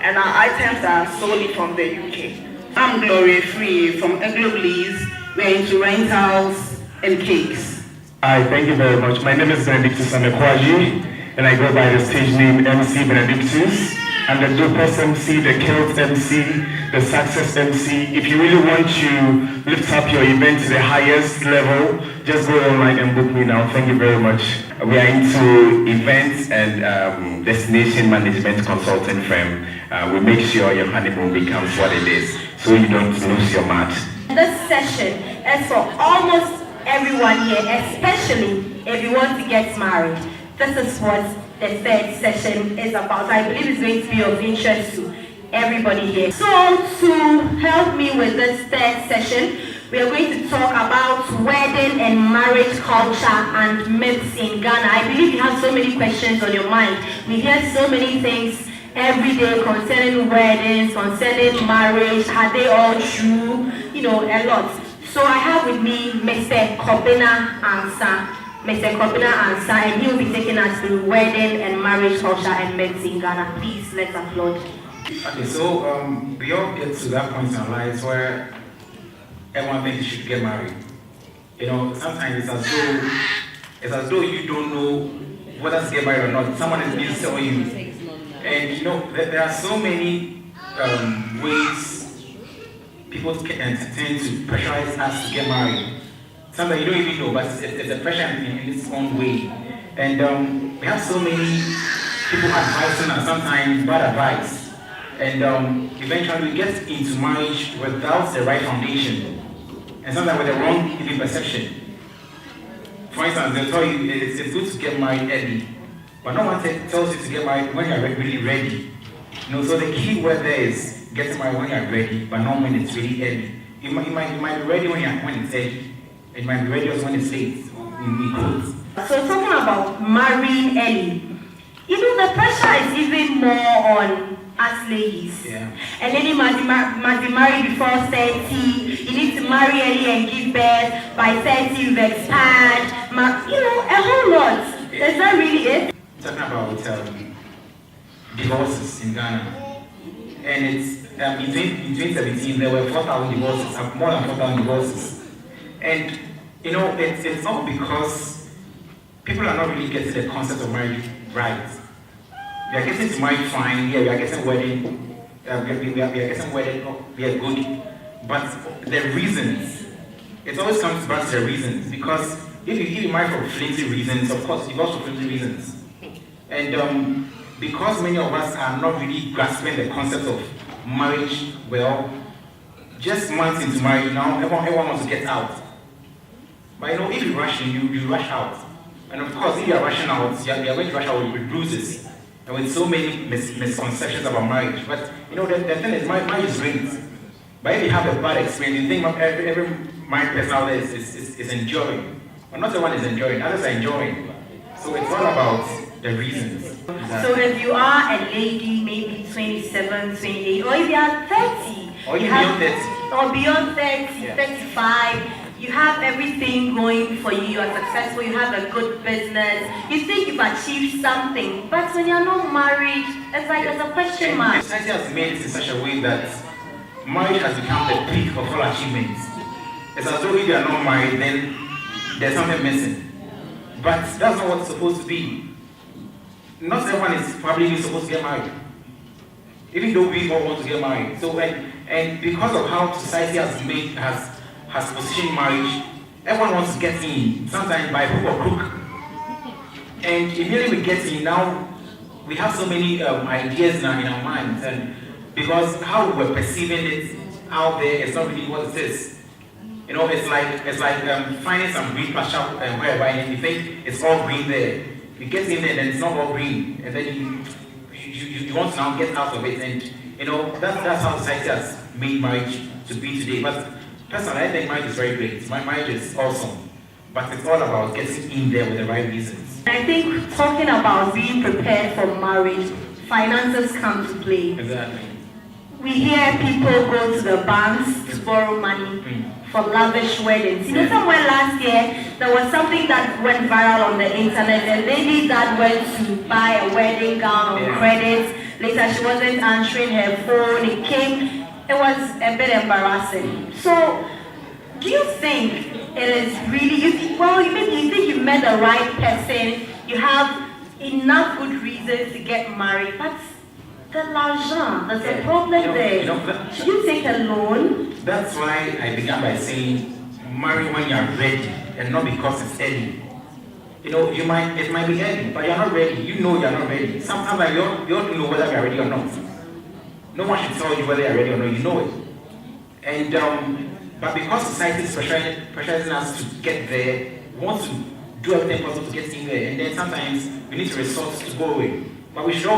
H: And our items are solely from the UK.
V: I'm Gloria Free from Egloblies. We're into rentals and cakes.
F: Hi, thank you very much. My name is Benedictus Amekwaji, and I go by the stage name MC Benedictus. I'm the dopest MC, the kilt MC, the success MC. If you really want to lift up your event to the highest level, just go online and book me now. Thank you very much.
W: We are into events and destination management consulting firm. We make sure your honeymoon becomes what it is, so you don't lose your match.
X: This session is for almost everyone here, especially if you want to get married. This is what the 3rd session is about. I believe it's going to be of interest to everybody here. So to help me with this 3rd session, we are going to talk about wedding and marriage culture and myths in Ghana. I believe you have so many questions on your mind. We hear so many things every day concerning weddings, concerning marriage. Are they all true? A lot. So I have with me Mr. Kobina Ansa. Mr. Kobina Ansa, and he will be taking us through wedding and marriage culture and myths in Ghana. Please, let's applaud.
Y: Okay, so we all get to that point in our lives where everyone thinks you should get married. Sometimes it's as though you don't know whether to get married or not. Someone is being telling you. And there are so many ways people can tend to pressurize us to get married. Something you don't even know, but it's a pressure in its own way. And we have so many people advising us, sometimes bad advice. And eventually we get into marriage without the right foundation. And sometimes with the wrong even perception. For instance, they'll tell you it's good to get married early. But no one tells you to get married when you're really ready. So the key word there is getting married when you're ready, but not when it's really early. You might be ready when it's early. It might be ready also when it's late.
X: So talking about marrying early, the pressure is even more on us ladies.
Y: Yeah.
X: A lady must be married before 30. You need to marry early and give birth. By 30 you've expired. A whole lot. Is that really it?
Y: Talking about divorces in Ghana. And it's in 2017 there were 4,000 divorces, more than 4,000 divorces. And it's not because people are not really getting the concept of marriage right. We are getting to marry fine, we are getting wedding, we are getting wedding, we are good. But the reasons, it always comes back to the reasons. Because if you marry for flimsy reasons, of course, divorce for flimsy reasons. And because many of us are not really grasping the concept of marriage well, just months into marriage now, everyone wants to get out. But if you rush in, you rush out. And of course, if you are rushing out, you are going to rush out with bruises and with so many misconceptions about marriage. But you know, the thing is, marriage is great. But if you have a bad experience, you think every married person out there is enjoying. But not everyone is enjoying, others are enjoying. So it's all about the reasons.
X: So if you are a lady, maybe 27, 28, or if you are 30,
Y: or you beyond 30,
X: or beyond 30, 35, you have everything going for you, you are successful, you have a good business, you think you've achieved something, but when you're not married, it's like there's a question mark.
Y: Society has made it in such a way that marriage has become the peak of all achievements. It's as though if you are not married, then there's something missing. But that's not what it's supposed to be. Not everyone is probably supposed to get married, even though we all want to get married. So and because of how society has positioned marriage, everyone wants to get in, sometimes by hook or crook. And immediately we get in, now we have so many ideas now in our minds, and because how we're perceiving it out there is not really what it is. You know, it's like finding some green pasture wherever, and you think it's all green there. You get in there and it's not all green, and then you want to now get out of it, and you know that's how society has made marriage to be today. But personally, I think marriage is very great. My marriage is awesome, but it's all about getting in there with the right reasons.
X: I think talking about being prepared for marriage, finances come to play.
Y: Exactly.
X: We hear people go to the banks to borrow money for lavish weddings. You know, somewhere last year, there was something that went viral on the internet. A lady that went to buy a wedding gown on credit. Later, she wasn't answering her phone. It was a bit embarrassing. So, do you think it is really, maybe you think you met the right person, you have enough good reasons to get married, but the l'argent, there's a problem there. Should you take a loan?
Y: That's why I began by saying, marry when you are ready, and not because it's early. You know, it might be early, but you're not ready. You know you're not ready. Sometimes you don't know whether you're ready or not. No one should tell you whether you're ready or not. You know it. And but because society is pressurizing us to get there, we want to do everything possible to get in there, and then sometimes we need to resort to borrowing. But we should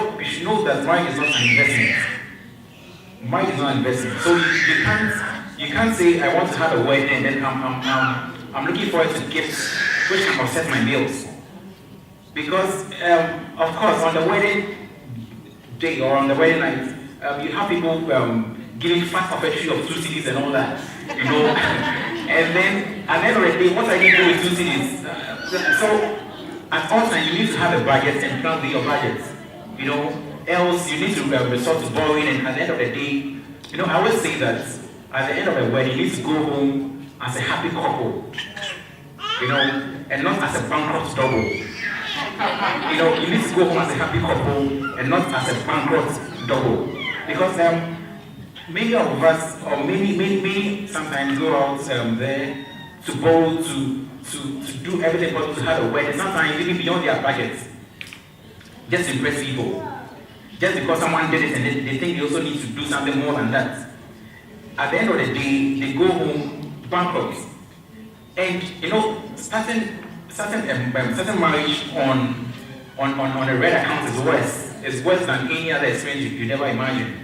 Y: know that marriage is not an investment. Marriage is not an investment. So you can't say I want to have a wedding and then I'm looking forward to gifts which can offset my bills. Because of course on the wedding day or on the wedding night, you have people giving fast offertory of 2 CDs and all that. You know, and then at the end of the day, what are you doing with 2 CDs? So at all times you need to have a budget and plan with your budget. You know, else you need to resort to borrowing, and at the end of the day, you know, I always say that at the end of the wedding, you need to go home as a happy couple, you know, and not as a bankrupt double. You know, you need to go home as a happy couple and not as a bankrupt double. Because many of us, or many sometimes go out there to borrow, to do everything possible to have a wedding, sometimes even beyond their budgets. Just to impress people. Just because someone did it and they think they also need to do something more than that. At the end of the day, they go home bankrupt. And you know, starting marriage on a red account is worse than any other experience you never imagine.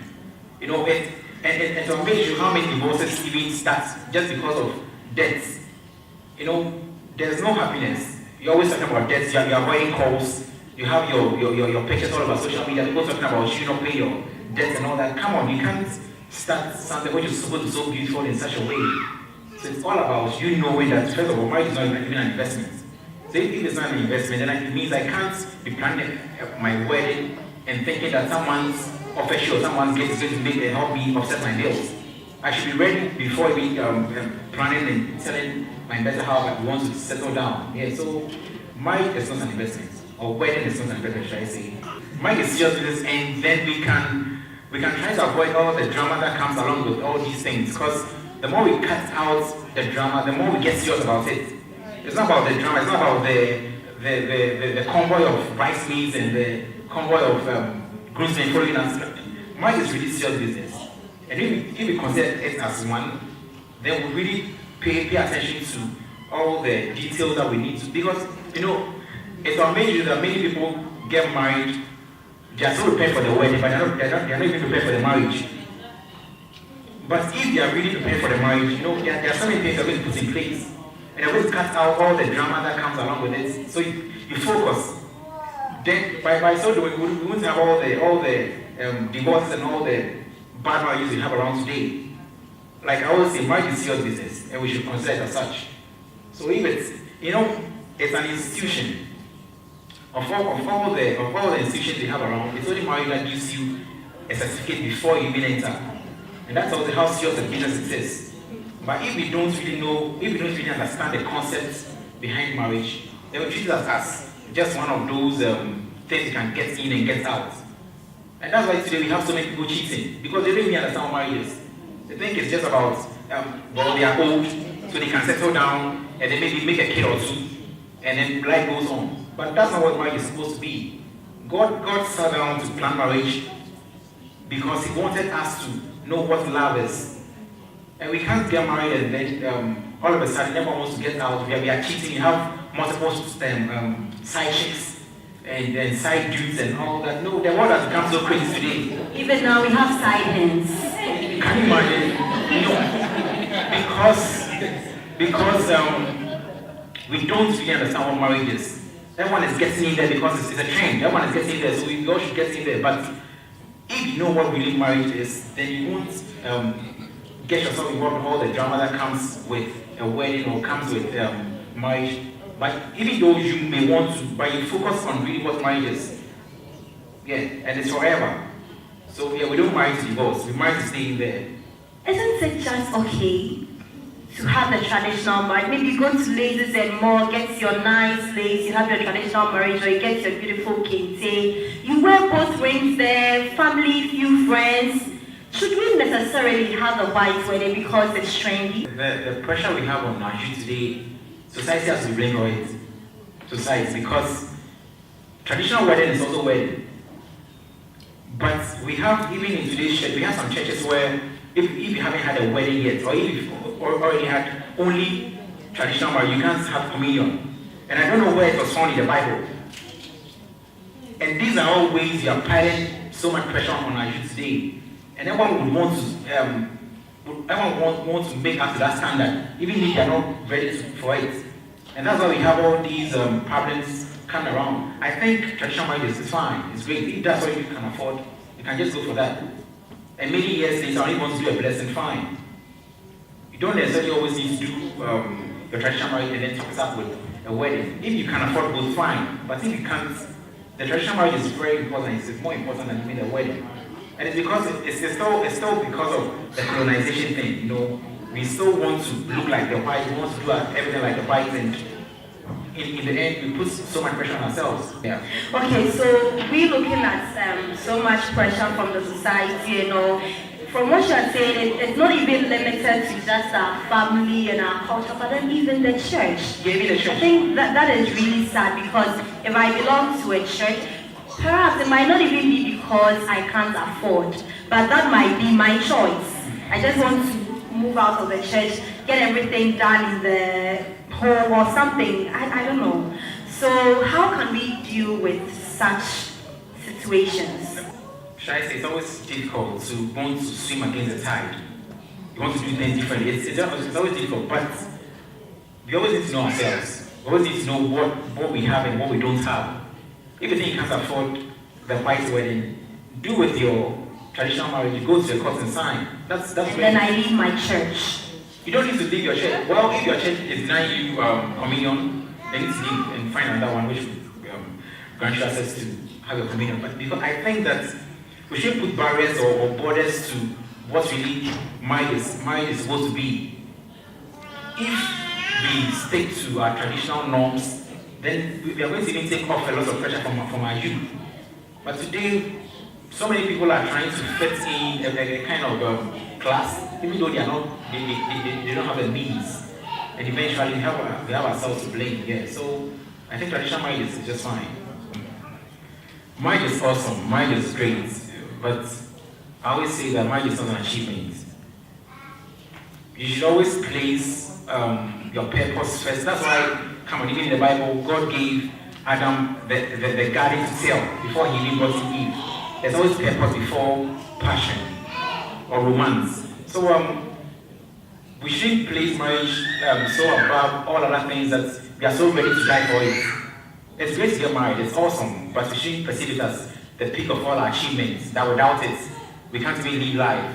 Y: You know, and to amaze you how many divorces even start just because of debts. You know, there's no happiness. You're always talking about debts, you're avoiding calls. You have your pictures all over social media, people talking about you not pay your debts and all that. Come on, you can't start something which is supposed to be so beautiful in such a way. So it's all about you knowing that first of all, marriage is not even an investment. So if it's not an investment, then it means I can't be planning my wedding and thinking that someone's official or someone's gift is going to make and help me offset my bills. I should be ready before we planning and telling my investor how I want to settle down. Yeah, so marriage is not an investment. Or wedding is not an investment, should I say. Marriage is serious business, and then we can try to avoid all the drama that comes along with all these things. Because the more we cut out the drama, the more we get serious about it. It's not about the drama, it's not about the convoy of bridesmaids and the convoy of groomsmen following us. Marriage is really serious business. And if we consider it as one, then we really pay attention to all the details that we need to. Because, you know, it's amazing that many people get married, they are so prepared for the wedding, but they are not even prepared for the marriage. But if they are really prepared for the marriage, you know, there are so many things they're going to put in place. And they're going to cut out all the drama that comes along with it. So you focus. Then by so doing, we won't have all the divorces and all the bad values we have around today. Like I always say, marriage is serious business, and we should consider it as such. So if it's, you know, it's an institution. Of all the institutions they have around, it's only marriage that gives you a certificate before you even enter. And that's also how serious the business it is. But if we don't really know, if we don't really understand the concepts behind marriage, they will treat it as just one of those things you can get in and get out. And that's why today we have so many people cheating, because they don't really understand what marriage is. They think it's just about, well, they are old, so they can settle down and then maybe make a kid or two, and then life goes on. But that's not what marriage is supposed to be. God sat down to plan marriage because He wanted us to know what love is. And we can't get married and then all of a sudden everyone wants to get out. We are cheating. You have multiple side chicks and side dudes and all that. No, the world has become so crazy today.
X: Even now we have side hands.
Y: Can you imagine? No. Because we don't really understand what marriage is. Everyone is getting in there because it's a trend. Everyone is getting in there, so we all should get in there. But if you know what really marriage is, then you won't get yourself involved in all the drama that comes with a wedding or comes with marriage. But even though you may want to, but you focus on really what marriage is. Yeah, and it's forever. So yeah, we don't marry to divorce. We marry to stay in there.
X: Isn't it just okay to have the traditional marriage? Maybe you go to Ladies and More, get your nice lace, you have your traditional marriage, or you get your beautiful kente. You wear both rings there, family, few friends. Should we necessarily have a white wedding because it's trendy?
Y: The pressure we have on our youth today, society has to bring it to sides, because traditional wedding is also wedding. But we have, even in today's church, we have some churches where if you haven't had a wedding yet, or if you've already had only traditional marriage, you can't have communion. And I don't know where it was found in the Bible. And these are all ways you are piling so much pressure on our youth today. And everyone would want to make up to that standard, even if they are not ready for it. And that's why we have all these problems coming around. I think traditional marriage is fine, it's great. If that's what you can afford, you can just go for that. And many years later, when you want to do a blessing, fine. You don't necessarily always need to do your traditional marriage and then fix up with a wedding. If you can afford both, fine. But if you can't, the traditional marriage is very important. It's more important than even a wedding. And it's because it's still because of the colonization thing. You know, we still want to look like the white, we want to do everything like the white, and in the end, we put so much pressure on ourselves. Yeah.
X: Okay, so we're looking at so much pressure from the society, you know. From what you're saying, it's not even limited to just our family and our culture, but then even the church.
Y: Yeah, even the church.
X: I think that is really sad, because if I belong to a church, perhaps it might not even be because I can't afford, but that might be my choice. I just want to move out of the church, get everything done in the home or something. I don't know. So how can we deal with such situations?
Y: Should I say, it's always difficult to want to swim against the tide. You want to do things differently. It's always difficult, but we always need to know ourselves. We always need to know what we have and what we don't have. If you think you can't afford the white wedding, do with your traditional marriage. You go to your court and sign. That's
X: and then I leave my church.
Y: You don't need to leave your church. Well, if your church is denying you communion, then you need to leave and find another one which grant you access to have your communion. But because I think that we should put barriers or borders to what really marriage is supposed to be. If we stick to our traditional norms, then we are going to even take off a lot of pressure from our youth. But today, so many people are trying to fit in a kind of class, even though they don't have the means. And eventually we have ourselves to blame. Yeah. So I think traditional marriage is just fine. Marriage is awesome, marriage is great, but I always say that marriage is not an achievement. You should always place your purpose first. That's why, even in the Bible, God gave Adam the garden to sell before he even got to Eve. There's always purpose before passion or romance. So we shouldn't place marriage so above all other things that we are so ready to die for it. It's great to get married, it's awesome, but we shouldn't perceive it as the peak of all our achievements, that without it, we can't even live life.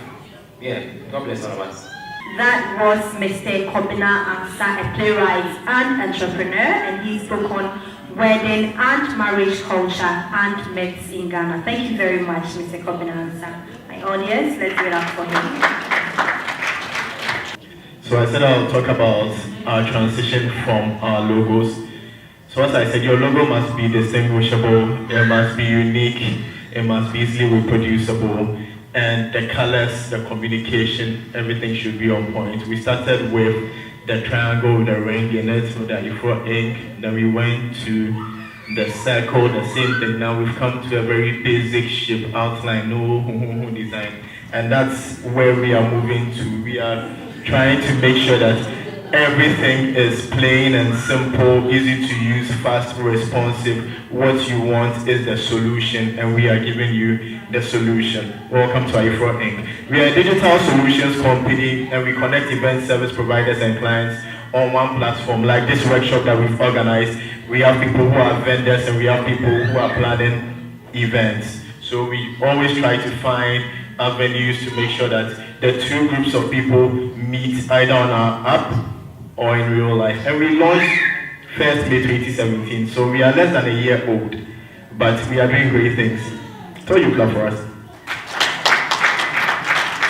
Y: Yeah, God bless all of us.
X: That was Mr. Kobina Ansa, a playwright and entrepreneur, and he spoke on wedding and marriage culture and myths in Ghana. Thank you very much, Mr. Kobina Ansa. My audience, let's give it up for him.
A: So I said I'll talk about our transition from our logos. So as I said, your logo must be distinguishable, it must be unique, it must be easily reproducible, and the colors, the communication, everything should be on point. We started with the triangle with the ring in it, with the Ayefro ink, then we went to the circle, the same thing. Now we've come to a very basic shape outline, no design, and that's where we are moving to. We are trying to make sure that everything is plain and simple, easy to use, fast, responsive. What you want is the solution, and we are giving you the solution. Welcome to Ayefro Inc. We are a digital solutions company, and we connect event service providers and clients on one platform. Like this workshop that we've organized, we have people who are vendors and we have people who are planning events. So we always try to find avenues to make sure that the two groups of people meet either on our app or in real life. And we launched 1st May 2017, so we are less than a year old, but we are doing great things. So you clap for us.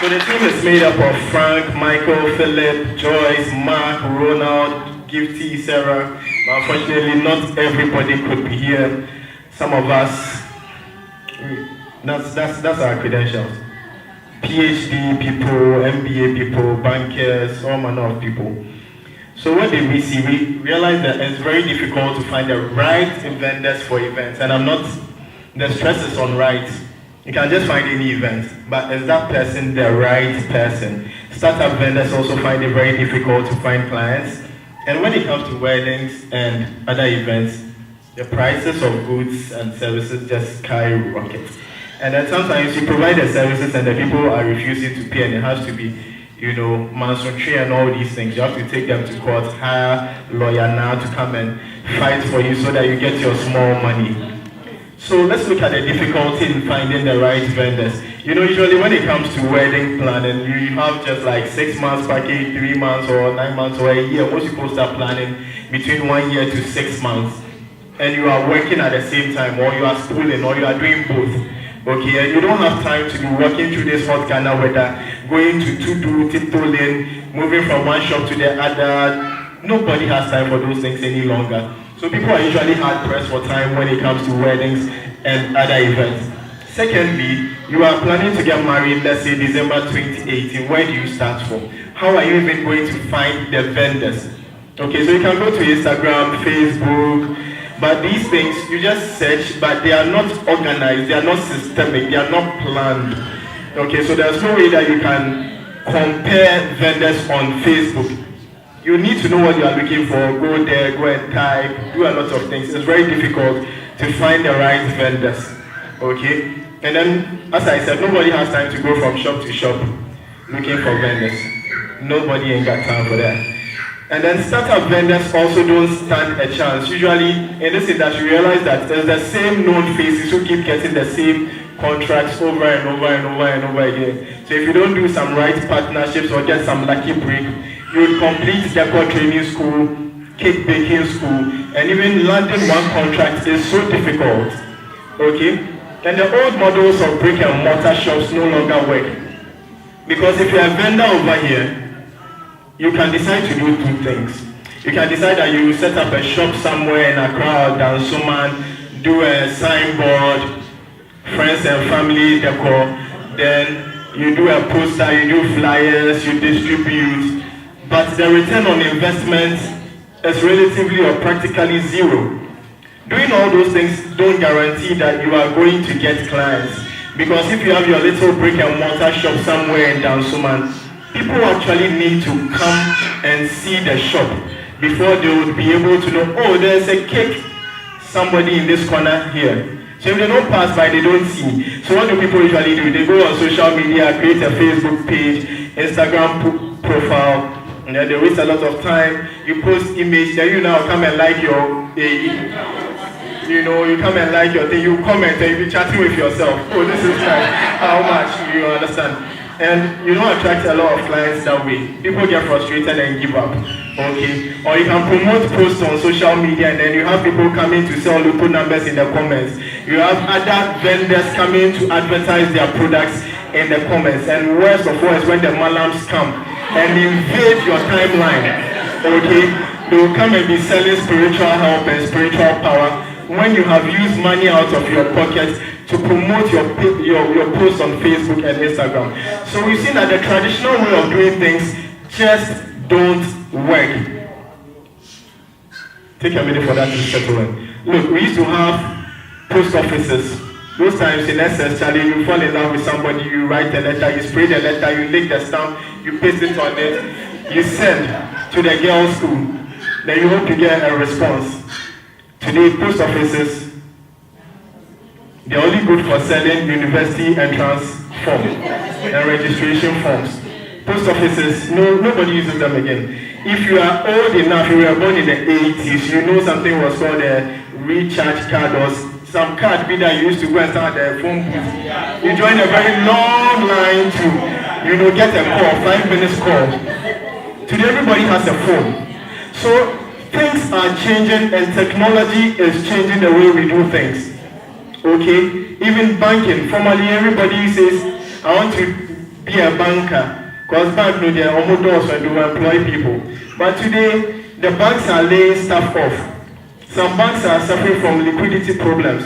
A: So the team is made up of Frank, Michael, Philip, Joyce, Mark, Ronald, Gifty, Sarah. But unfortunately, not everybody could be here. Some of us, that's our credentials. PhD people, MBA people, bankers, all manner of people. So what did we see? We realized that it's very difficult to find the right vendors for events. And the stress is on right. You can just find any event, but is that person the right person? Startup vendors also find it very difficult to find clients. And when it comes to weddings and other events, the prices of goods and services just skyrocket. And then sometimes you provide the services and the people are refusing to pay, and it has to be, Manson tree and all these things. You have to take them to court, hire a lawyer now to come and fight for you so that you get your small money. So let's look at the difficulty in finding the right vendors. Usually when it comes to wedding planning, you have just like 6 months package, 3 months or 9 months or a year. Most people start planning between 1 year to 6 months. And you are working at the same time, or you are schooling, or you are doing both. Okay, and you don't have time to be walking through this hot Ghana weather, going to Tudu, Tiptoe Lane, moving from one shop to the other. Nobody has time for those things any longer. So people are usually hard pressed for time when it comes to weddings and other events. Secondly, you are planning to get married, let's say December 2018. Where do you start from? How are you even going to find the vendors? Okay, so you can go to Instagram, Facebook, but these things, you just search, but they are not organized, they are not systemic, they are not planned. Okay, so there's no way that you can compare vendors on Facebook. You need to know what you are looking for, go there, go and type, do a lot of things. It's very difficult to find the right vendors. Okay? And then, as I said, nobody has time to go from shop to shop looking for vendors. Nobody ain't got time for that. And then startup vendors also don't stand a chance. Usually in this industry, you realize that there's the same known faces who keep getting the same contracts over and over and over and over again. So if you don't do some right partnerships or get some lucky break, you would complete decor training school, cake baking school, and even landing one contract is so difficult. Okay? And the old models of brick and mortar shops no longer work. Because if you're a vendor over here, you can decide to do two things. You can decide that you will set up a shop somewhere in Accra or Dansoman, do a signboard, friends and family decor, then you do a poster, you do flyers, you distribute, but the return on investment is relatively or practically zero. Doing all those things don't guarantee that you are going to get clients, because if you have your little brick and mortar shop somewhere in Dansoman, people actually need to come and see the shop before they would be able to know, oh, there's a cake somebody in this corner here. So if they don't pass by, they don't see. So what do people usually do? They go on social media, create a Facebook page, Instagram profile, and then they waste a lot of time. You post image, then you now come and like your you come and like your thing, you comment and you be chatting with yourself. Oh, this is nice. How much? You understand? And you don't attract a lot of clients that way. People get frustrated and give up. Okay? Or you can promote posts on social media and then you have people coming to sell local numbers in the comments. You have other vendors coming to advertise their products in the comments. And worst of all is when the malams come and invade your timeline. Okay? They will come and be selling spiritual help and spiritual power when you have used money out of your pocket to promote your posts on Facebook and Instagram. So we've seen that the traditional way of doing things just don't work. Take a minute for that to settle in. Look, we used to have post offices. Those times in essence, Charlie, you fall in love with somebody, you write a letter, you spray the letter, you lick the stamp, you paste it on it, you send to the girls' school. Then you hope to get a response. Today, post offices, they're only good for selling university entrance forms and registration forms. Post offices, nobody uses them again. If you are old enough, you were born in the 80s, you know something was called a recharge card or some card that you used to go and start the phone booth. You join a very long line to, get a call, 5 minutes call. Today, everybody has a phone. So things are changing and technology is changing the way we do things. Okay? Even banking. Formerly, everybody says, I want to be a banker. Because banks know they are almost doors and do employ people. But today, the banks are laying staff off. Some banks are suffering from liquidity problems.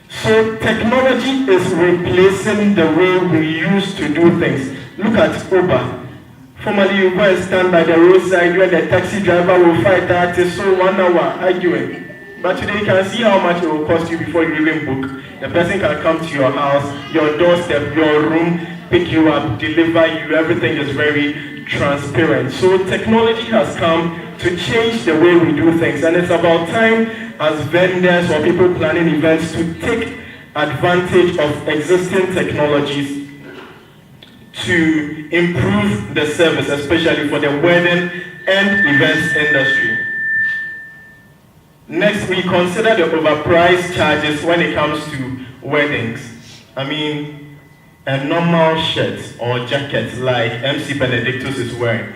A: So technology is replacing the way we used to do things. Look at Uber. Formerly, you go and stand by the roadside, you and the taxi driver will fight that is so 1 hour arguing. But today you can see how much it will cost you before you even book. The person can come to your house, your doorstep, your room, pick you up, deliver you, everything is very transparent. So technology has come to change the way we do things, and it's about time as vendors or people planning events to take advantage of existing technologies to improve the service, especially for the wedding and events industry. Next, we consider the overpriced charges when it comes to weddings. I mean, a normal shirt or jacket like MC Benedictus is wearing.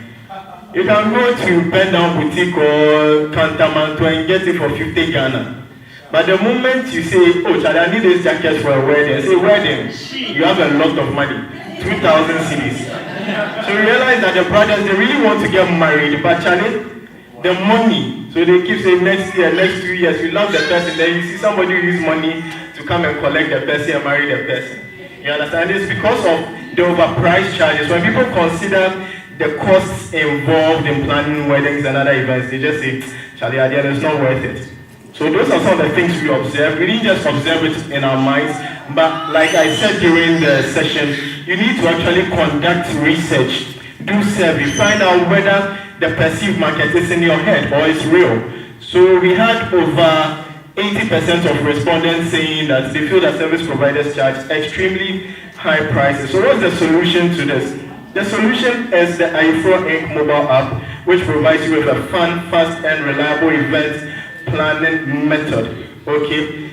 A: You can go to Bend Down Boutique or Cantamanto and get it for 50 Ghana. But the moment you say, oh, Charlie, I need this jacket for a wedding, say, wedding, you have a lot of money, 2,000 cedis. So you realize that the brothers, they really want to get married, but Charlie, the money, so they keep saying next year, next 2 years, you love the person, then you see somebody who use money to come and collect the person and marry the person. You understand? It's because of the overpriced charges. When people consider the costs involved in planning weddings and other events, they just say, Charlie, at the end, it's not worth it. So those are some of the things we observe. We didn't just observe it in our minds, but like I said during the session, you need to actually conduct research, do survey, find out whether the perceived market is in your head or it's real. So we had over 80% of respondents saying that they feel that service providers charge extremely high prices. So what's the solution to this? The solution is the Ayefro Inc. mobile app, which provides you with a fun, fast, and reliable event planning method. Okay,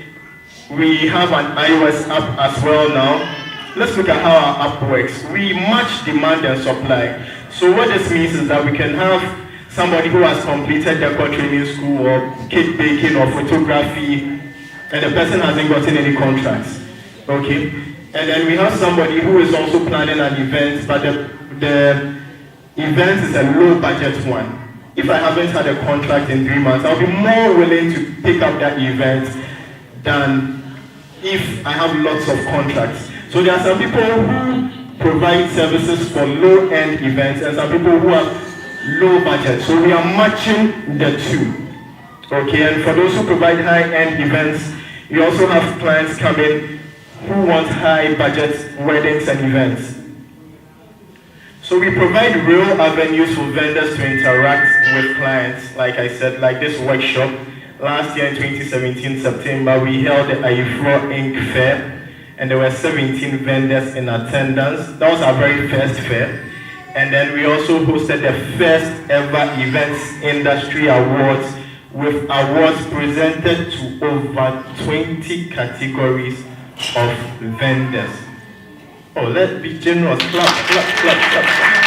A: we have an iOS app as well now. Let's look at how our app works. We match demand and supply. So what this means is that we can have somebody who has completed decor training school or cake baking or photography, and the person hasn't gotten any contracts. Okay, and then we have somebody who is also planning an event, but the event is a low budget one. If I haven't had a contract in 3 months, I'll be more willing to pick up that event than if I have lots of contracts. So there are some people who provide services for low-end events and some people who have low budget. So we are matching the two. Okay, and for those who provide high-end events, we also have clients coming who want high-budget weddings and events. So we provide real avenues for vendors to interact with clients, like I said, like this workshop. last year in 2017, September, we held the Ayefro Inc. Fair, and there were 17 vendors in attendance. That was our very first fair. And then we also hosted the first ever Events Industry Awards, with awards presented to over 20 categories of vendors. Oh, let's be generous. Clap, clap, clap, clap, clap.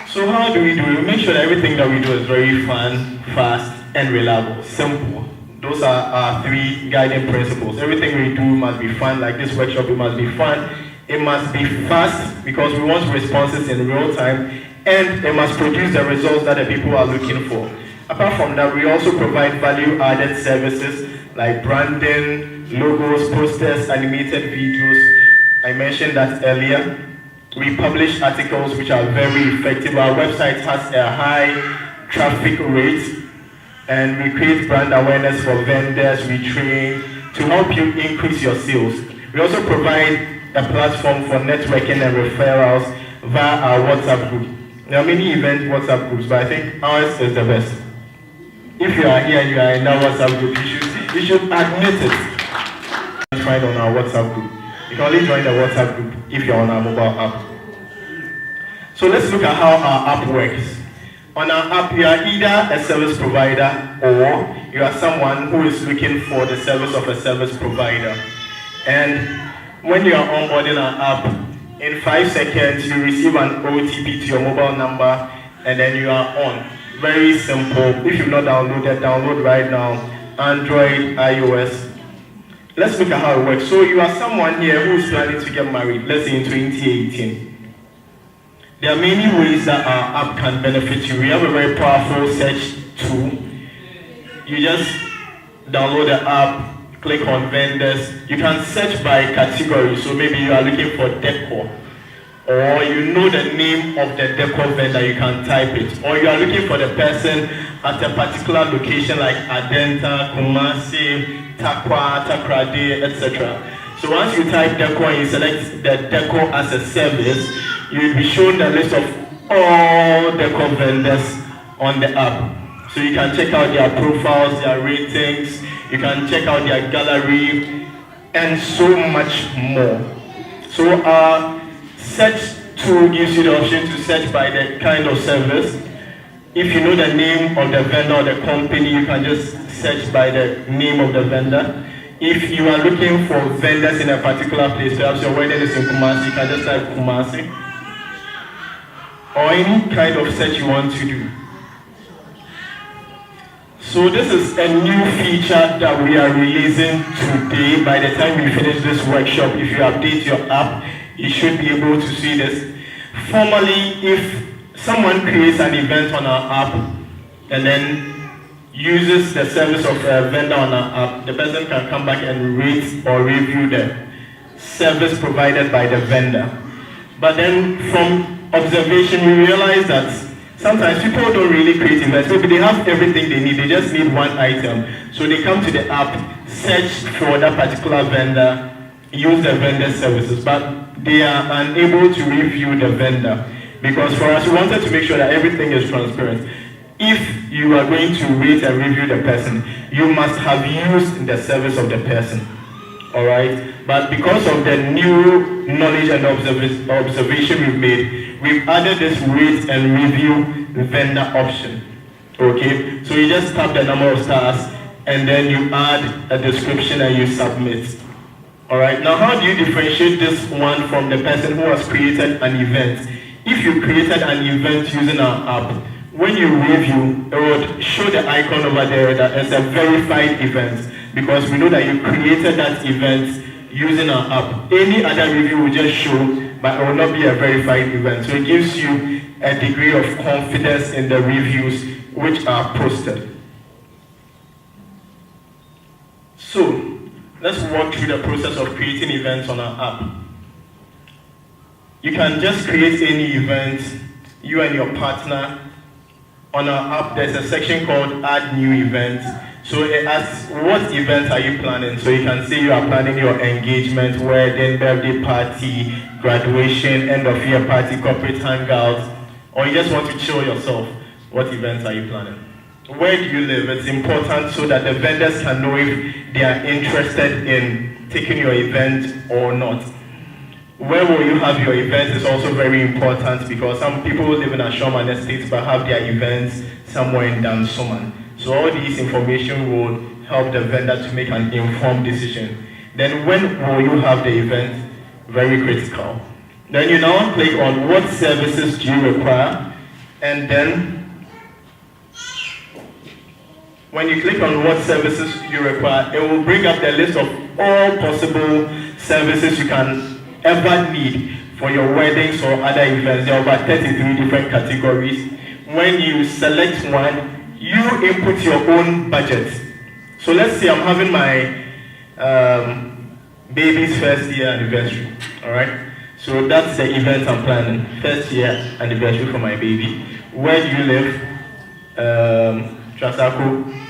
A: So how do? We make sure that everything that we do is very fun, fast, and reliable. Simple. Those are our three guiding principles. Everything we do must be fun. Like this workshop, it must be fun. It must be fast because we want responses in real time, and it must produce the results that the people are looking for. Apart from that, we also provide value-added services like branding, logos, posters, animated videos. I mentioned that earlier. We publish articles which are very effective. Our website has a high traffic rate, and we create brand awareness for vendors. We train to help you increase your sales. We also provide a platform for networking and referrals via our WhatsApp group. There are many event WhatsApp groups, but I think ours is the best. If you are here and you are in that WhatsApp group, you should admit it. Find on our WhatsApp group. You can only join the WhatsApp group if you're on our mobile app. So let's look at how our app works. On our app, you are either a service provider or you are someone who is looking for the service of a service provider. And when you are onboarding our app, in 5 seconds, you receive an OTP to your mobile number, and then you are on. Very simple. If you've not downloaded, download right now. Android, iOS. Let's look at how it works. So you are someone here who is planning to get married, let's say in 2018. There are many ways that our app can benefit you. We have a very powerful search tool. You just download the app, click on vendors. You can search by category. So maybe you are looking for decor, or you know the name of the decor vendor, you can type it. Or you are looking for the person at a particular location like Adenta, Kumasi, Takwa, Takrade, etc. So once you type decor and you select the decor as a service, you will be shown the list of all decor vendors on the app. So you can check out their profiles, their ratings, you can check out their gallery, and so much more. So our search tool gives you the option to search by the kind of service. If you know the name of the vendor or the company, you can just search by the name of the vendor. If you are looking for vendors in a particular place, perhaps your wedding is in Kumasi, you can just type Kumasi. Or any kind of search you want to do. So this is a new feature that we are releasing today. By the time we finish this workshop, if you update your app, you should be able to see this. Formally, if someone creates an event on our app and then uses the service of a vendor on our app, the person can come back and rate or review the service provided by the vendor. But then from observation, we realize that sometimes people don't really create events. Maybe they have everything they need, they just need one item. So they come to the app, search for that particular vendor, use the vendor services, but they are unable to review the vendor. Because for us, we wanted to make sure that everything is transparent. If you are going to rate and review the person, you must have used the service of the person. Alright? But because of the new knowledge and observation we've made, we've added this rate and review vendor option. Okay? So you just tap the number of stars and then you add a description and you submit. Alright? Now how do you differentiate this one from the person who has created an event? If you created an event using our app, when you review, it would show the icon over there that it's a verified event, because we know that you created that event using our app. Any other review will just show, but it will not be a verified event. So it gives you a degree of confidence in the reviews which are posted. So let's walk through the process of creating events on our app. You can just create any event, you and your partner. On our app, there's a section called Add New Event. So it asks, what event are you planning? So you can say you are planning your engagement, wedding, birthday party, graduation, end of year party, corporate hangout, or you just want to chill yourself. What events are you planning? where do you live? It's important so that the vendors can know if they are interested in taking your event or not. Where will you have your event is also very important because some people live in Ashoman Estates but have their events somewhere in Dansoman. So all these information will help the vendor to make an informed decision. Then when will you have the event? Very critical. Then you now click on what services do you require, and then when you click on what services you require, it will bring up the list of all possible services you can ever need for your weddings or other events. There are about 33 different categories. When you select one, you input your own budget. So let's say I'm having my baby's first year anniversary, all right? So that's the event I'm planning, first year anniversary for my baby. Where do you live? Trasako.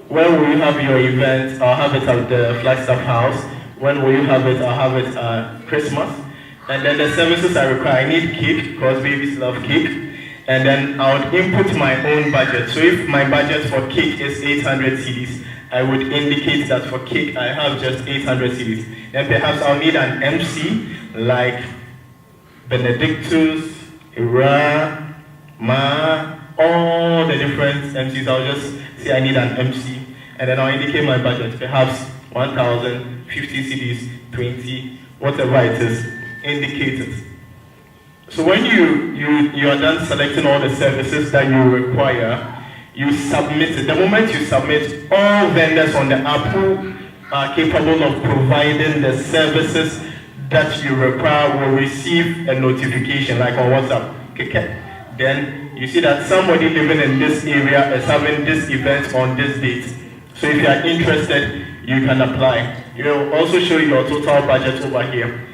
A: Where will you have your event? I'll have it at the Flagstaff House. When will you have it? I'll have it at Christmas. And then the services I require, I need cake, because babies love cake. And then I would input my own budget. So if my budget for cake is 800 cedis, I would indicate that for cake I have just 800 cedis. Then perhaps I'll need an MC like Benedictus, Ira, Ma, all the different MCs. I'll just say I need an MC. And then I'll indicate my budget, perhaps 1,000, 50 cedis, 20, whatever it is, indicate it. So when you are done selecting all the services that you require, you submit it. The moment you submit, all vendors on the app who are capable of providing the services that you require will receive a notification, like on WhatsApp. Okay. Then you see that somebody living in this area is having this event on this date. So if you are interested, you can apply. It will also show your total budget over here.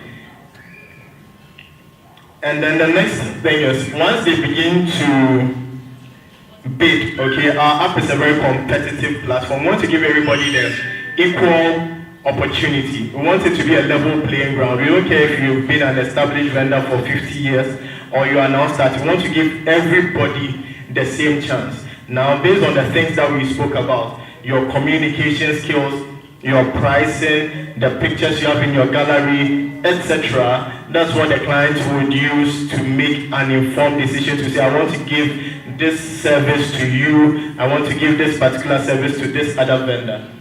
A: And then the next thing is, once they begin to bid, okay, our app is a very competitive platform. We want to give everybody the equal opportunity. We want it to be a level playing ground. We don't care if you've been an established vendor for 50 years or you are now starting. We want to give everybody the same chance. Now, based on the things that we spoke about, your communication skills, your pricing, the pictures you have in your gallery, etc., that's what the clients would use to make an informed decision to say, I want to give this service to you, I want to give this particular service to this other vendor.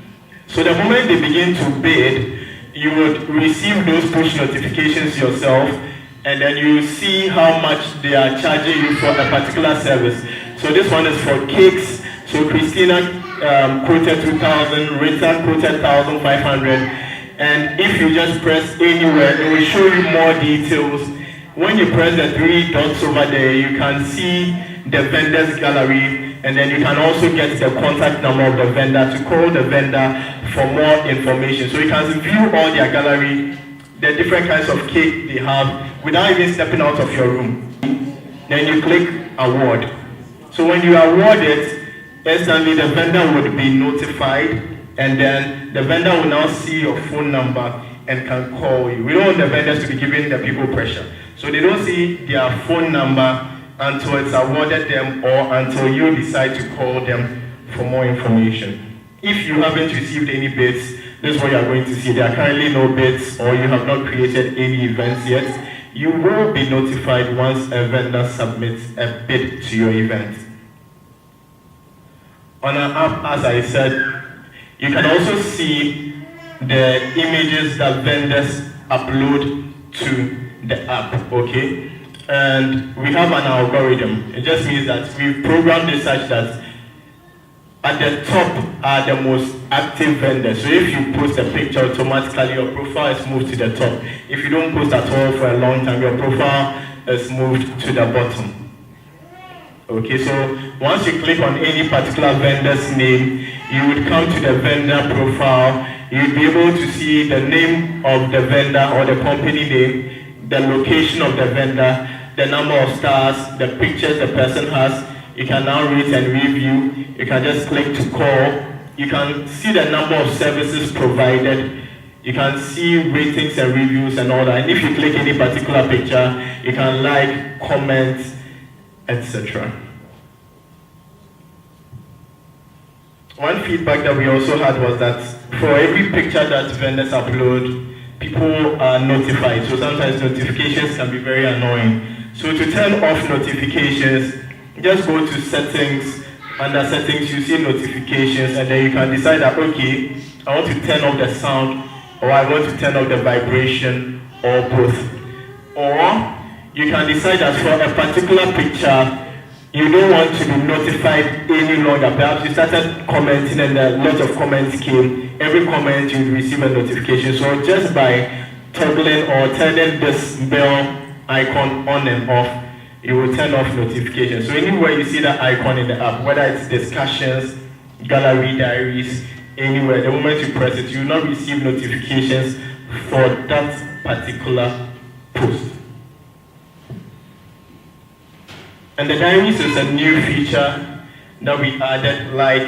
A: So the moment they begin to bid, you would receive those push notifications yourself, and then you see how much they are charging you for a particular service. So this one is for cakes. So Christina quoted 2,000, Rita quoted 1,500, and if you just press anywhere, it will show you more details. When you press the 3 dots over there, you can see the vendor's gallery, and then you can also get the contact number of the vendor to call the vendor for more information. So you can view all their gallery, the different kinds of cake they have, without even stepping out of your room. Then you click award. So when you award it, instantly the vendor would be notified, and then the vendor will now see your phone number and can call you. We don't want the vendors to be giving the people pressure. So they don't see their phone number until it's awarded them or until you decide to call them for more information. If you haven't received any bids, this is what you are going to see. There are currently no bids, or you have not created any events yet. You will be notified once a vendor submits a bid to your event. On our app, as I said, you can also see the images that vendors upload to the app, okay? And we have an algorithm. It just means that we've programmed it such that at the top are the most active vendors. So if you post a picture, automatically your profile is moved to the top. If you don't post at all for a long time, your profile is moved to the bottom. Okay, so once you click on any particular vendor's name, you would come to the vendor profile. You'd be able to see the name of the vendor or the company name, the location of the vendor, the number of stars, the pictures the person has. You can now rate and review. You can just click to call. You can see the number of services provided. You can see ratings and reviews and all that. And if you click any particular picture, you can like, comment, etc. one feedback that we also had was that for every picture that vendors upload, people are notified. So sometimes notifications can be very annoying. So to turn off notifications, just go to settings. Under settings, you see notifications, and then you can decide that, okay, I want to turn off the sound, or I want to turn off the vibration, or both. Or you can decide that for a particular picture, you don't want to be notified any longer. Perhaps you started commenting and a lot of comments came. Every comment you receive a notification. So just by toggling or turning this bell icon on and off, you will turn off notifications. So anywhere you see that icon in the app, whether it's discussions, gallery, diaries, anywhere, the moment you press it, you will not receive notifications for that particular post. And the diaries is a new feature that we added, like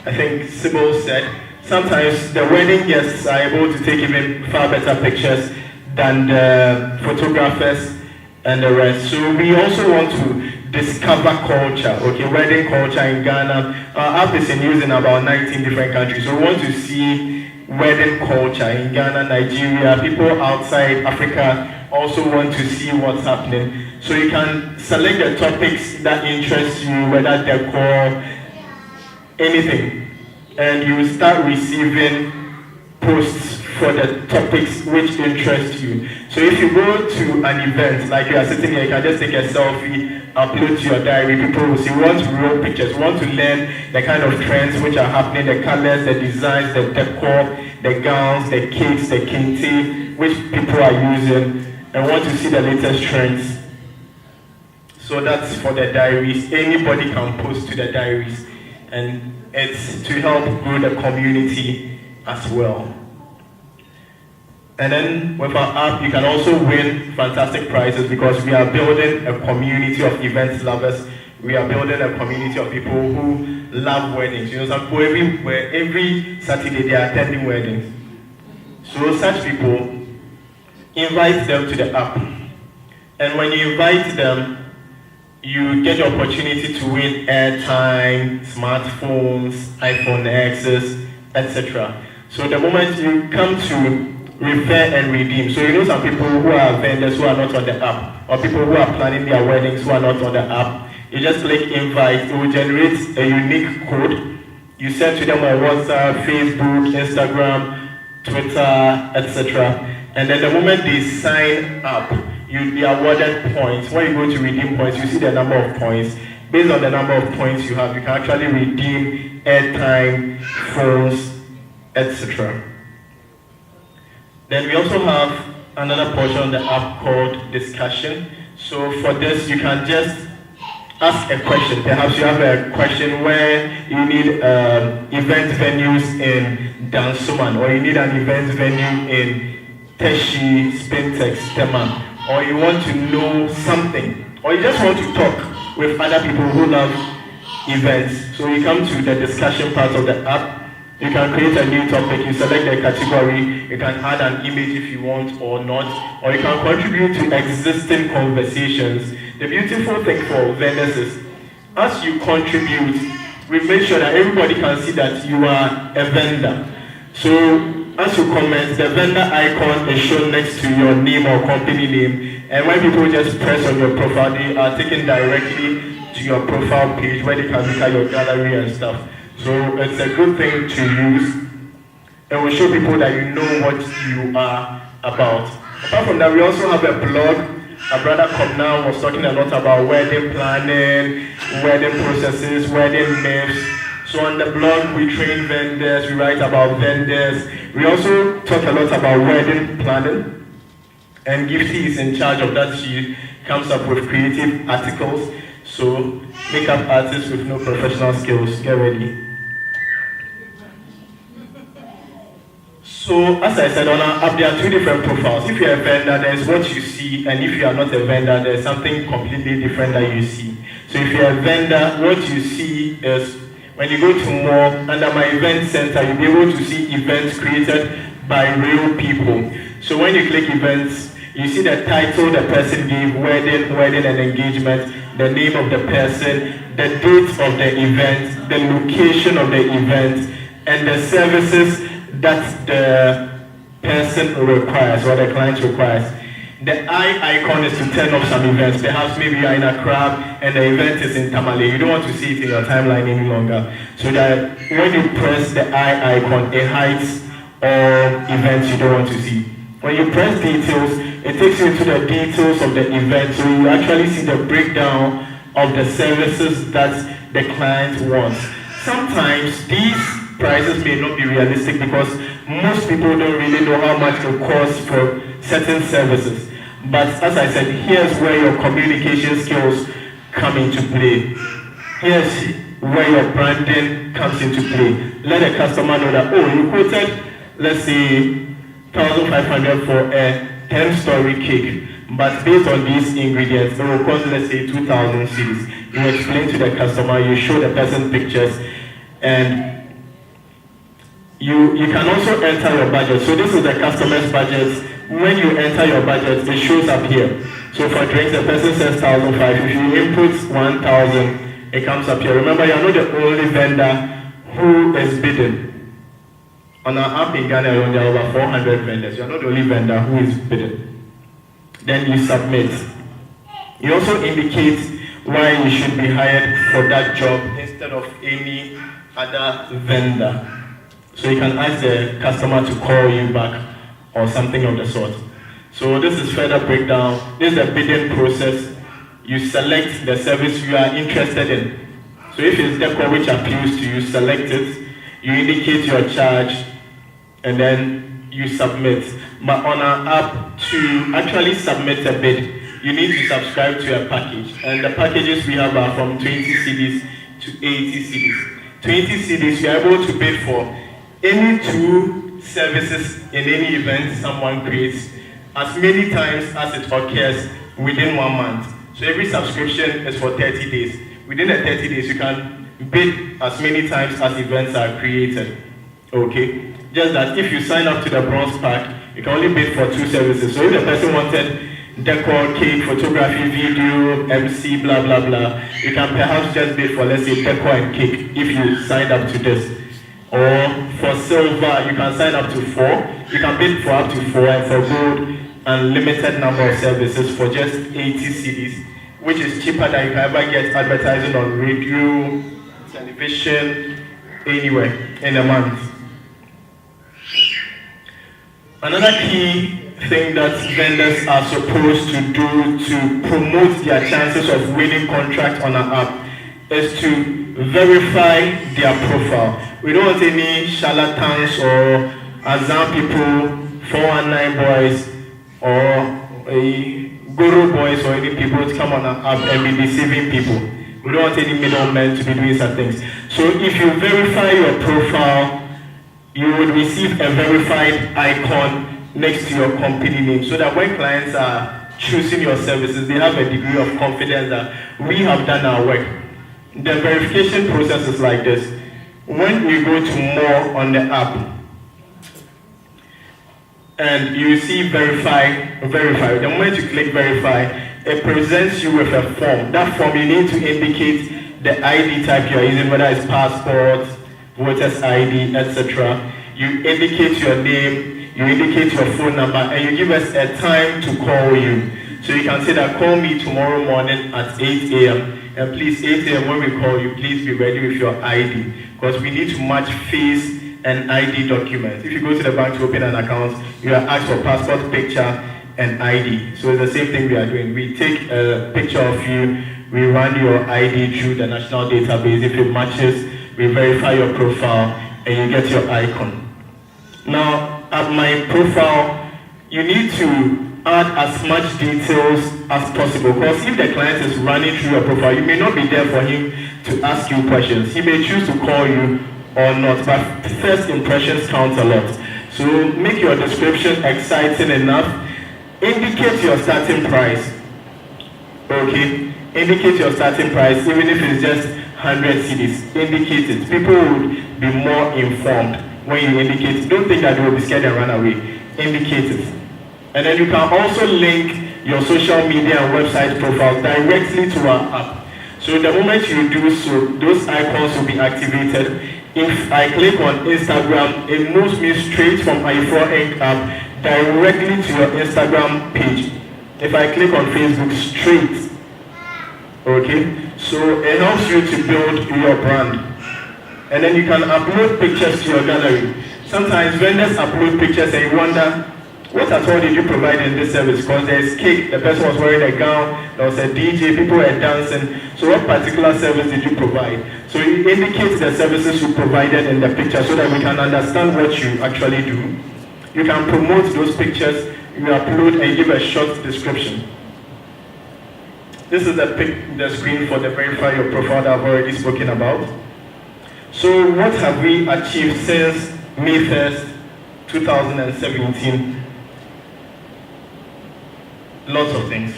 A: I think Sybil said. Sometimes the wedding guests are able to take even far better pictures than the photographers and the rest. So we also want to discover culture, okay, wedding culture in Ghana. Our app is in use in about 19 different countries. So we want to see wedding culture in Ghana, Nigeria. People outside Africa also want to see what's happening. So you can select the topics that interest you, whether decor, anything, and you start receiving posts for the topics which interest you. So if you go to an event, like you are sitting here, you can just take a selfie, upload to your diary. People will see, we want real pictures, we want to learn the kind of trends which are happening, the colors, the designs, the decor, the gowns, the cakes, the kente, which people are using, and want to see the latest trends. So that's for the diaries. Anybody can post to the diaries, and it's to help grow the community as well. And then with our app, you can also win fantastic prizes because we are building a community of event lovers. We are building a community of people who love weddings. You know, some people every Saturday they are attending weddings. So such people, invite them to the app. And when you invite them, you get the opportunity to win airtime, smartphones, iPhone X's, etc. So the moment you come to refer and redeem, so you know some people who are vendors who are not on the app, or people who are planning their weddings who are not on the app, you just click invite, it will generate a unique code. You send to them on WhatsApp, Facebook, Instagram, Twitter, etc. And then the moment they sign up, you'll be awarded points. When you go to redeem points, you see the number of points. Based on the number of points you have, you can actually redeem airtime, phones, etc. Then we also have another portion of the app called discussion. So for this, you can just ask a question. Perhaps you have a question where you need event venues in Dansoman, or you need an event venue in Teshi, Spintex, Tema, or you want to know something, or you just want to talk with other people who love events. So you come to the discussion part of the app. You can create a new topic, you select the category, you can add an image if you want or not, or you can contribute to existing conversations. The beautiful thing for vendors is, as you contribute, we make sure that everybody can see that you are a vendor. So as you comment, the vendor icon is shown next to your name or company name, and when people just press on your profile, they are taken directly to your profile page where they can look at your gallery and stuff. So it's a good thing to use. It will show people that you know what you are about. Apart from that, we also have a blog. Our brother Komna was talking a lot about wedding planning, wedding processes, wedding myths. So on the blog, we train vendors, we write about vendors. We also talk a lot about wedding planning. And Gifty is in charge of that. She comes up with creative articles. So makeup artists with no professional skills, get ready. So as I said, on our app, there are two different profiles. If you're a vendor, there's what you see, and if you are not a vendor, there's something completely different that you see. So if you're a vendor, what you see is, when you go to more, under my event center, you'll be able to see events created by real people. So when you click events, you see the title the person gave, wedding and engagement, the name of the person, the date of the event, the location of the event, and the services that the person requires or the client requires. The eye icon is to turn off some events. Perhaps maybe you are in Accra and the event is in Tamale. You don't want to see it in your timeline any longer. So that when you press the eye icon, it hides all events you don't want to see. When you press details, it takes you into the details of the event. So you actually see the breakdown of the services that the client wants. Sometimes these prices may not be realistic because most people don't really know how much it costs for certain services. But as I said, here's where your communication skills come into play. Here's where your branding comes into play. Let a customer know that, oh, you quoted, let's say, 1,500 for a 10-story cake. But based on these ingredients, it will cost, let's say, 2,000 cedis. You explain to the customer, you show the person pictures, and you can also enter your budget. So this is the customer's budget. When you enter your budget, it shows up here. So for drinks, the person says 1,500. If you input 1,000, it comes up here. Remember, you're not the only vendor who is bidding. On our app in Ghana, there are over 400 vendors. You're not the only vendor who is bidding. Then you submit. You also indicate why you should be hired for that job instead of any other vendor. So you can ask the customer to call you back or something of the sort. So this is further breakdown. This is the bidding process. You select the service you are interested in. So if it's decor which appeals to you, select it. You indicate your charge, and then you submit. But on our app, to actually submit a bid, you need to subscribe to a package. And the packages we have are from 20 cedis to 80 cedis. 20 cedis, you are able to bid for any 2 services in any event someone creates as many times as it occurs within 1 month. So every subscription is for 30 days. Within the 30 days, you can bid as many times as events are created. Okay? Just that if you sign up to the bronze pack, you can only bid for 2 services. So if the person wanted decor, cake, photography, video, MC, blah, blah, blah, you can perhaps just bid for, let's say, decor and cake if you signed up to this. Or for silver, you can sign up to 4. You can bid for up to 4, and for gold, unlimited number of services for just 80 cedis, which is cheaper than you can ever get advertising on radio, television, anywhere in a month. Another key thing that vendors are supposed to do to promote their chances of winning contracts on an app is to verify their profile. We don't want any charlatans or Azam people, 419 boys, or guru boys or any people to come on an app and be deceiving people. We don't want any middlemen to be doing such things. So if you verify your profile, you would receive a verified icon next to your company name, so that when clients are choosing your services, they have a degree of confidence that we have done our work. The verification process is like this. When you go to more on the app, and you see verify, the moment you click verify, it presents you with a form. That form, you need to indicate the ID type you are using, whether it's passport, voter's ID, etc. You indicate your name, you indicate your phone number, and you give us a time to call you. So you can say that call me tomorrow morning at 8 a.m. And please, 8 a.m. when we call you, please be ready with your ID, because we need to match face and ID documents. If you go to the bank to open an account, you are asked for passport picture and ID. So it's the same thing we are doing. We take a picture of you, we run your ID through the national database. If it matches, we verify your profile, and you get your icon. Now, at my profile, you need to add as much details as possible, because if the client is running through your profile, you may not be there for him to ask you questions. He may choose to call you or not, but first impressions count a lot. So make your description exciting enough. Indicate your starting price. Okay? Indicate your starting price, even if it's just 100 cedis. Indicate it. People would be more informed when you indicate it. Don't think that they will be scared and run away. Indicate it. And then you can also link your social media and website profiles directly to our app. So the moment you do so, those icons will be activated. If I click on Instagram, it moves me straight from Ayefro Inc. app directly to your Instagram page. If I click on Facebook, straight. Okay? So it helps you to build your brand. And then you can upload pictures to your gallery. Sometimes vendors upload pictures and you wonder, what at all did you provide in this service? Because there's cake, the person was wearing a gown, there was a DJ, people were dancing. So what particular service did you provide? So you indicate the services you provided in the picture so that we can understand what you actually do. You can promote those pictures, you upload and give a short description. This is the screen for the verify your profile that I've already spoken about. So what have we achieved since May 1st, 2017? Lots of things.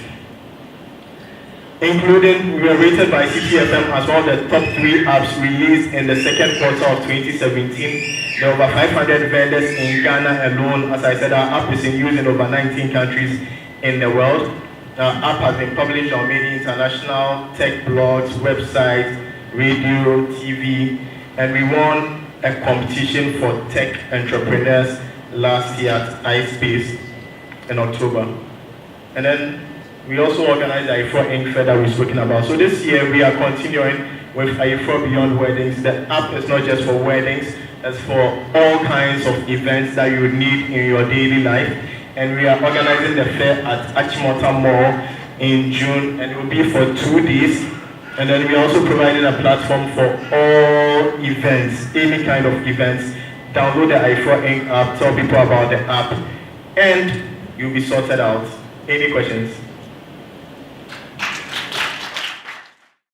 A: Including, we were rated by CTFM as one of the top 3 apps released in the second quarter of 2017. There are over 500 vendors in Ghana alone. As I said, our app is in use in over 19 countries in the world. Our app has been published on many international tech blogs, websites, radio, TV, and we won a competition for tech entrepreneurs last year at iSpace in October. And then we also organized the Ayefro Inc. Fair that we've spoken about. So this year we are continuing with Ayefro Beyond Weddings. The app is not just for weddings, it's for all kinds of events that you would need in your daily life. And we are organizing the fair at Achimota Mall in June, and it will be for 2 days. And then we are also providing a platform for all events, any kind of events. Download the Ayefro Inc. app, tell people about the app, and you'll be sorted out. Any questions?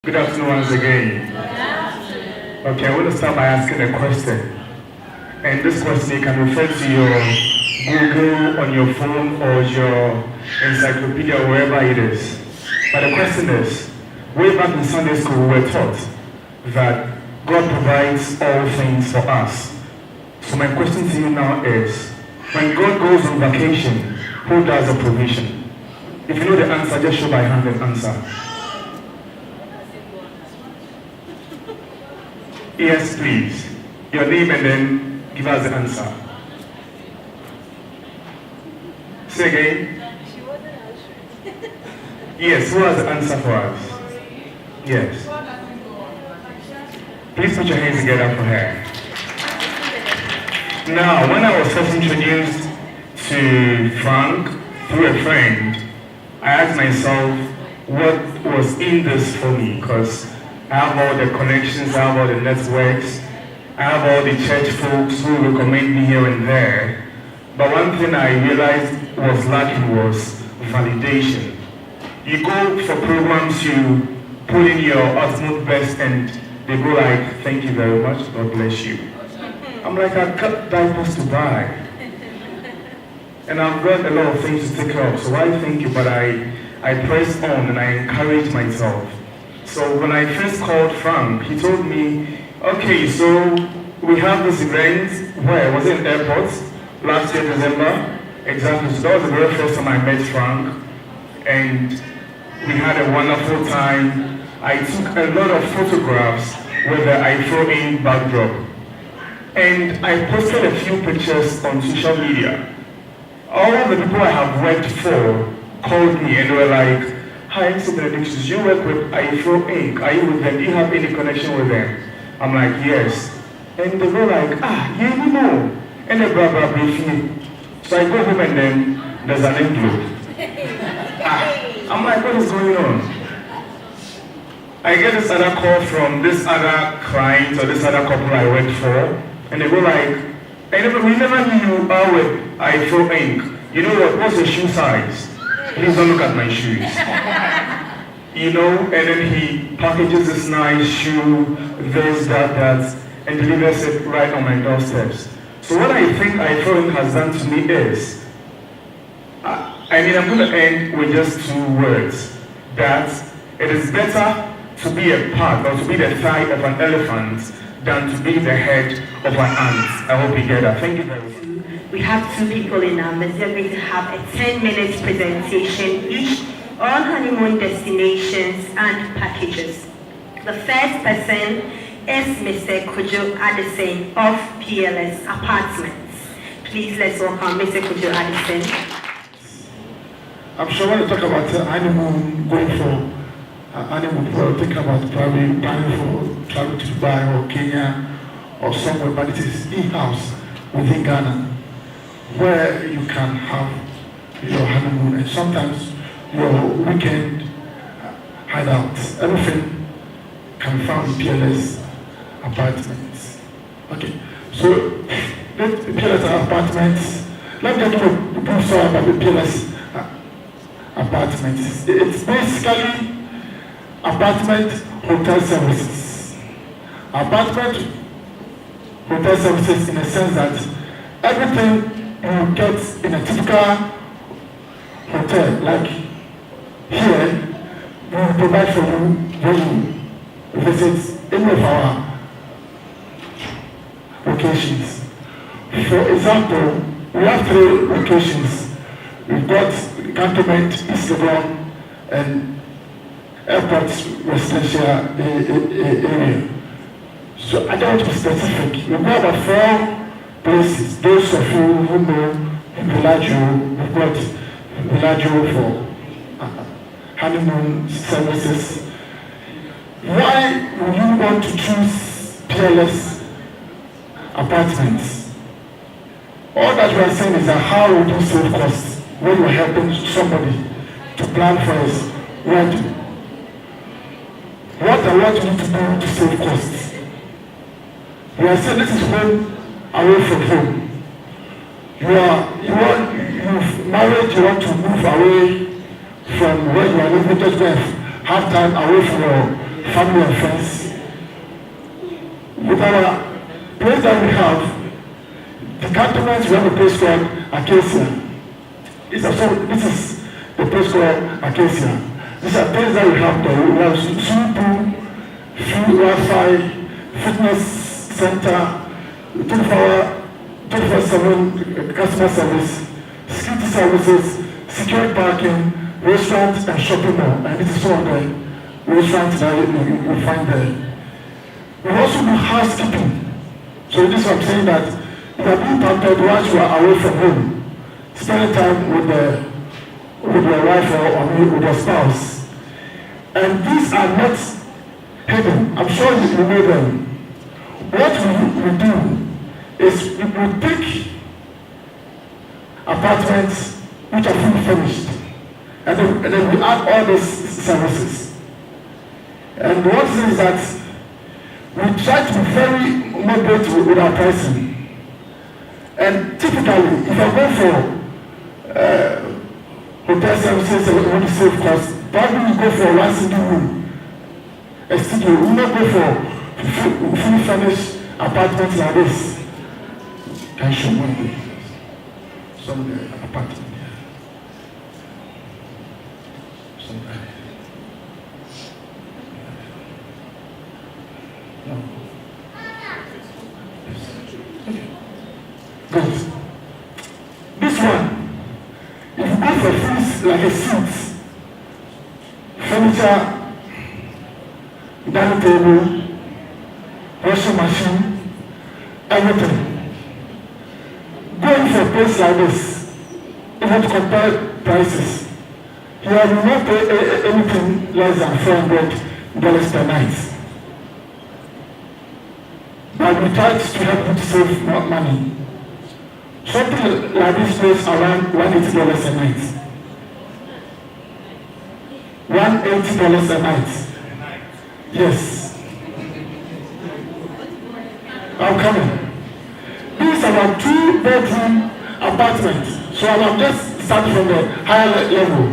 B: Good afternoon once again. Okay, I want to start by asking a question. And this question you can refer to your Google on your phone or your encyclopedia, wherever it is. But the question is, way back in Sunday school we were taught that God provides all things for us. So my question to you now is, when God goes on vacation, who does the provision? If you know the answer, just show by hand and answer. Yes, please. Your name and then give us the answer. Say again. Yes, who has the answer for us? Yes. Please put your hands together for her. Now, when I was first introduced to Frank through a friend, I asked myself what was in this for me, because I have all the connections, I have all the networks, I have all the church folks who recommend me here and there. But one thing I realized was lacking was validation. You go for programs, you put in your utmost best and they go like, thank you very much, God bless you. I'm like, I've got diapers to buy. And I've got a lot of things to take care of, so why thank you? But I press on and I encourage myself. So when I first called Frank, he told me, okay, so we have this event, where? Was it in the airport? Last year, December? Exactly, so that was the very first time I met Frank. And we had a wonderful time. I took a lot of photographs with the Ayefro Inc. backdrop. And I posted a few pictures on social media. All the people I have worked for called me and they were like, hi, Mr. Benedictus, you work with Ayefro Inc. Are you with them? Do you have any connection with them? I'm like, yes. And they go like, yeah, you know. And they blah, blah, blah. So I go home and then there's an envelope. I'm like, what is going on? I get this other call from this other client or this other couple I worked for. And they go like, we never knew you are with Ayefro Inc. You know what? What's your shoe size? Please don't look at my shoes. You know, and then he packages this nice shoe, this, that, and delivers it right on my doorsteps. So what I think Ayefro Inc. has done to me is, I'm going to end with just 2 words. That it is better to be a part or to be the thigh of an elephant than to be the head of an ant. I hope you get that. Thank you very much.
X: We have 2 people in our midst. They're going to have a 10-minute presentation each on honeymoon destinations and packages. The first person is Mr. Kojo Addison of PLS Apartments. Please let's welcome Mr. Kojo Addison.
D: I'm sure when you talk about honeymoon, going for honeymoon, people are thinking about probably planning for travel to Dubai or Kenya or somewhere, but it is in-house within Ghana where you can have your honeymoon and sometimes your weekend hideout. Everything can be found in PLS Apartments. Okay, so the PLS Apartments, let me just do a brief story about the PLS Apartments. It's basically apartment hotel services. Apartment hotel services in the sense that everything you get in a typical hotel, like here, we will provide for you when you visit any of our locations. For example, we have 3 locations. We've got Cantonment, East Legon, and Airport Residential area. So I don't want to be specific. We've got about 4 places. Those of you who know Villaggio, we've got Villaggio for honeymoon services. Why would you want to choose PLS Apartments? All that we are saying is that how would you save costs when you're helping somebody to plan for his wedding? What I want you to do to save costs? We are saying this is home away from home. You've married, you want to move away from where you are living, just go and have time away from your family and friends. With our place that we have, the cantonments, we have a place called Acacia. This is the place called Acacia. These are things that we have there. We have swimming pool, free Wi-Fi, fitness center, 24/7 customer service, security services, secure parking, restaurants and shopping mall. And this is some of the restaurants that you find there. We also do housekeeping. So this is what I'm saying, that you are being pampered once you are away from home. Spending time with your wife or with your spouse. And these are not hidden. I'm sure you know them. What we do is we take apartments which are fully furnished, and then we add all these services. And what is that we try to be very moderate with our pricing. And typically, if I go for hotel services and we want to save costs, probably we go for one single room, a studio. We will not go for fully furnished apartments like this. Can you show me some of the apartments here? No. Good. This one, if you go for things like a seat, furniture, dining table, washing machine, everything. Going for a place like this, you have to compare prices. You will not pay anything less than $400 per night. But we try to help you to save more money. Something like this place around $180 a night. $180 a night. Yes. I'm coming. This is our 2-bedroom apartment. So I'm just starting from the higher level.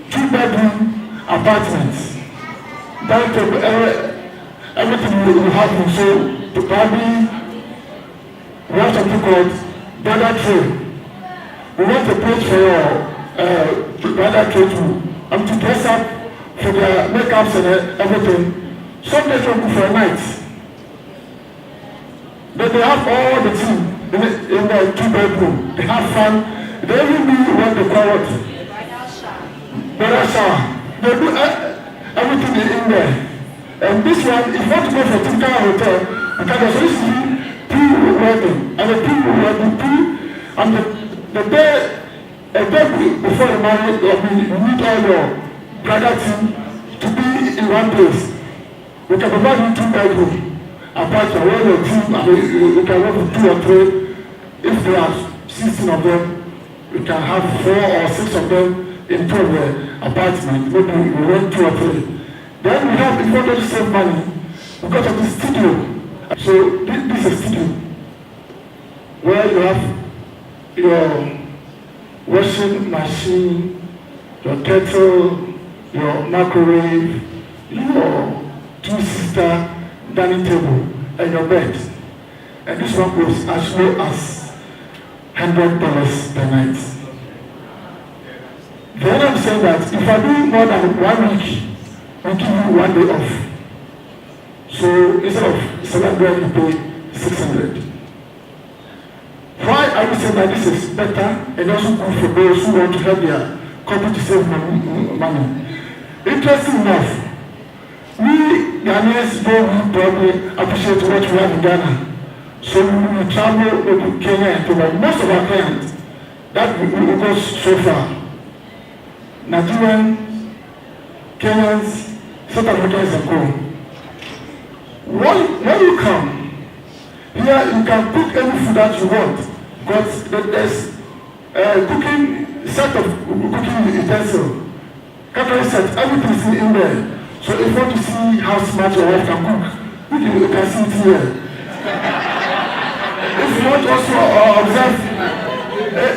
D: 2-bedroom apartment. That everything we have, so probably we have something called brother tray. We want a place for your brother tray to dress up for their makeups and everything. Some days will go for a night. But they have all the team in the 2-bedroom. They have fun. They even do what they call it. Bridal shower. They do everything is in there. And this one, if you want to go for a typical hotel, because there's usually pre-wedding, and the pre-wedding, and the day, a day before the marriage, you need all your brother team to be in one place. We can provide you 2-bedroom apartment where your team, and you can work with 2 or 3. If there are 16 of them, we can have 4 or 6 of them into the apartment. Maybe we rent 2 or 3. Then we have, if you want to save money, because of the studio. So this is a studio where you have your washing machine, your kettle, your microwave, your 2-sister dining table, and your bed. And this one goes as low as $100 per night. Then I'm saying that if I do more than 1 week, I'll give you 1 day off. So instead of 700, you pay 600. Why are we saying that this is better and also good for those who want to help their couple to save money? Interesting enough, we Ghanaians don't probably appreciate what we have in Ghana. So we travel to Kenya and Togo. Most of our clients that we go so far, Nigerians, Kenyans, South Africans and go. When you come here, you can cook any food that you want, because there's cooking set of cooking utensils, cutlery set, everything is in there. So if you want to see how smart your wife can cook, you can see it here. If you want to also observe,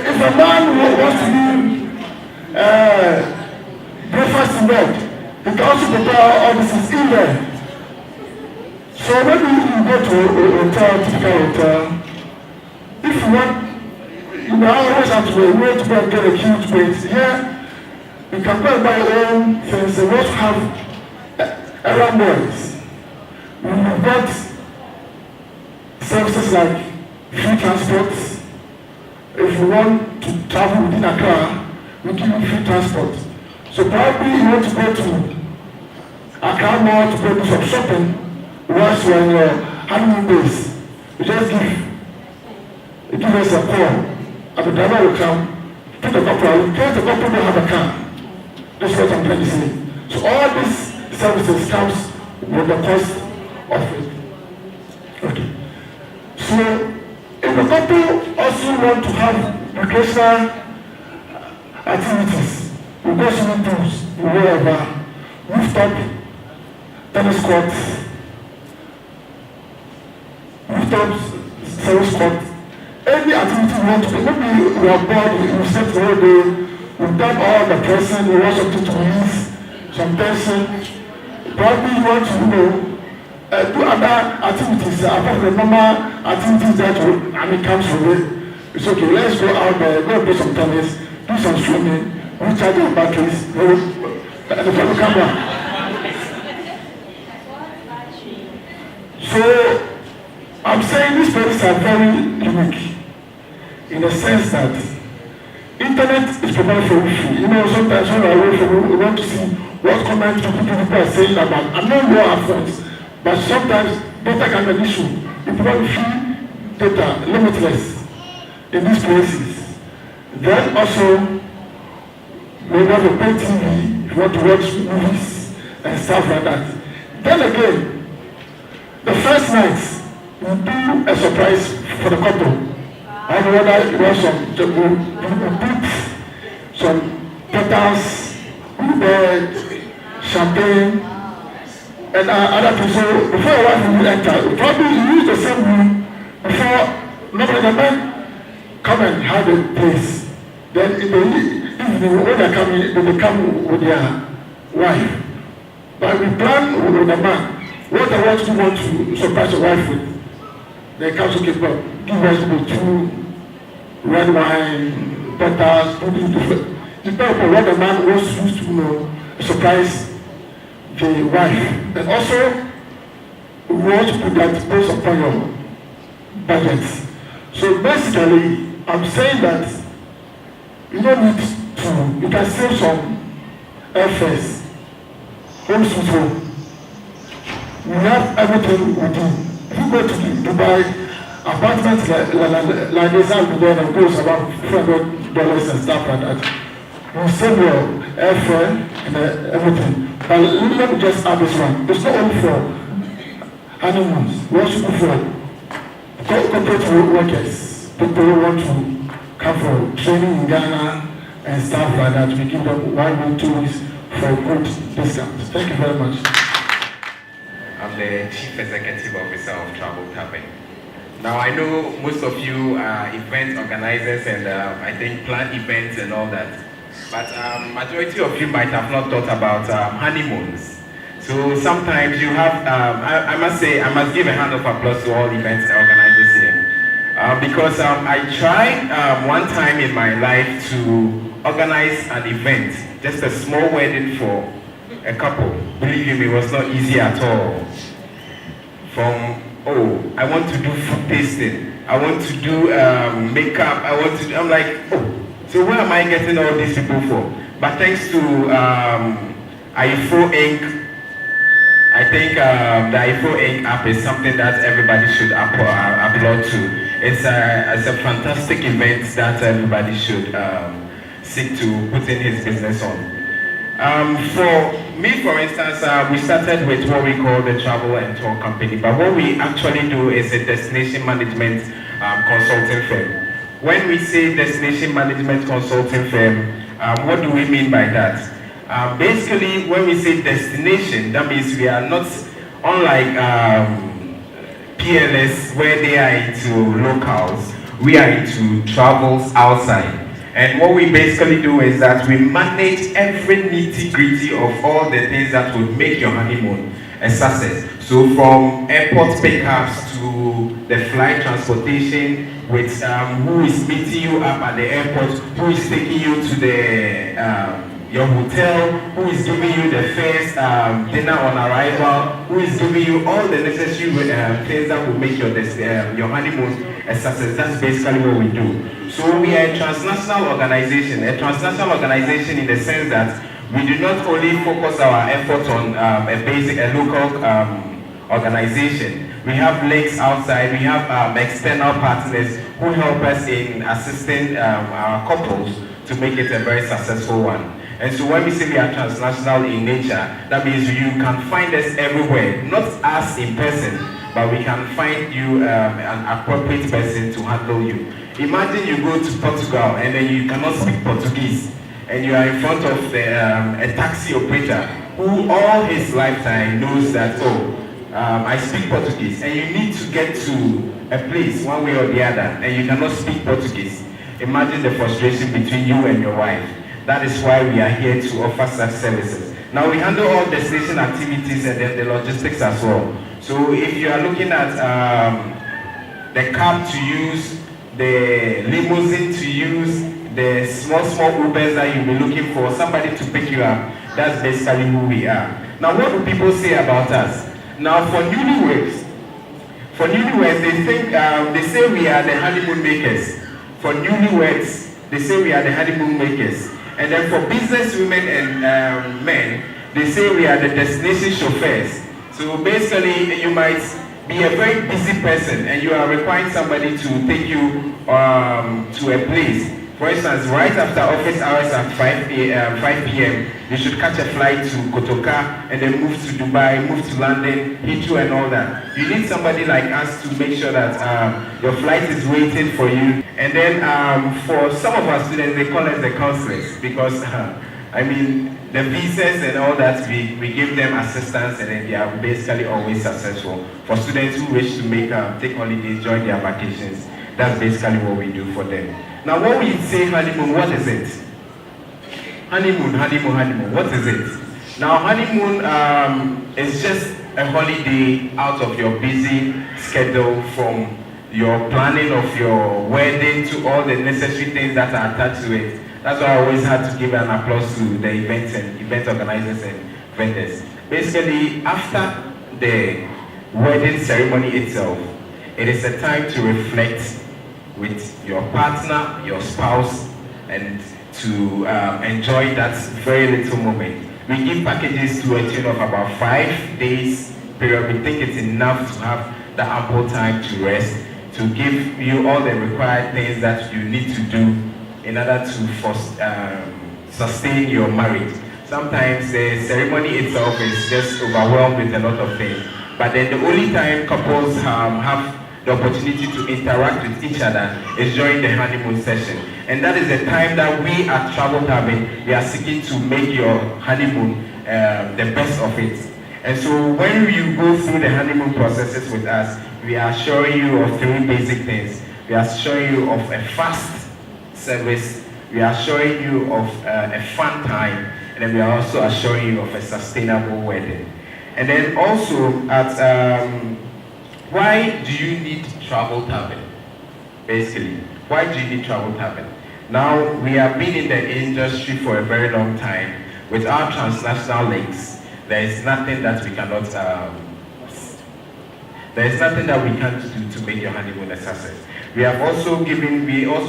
D: if a man wants to do breakfast in bed, he can also prepare all this is in there. So when you go to a hotel, typical hotel, if you want, you may always have to wait to go and get a huge plate. Here, you can go and buy your own things. They also have errand boys. We've got services like free transport. If you want to travel within Accra, we give you free transport. So probably you want to go to Accra Mall to go do some shopping. Once you're in your honeymoon days, you just give us a call, and the driver will come, put the couple out. In case the couple don't have a car, that's what I'm trying to say. So all these services comes with the cost of it. Okay. So if the couple also want to have recreational activities, we go swimming pools, wherever, rooftop, tennis courts, rooftops, service court, any activity you want to do. Maybe you are bored, you sit the whole day, you've done all the person, you want something to release, some person. Probably you want to, do other activities apart from the normal activities that comes with it. It's okay, let's go out there, go play some tennis, do some swimming, recharge our batteries, and the people come back. So, I'm saying these places are very unique in the sense that internet is provided for free. Sometimes when we're away from home, we want to see what comments people are saying about. I know you are friends, but sometimes data can be an issue. You provide free data, limitless, in these places. Then also, we have a pay TV, if you want to watch movies and stuff like that. Then again, the first night, we do a surprise for the couple. I know whether you want some petals, champagne, and other people. Before your wife will enter, probably you use the same room before normally the men come and have a place. Then in the evening, when they come in, they come with their wife. But we plan with the man. What I want to surprise your wife with. They come to give us 2 red wine, petals, different. Depending on what the man wants to surprise the wife. And also, we want to put that based upon your budget. So basically, I'm saying that you don't need to, you can save some airfares home sweet home. We have everything we do. If you go to Dubai, apartments like this have there and goes about $400 and stuff like that. You save your airfare and everything. But let me just add this one. It's not only for animals. We also go for corporate workers. People who want to come for training in Ghana and stuff like that. We give them 1 week, 2 weeks for good discounts. Thank you very much.
W: I'm the Chief Executive Officer of Travel Tapping. Now I know most of you are event organizers and I think plan events and all that. But majority of you might have not thought about honeymoons. So sometimes you have, I must say, I must give a hand of applause to all events organizers here. Because I tried one time in my life to organize an event, just a small wedding for a couple. Believe me, it was not easy at all. From, oh, I want to do food tasting, I want to do makeup, I'm like, oh, so where am I getting all these people for? But thanks to Ayefro Inc., I think the Ayefro Inc. app is something that everybody should upload to. It's a fantastic event that everybody should seek to put in his business on. For me, for instance, we started with what we call the travel and tour company, but what we actually do is a destination management consulting firm. When we say destination management consulting firm, what do we mean by that? Basically, when we say destination, that means we are not unlike PLS, where they are into locals, we are into travels outside. And what we basically do is that we manage every nitty-gritty of all the things that would make your honeymoon a success. So from airport pickups to the flight transportation, with who is meeting you up at the airport, who is taking you to the your hotel, who is giving you the first dinner on arrival, who is giving you all the necessary things that will make your honeymoon a success. That's basically what we do. So we are a transnational organization in the sense that we do not only focus our efforts on a local organization. We have links outside, we have external partners who help us in assisting our couples to make it a very successful one. And so when we say we are transnational in nature, that means you can find us everywhere, not us in person, but we can find you an appropriate person to handle you. Imagine you go to Portugal and then you cannot speak Portuguese, and you are in front of a taxi operator who all his lifetime knows that, oh, I speak Portuguese, and you need to get to a place one way or the other, and you cannot speak Portuguese. Imagine the frustration between you and your wife. That is why we are here to offer such services. Now we handle all destination activities and then the logistics as well. So if you are looking at the cab to use, the limousine to use, the small Ubers that you'll be looking for, somebody to pick you up, that's basically who we are. Now what do people say about us? Now for newlyweds, they say we are the honeymoon makers. For newlyweds, they say we are the honeymoon makers. And then for business women and men, they say we are the destination chauffeurs. So basically, you might be a very busy person and you are requiring somebody to take you to a place. For instance, right after office hours at 5 p.m., you should catch a flight to Kotoka and then move to Dubai, move to London, Heathrow and all that. You need somebody like us to make sure that your flight is waiting for you. And then for some of our students, they call us the counselors because, the visas and all that, we give them assistance and then they are basically always successful. For students who wish to take holidays, join their vacations, that's basically what we do for them. Now when we say honeymoon, what is it? Honeymoon, what is it? Now honeymoon is just a holiday out of your busy schedule, from your planning of your wedding to all the necessary things that are attached to it. That's why I always had to give an applause to the event organizers and vendors. Basically, after the wedding ceremony itself, it is a time to reflect with your partner, your spouse, and to enjoy that very little moment. We give packages to a tune of about 5 days period. We think it's enough to have the ample time to rest, to give you all the required things that you need to do in order to sustain your marriage. Sometimes the ceremony itself is just overwhelmed with a lot of things. But then the only time couples have the opportunity to interact with each other is during the honeymoon session. And that is the time that we at Travel Cabin, we are seeking to make your honeymoon the best of it. And so when you go through the honeymoon processes with us, we are showing you of 3 basic things. We are showing you of a fast service, we are showing you of a fun time, and then we are also assuring you of a sustainable wedding. And then also at why do you need Travel Cabin? Basically, why do you need Travel Cabin? Now, we have been in the industry for a very long time. With our transnational links, there is nothing that we cannot, there is nothing that we can't do to make your honeymoon a success. We also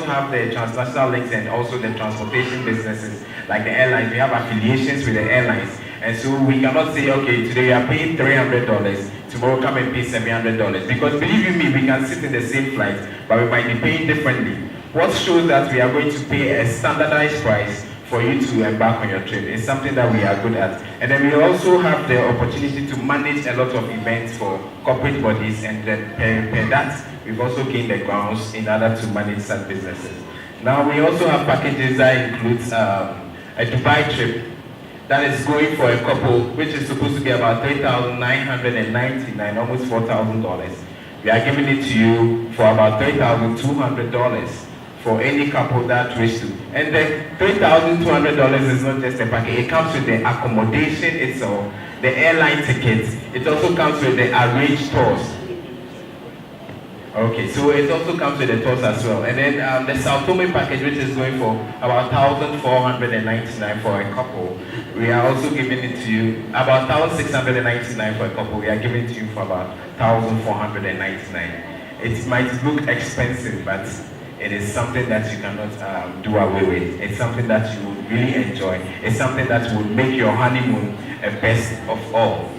W: have the transnational links and also the transportation businesses, like the airlines. We have affiliations with the airlines. And so we cannot say, okay, today we are paying $300, tomorrow come and pay $700. Because believe you me, we can sit in the same flight, but we might be paying differently. What shows that we are going to pay a standardized price for you to embark on your trip is something that we are good at. And then we also have the opportunity to manage a lot of events for corporate bodies, and then per that, we've also gained the grounds in order to manage such businesses. Now we also have packages that includes a Dubai trip that is going for a couple, which is supposed to be about $3,999, almost $4,000. We are giving it to you for about $3,200 for any couple that wish to. And the $3,200 is not just a package, it comes with the accommodation itself, the airline tickets, it also comes with the arranged tours. Okay, so it also comes with the tours as well. And then the Sao Tome package, which is going for about $1,499 for a couple, we are also giving it to you, about $1,699 for a couple, we are giving it to you for about $1,499. It might look expensive, but it is something that you cannot do away with. It's something that you would really enjoy. It's something that would make your honeymoon a best of all.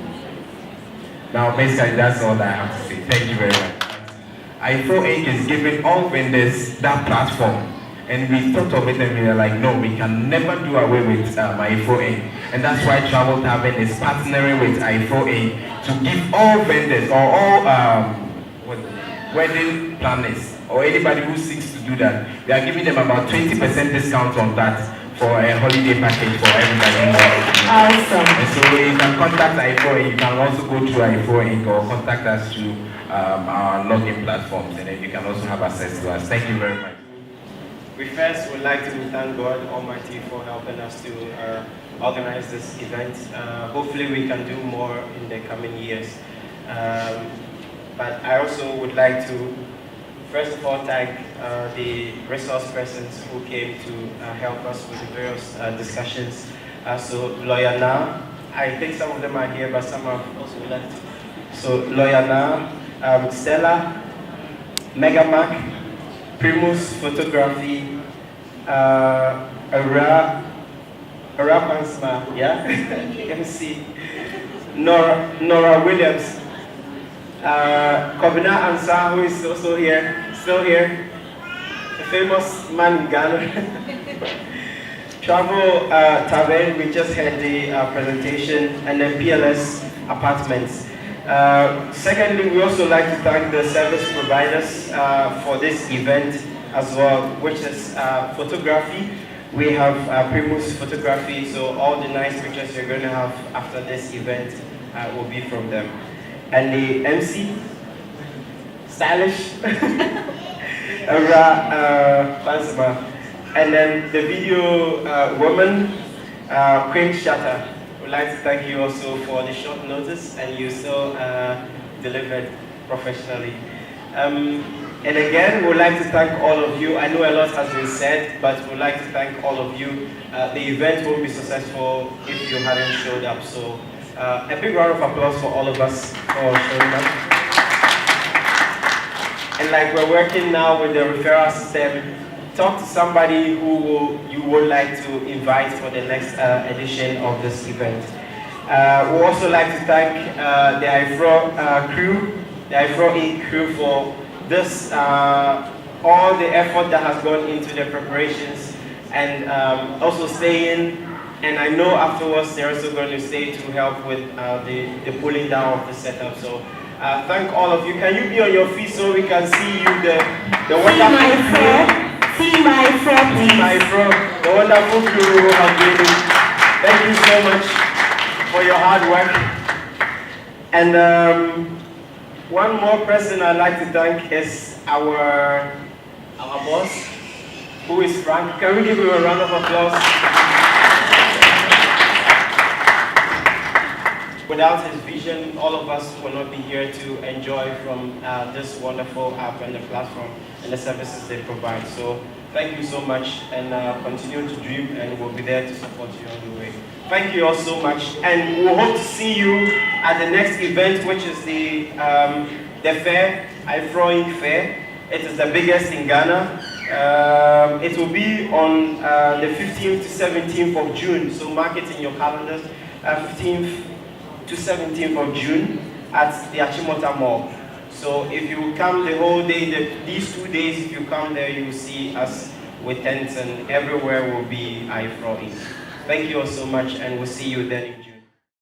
W: Now, basically, that's all I have to say. Thank you very much. Ayefro Inc. is giving all vendors that platform. And we thought of it and we were like, no, we can never do away with Ayefro Inc. And that's why Travel Cabin is partnering with Ayefro Inc. to give all vendors or all wedding planners or anybody who seeks to do that, we are giving them about 20% discount on that for a holiday package for everybody.
X: Awesome.
W: And so you can contact Ayefro Inc. You can also go through Ayefro Inc. or contact us through our login platforms, and then you can also have access to us. Thank you very much.
E: We first would like to thank God Almighty for helping us to organize this event. Hopefully we can do more in the coming years. But I also would like to first of all thank the resource persons who came to help us with the various discussions. So Lawyer Na, I think some of them are here, but some have also left. So Lawyer Na, Stella, Megamac, Primus Photography, Ara Pansma, yeah? MC, Nora Williams, Kobina Ansah, who is also here, still here, a famous man in Ghana. Travel Tavern, we just had the presentation, and then PLS Apartments. Secondly, we also like to thank the service providers for this event as well, which is photography. We have Primus Photography, so all the nice pictures you're going to have after this event will be from them. And the MC, Stylish, Pansma. And then the video woman, Queen Shatter. We'd like to thank you also for the short notice, and you still delivered professionally. And again, we'd like to thank all of you. I know a lot has been said, but we'd like to thank all of you. The event won't be successful if you hadn't showed up. So a big round of applause for all of us for showing up. And like we're working now with the referral system, talk to somebody who you would like to invite for the next edition of this event. We also like to thank the Ayefro crew, the Ayefro Inc. crew for this, all the effort that has gone into the preparations and also staying. And I know afterwards they're also going to stay to help with the pulling down of the setup. So thank all of you. Can you be on your feet so we can see you, the wonderful crew?
X: Team Ayefro, please.
E: Team Ayefro, the wonderful crew who have been. Thank you so much for your hard work. And one more person I'd like to thank is our boss, who is Frank. Can we give him a round of applause? Without his vision, all of us will not be here to enjoy from this wonderful app and the platform and the services they provide. So thank you so much, and continue to dream, and we'll be there to support you on the way. Thank you all so much, and we hope to see you at the next event, which is the fair, Ayefro Inc. Fair. It is the biggest in Ghana. It will be on the 15th to 17th of June, so mark it in your calendars. 15th to 17th of June at the Achimota Mall. So if you come the whole day, these 2 days, if you come there, you will see us with tents, and everywhere will be Ayefro Inc. Thank you all so much, and we'll see you then in June.